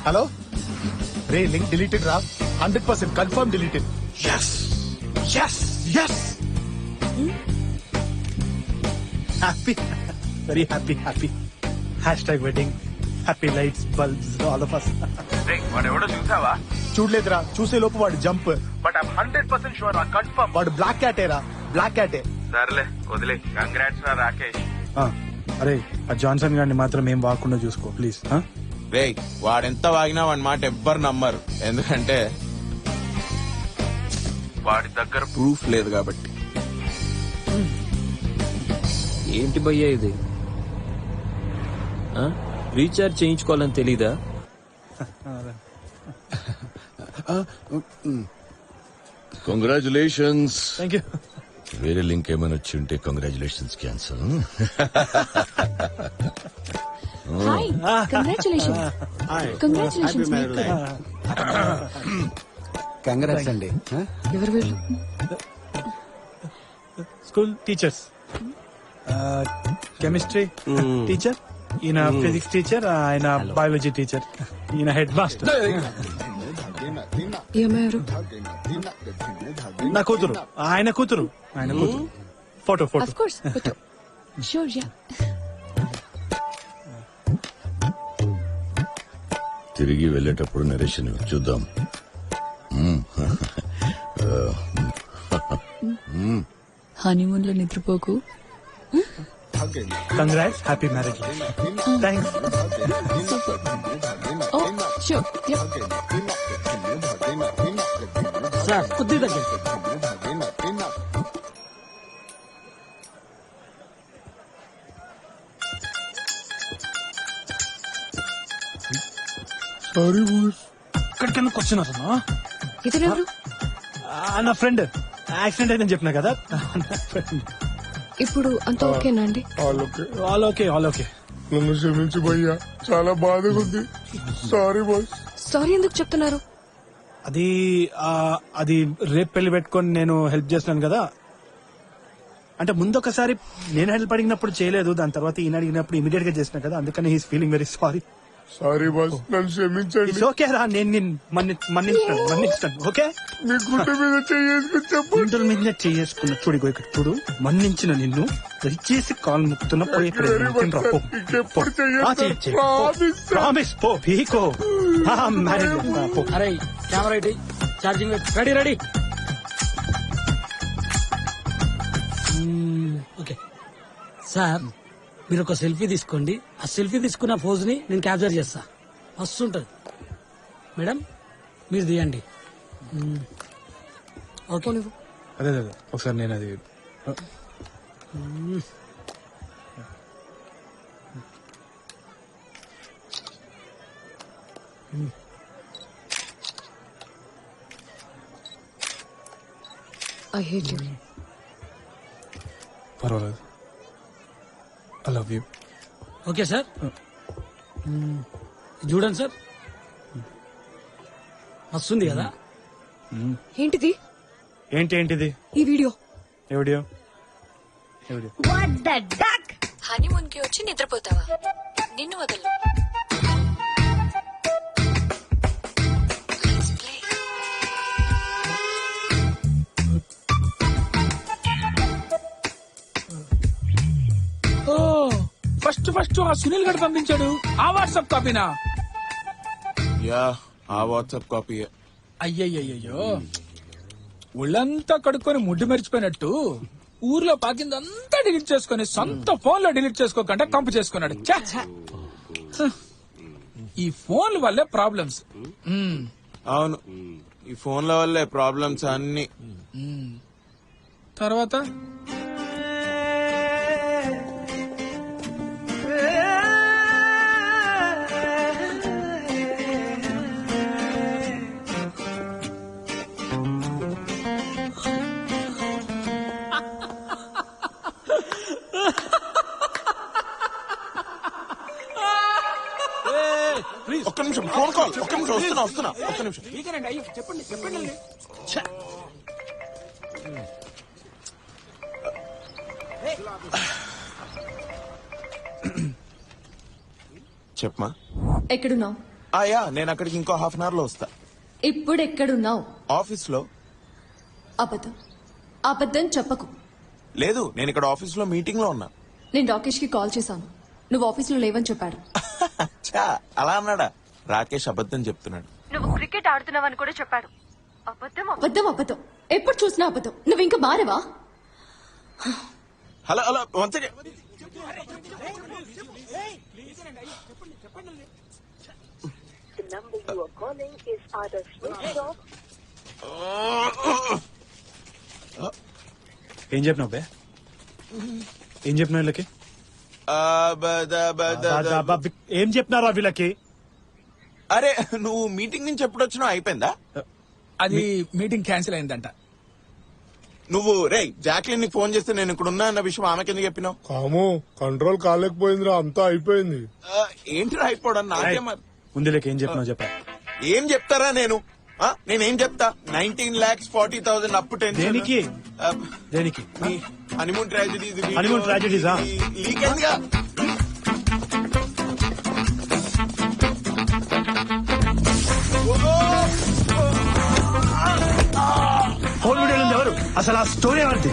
హలో రే, లింక్ డిలీటెడ్ రా. 100% confirm deleted. yes happy, very happy. #wedding, happy lights, bulbs, all of us. వాడెవడో చూసావా? చూడలేదురా, చూసే లోపు వాడు jump. But I 100% sure, confirm వాడు బ్లాక్ క్యాటేరా. బ్లాక్ క్యాటే. సర్లే వదిలే. కంగ్రాట్స్ రా రాకేష్. అరే ఆ జాన్సన్ గారిని మాత్రం ఏం వాకుండా చూసుకో ప్లీజ్. రే వాడెంత వాగినా వాడి మాట ఎవ్వరు నమ్మరు, ఎందుకంటే వాడి దగ్గర ప్రూఫ్ లేదు కాబట్టి. ఏంటి భయ్యా ఇది? రీఛార్జ్ చేయించుకోవాలని తెలీదా? కంగ్రాచులేషన్స్. Thank you. వేరే లింక్ ఏమైనా వచ్చి ఉంటే congratulations cancel. Hi, congratulations. Congratulations. Congrats అండి. ఎవరు వీళ్ళు? School teachers. కెమిస్ట్రీ టీచర్, ఈయన ఫిజిక్స్ టీచర్, ఆయన బయాలజీ టీచర్, ఈయన హెడ్ మాస్టర్. ఏమయ్యారు? నా కూతురు, ఆయన కూతురు. Photo. Of course, photo. Sure, yeah. తిరిగి వెళ్ళేటప్పుడు నరేషన్ చూద్దాం. హనీమూన్ లో నిద్రపోకు. Congrats, happy marriage. Thanks. Sir కొద్ది దగ్గర సారీ బాస్. ఇక్కడికి ఎందుకు వచ్చినారన్నా? ఇతనెవరు? నా ఫ్రెండ్ యాక్సిడెంట్ అయిందని చెప్పినా కదా. ఇప్పుడు అంత ఓకేనా అండి? All okay. నన్ను క్షమించి భయ్యా, చాలా బాధగా ఉంది. Sorry boss. సారీ ఎందుకు చెప్తున్నారు? అది రేపు పెళ్లి పెట్టుకొని నేను హెల్ప్ చేస్తున్నాను కదా. అంటే ముందు ఒకసారి నేను హెల్ప్ అడిగినప్పుడు చేయలేదు, దాని తర్వాత ఈయన అడిగినప్పుడు ఇమీడియట్ గా చేసిన కదా, అందుకని he's feeling very sorry. Sorry boss, నన్ను క్షమించండి. ఇట్స్ ఓకే రా, నేను మన్నిస్తాను. ఓకే, మీ గుండె మీద చేసుకుని చెప్పండి. గుండెల మీద చేసుకున్న చూడు, ఇక్కడ చూడు, మన్నించిన నిన్ను దయచేసి కాల్ ముక్కుతున్నప్పుడు ఇక్కడ ప్రామిస్ పో పీకో. అరే camera charging ready ready. Okay sir, మీరు ఒక సెల్ఫీ తీసుకోండి. ఆ సెల్ఫీ తీసుకున్న పోజ్ ని నేను క్యాప్చర్ చేస్తా. మస్తు ఉంటుంది మేడం, మీరు తీయండి. ఓకే అదే ఒకసారి నేను అది ఐ హేట్ యు. పర్వాలేదు, I love you. Okay sir, చూడండి సార్, వస్తుంది కదా. ఏంటిది? ఏంటిది? ఈ వీడియో. ఏ వీడియో? హనీమూన్ కి వచ్చి నిద్రపోతావా? నిన్ను వదలు. ఫస్ట్ ఆ సునీల్ గడు పంపించాడు. ఆ వాట్సాప్ కాపీనా? యా, ఆ వాట్సాప్ కాపీ. అయ్యయ్యో, ఒళ్ళంతా కడుక్కొని ముడ్డు మర్చిపోయినట్టు ఊర్లో పాకిందంతా డిలీట్ చేసుకుని సొంత ఫోన్ లో డిలీట్ చేసుకోకుండా కంపు చేసుకున్నాడు. ఈ ఫోన్ల వల్లే ప్రాబ్లమ్స్. అవును, ఈ ఫోన్ల వల్లే ప్రాబ్లమ్స్ అన్ని. తర్వాత ఒక్క నిమిషం, ఫోన్ కాల్. ఒక్క నిమిషం, వస్తున్నా. ఒక్క నిమిషం. చెప్పండి. చెప్పమా. ఎక్కడున్నావు? యా, నేను అక్కడికి ఇంకో హాఫ్ అన్ అవర్ లో వస్తా. ఇప్పుడు ఎక్కడున్నావు? ఆఫీస్ లో. అబద్ధం చెప్పకు. లేదు, నేను ఇక్కడ ఆఫీస్ లో మీటింగ్ లో ఉన్నా. నేను రాకేష్ కి కాల్ చేశాను, నువ్వు ఆఫీస్ లో లేవని చెప్పాడు. అలా అన్నాడా? రాకేష్ అబద్ధం చెప్తున్నాడు. నువ్వు క్రికెట్ ఆడుతున్నావని కూడా చెప్పాడు. అబద్ధం. ఎప్పుడు చూసినా అబద్ధం. నువ్వు ఇంకా మారవా? Hello one second. ఏం చెప్పినావు బే? ఏం చెప్పినావు వీళ్ళకి? ఏం చెప్పినారా వీళ్ళకి? అరే, నువ్వు మీటింగ్ నుంచి ఎప్పుడు వచ్చినావు? అయిపోయిందా? అది మీటింగ్ క్యాన్సిల్ అయిందంట. నువ్వు జాక్లిన్ ని ఫోన్ చేస్తే నేను ఇక్కడ ఉన్నా అన్న విషయం ఆమెకి ఎందుకు చెప్పినావు? కాము, కంట్రోల్ కాలేకపోయిందిరా, అంతా అయిపోయింది. ఏంటిరా అయిపోవడం? నాకేం ముందు లేక ఏం చెప్పినావు చెప్పా. ఏం చెప్తారా నేనేం చెప్తా? 19,40,000 అప్పు. దేనికి? హనీమూన్ ట్రాజడీసా? లీక్ అయిందిగా. ఫోన్ వీడియో ఎవరు అసలు? ఆ స్టోరీ ఎవరిది?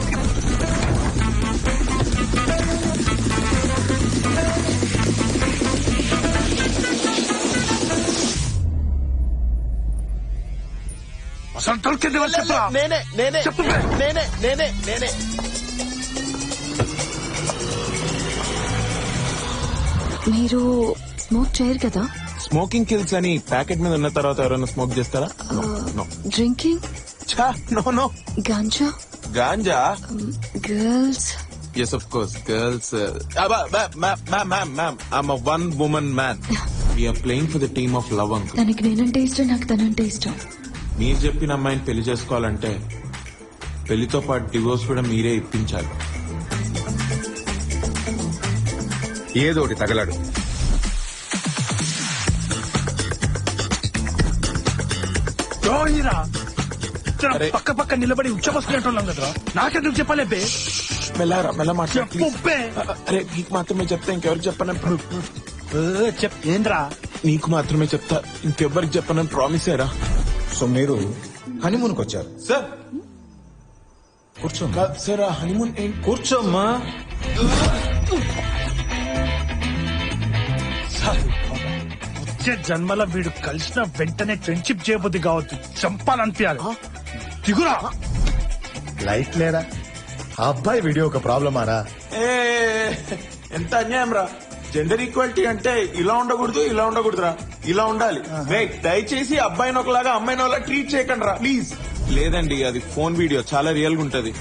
నేనే మీరు స్మోక్ చేయరు కదా? స్మోకింగ్ కిల్స్ అని ప్యాకెట్ మీద ఉన్న తర్వాత ఎవరైనా స్మోక్ చేస్తారా? No. Drinking? No no. Ganja? Ganja? Girls? Yes, of course. Girls. Ma'am, I'm a one-woman man. We are playing for the team of Lavang. తనకి నేనంటే ఇష్టం, నాకు తనంటే ఇష్టం. మీరు చెప్పిన అమ్మాయిని పెళ్లి చేసుకోవాలంటే పెళ్లితో పాటు డివోర్స్ కూడా మీరే ఇప్పించాలి. ఏదోటి తగలాడు. పక్క పక్క నిలబడి ఉచ్చబోసుకునేటోళ్ళం కదా, నాకెందుకు చెప్పలే బే? మెల్ల మాట్లాడు. చెప్పు బే. అరే నీకు మాత్రమే చెప్తా, ఇంకెవరికి చెప్పను. ఏంద్రా? నీకు మాత్రమే చెప్తా, ఇంకెవ్వరికి చెప్పనని ప్రామిస్ అయ్యారా? సో మీరు హనీమూన్కి వచ్చారు సార్? కూర్చో సార్ హనీమూన్ కూర్చోమ్మా. వచ్చే జన్మల వీడు కలిసిన వెంటనే ఫ్రెండ్షిప్ చేయబుద్ధి కావద్దు, చంపాలనిపించాలి. దిగురా. లైట్ లేరా? ఆ అబ్బాయి వీడియో ఒక ప్రాబ్లమారా? ఎంత అన్యాయం రా. జెండర్ ఈక్వాలిటీ అంటే ఇలా ఉండకూడదు, ఇలా ఉండకూడదురా, ఇలా ఉండాలి. దయచేసి అబ్బాయిని ఒకలాగా అమ్మాయిని ఒకలా ట్రీట్ చేయకండి రా ప్లీజ్. లేదండి, అది ఫోన్ వీడియో, చాలా రియల్ గా ఉంటది.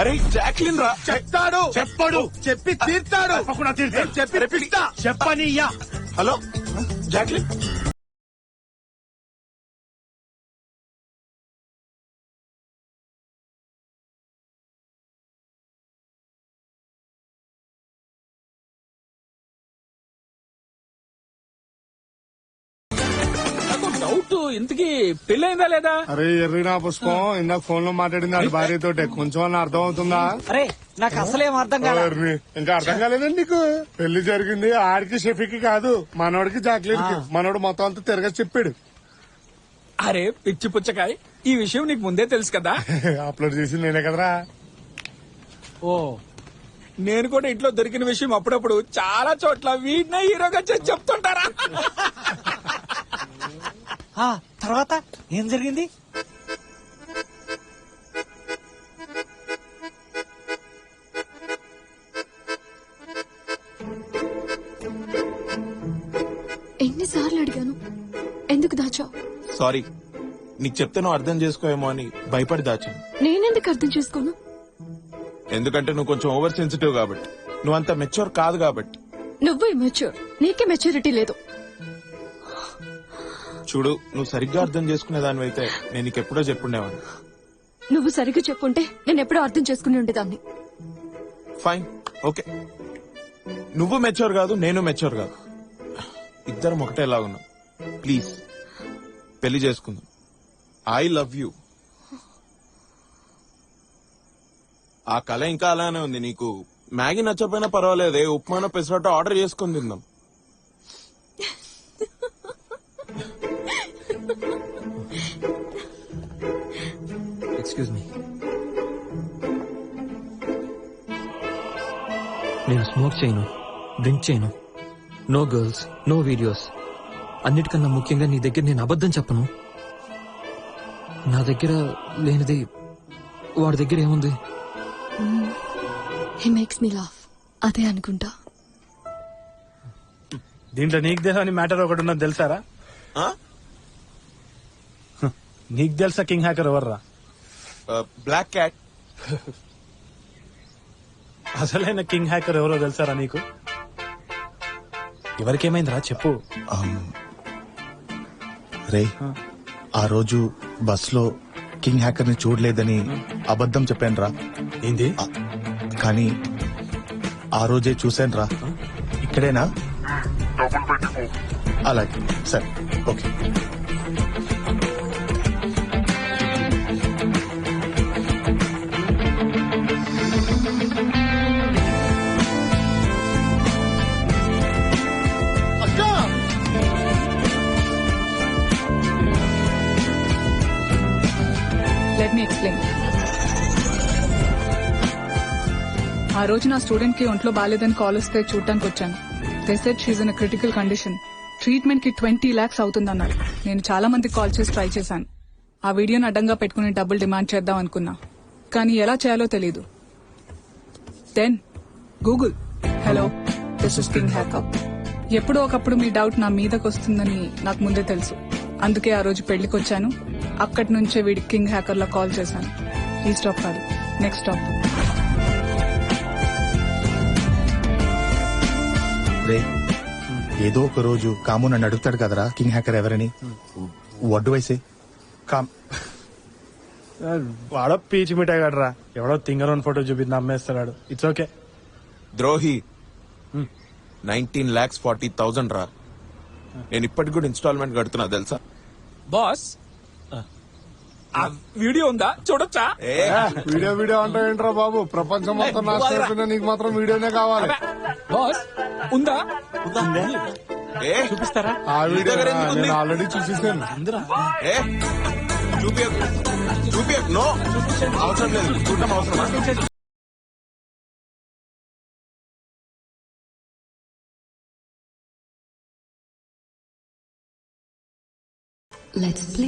అరే జాక్లిన్ రా. చెప్తాడు, చెప్పడు, చెప్పి తీర్తాడు. చెప్పి చెప్పనియ్యా. Hello Jacqueline. డౌట్, ఇంతకీ పెళ్ళైందా లేదా? అరే ఎర్రినా పుష్పం, ఇందాక ఫోన్ లో మాట్లాడింది అది భార్యతోటే, కొంచెం అన్న అర్థం అవుతుందా? అరే నాకు అసలేం అర్థం ఎర్రి, ఇంకా అర్థం కాలేదండి నీకు? పెళ్లి జరిగింది ఆడికి షెఫీకి కాదు, మనోడికి జాక్లిన్ కి. మనోడు మొత్తం అంతా తిరగ చెప్పాడు. అరే పిచ్చి పుచ్చకాయ్, ఈ విషయం నీకు ముందే తెలుసు కదా? అప్లోడ్ చేసింది నేనే కదరా. ఓ, నేను కూడా ఇంట్లో దొరికిన విషయం అప్పుడప్పుడు చాలా చోట్ల వీడినే హీరోగా చేసి చెప్తుంటారా. తర్వాత ఏం జరిగింది? ఎన్నిసార్లు అడిగాను, ఎందుకు దాచావు? సారీ, నీకు చెప్తే నువ్వు అర్థం చేసుకోవేమో అని భయపడి దాచాను. నేనెందుకు అర్థం చేసుకోను? ఎందుకంటే నువ్వు కొంచెం ఓవర్ సెన్సిటివ్ కాబట్టి, నువ్వు అంత మెచ్యూర్ కాదు కాబట్టి. నువ్వు మెచ్యూర్, నీకే మెచ్యూరిటీ లేదు. చూడు, నువ్వు సరిగ్గా అర్థం చేసుకునే దాని అయితే నేను నీకు ఎప్పుడో చెప్పుండేవాడిని. నువ్వు సరిగ్గా చెప్పుంటే నేను ఎప్పుడో అర్థం చేసుకుని ఉండేదాన్ని. Fine, okay. నువ్వు మెచ్యూర్ కాదు, నేను మెచ్యూర్ కాదు, ఇద్దరం ఒకటేలాగున్నాం. ప్లీజ్ పెళ్లి చేసుకుందాం. I love you. ఆ కళ ఇంకా అలానే ఉంది. నీకు మ్యాగీ నచ్చపోయినా పర్వాలేదే, ఉప్మానో పెసరట్టు ఆర్డర్ చేసుకుని తిందాం. Excuse me. నేను స్మోక్ చేయను, డ్రింక్ చేయను, నో గర్ల్స్, నో వీడియోస్. అన్నిటికన్నా ముఖ్యంగా నీ దగ్గర నేను అబద్ధం చెప్పను. నా దగ్గర లేనిది వాడి దగ్గర ఏముంది? హీ మేక్స్ మీ లాఫ్, అదే అనుకుంటా. దీంట్లో నీకు తెలుసని మ్యాటర్ ఒకటి ఉన్నది తెలుసారా? నీకు తెలుసా కింగ్ హ్యాకర్ ఎవర్రా? Black cat. అసలైన కింగ్ హ్యాకర్ ఎవరో తెలుసారా నీకు? ఎవరికేమైందిరా చెప్పు. రే, ఆ రోజు బస్ లో కింగ్ హ్యాకర్ ని చూడలేదని అబద్ధం చెప్పాను రా. ఏంది? కానీ ఆ రోజే చూశాను రా. ఇక్కడేనా? అలాగే, సరే, ఓకే. Let me explain. ఆ రోజు నా స్టూడెంట్ కి ఒంట్లో బాలేదని కాల్ వస్తే చూడటానికి వచ్చాను. They said she's in critical condition. Treatment కి 20 lakhs అవుతుందన్నారు. నేను చాలా మందికి కాల్ చేసి ట్రై చేశాను. ఆ వీడియోని అడ్డంగా పెట్టుకుని డబ్బులు డిమాండ్ చేద్దాం అనుకున్నా, కానీ ఎలా చేయాలో తెలీదు. Then Google, hello this is king hacker. ఎప్పుడో ఒకప్పుడు మీ డౌట్ నా మీదకి వస్తుందని నాకు ముందే తెలుసు. అందుకే ఆ రోజు పెళ్లికి వచ్చాను. అక్కడి నుంచే వీడి కింగ్ హ్యాకర్ లా కాల్ చేశాను. ఈ స్టాప్ కాదు, నెక్స్ట్ స్టాప్. రే ఏదో ఒక రోజు కాము నన్ను అడుగుతాడు కదరా కింగ్ హ్యాకర్ ఎవరని. వడ్డు వయసే కామ్ వాడో పీచి మిఠాయి గడరా, ఎవడో తింగరోన్ ఫోటో చూపి నమ్మేస్తాడు. It's okay. ద్రోహి 19,40,000 రా. నేను ఇప్పటికి కూడా ఇన్స్టాల్మెంట్ కడుతున్నా తెలుసా. బాస్ ఆ వీడియో ఉందా, చూడొచ్చా? వీడియో వీడియో అంటే ఏంట్రా బాబు, ప్రపంచం మొత్తం నాశనం అయిపోయినా నీకు మాత్రం వీడియోనే కావాలి. బాస్ ఉందా? చూపిస్తారా? ఆ వీడియో నేను ఆల్రెడీ చూసేసాను. చూపి నో అవసరం లేదు, చూడటం అవసరం. Let's play.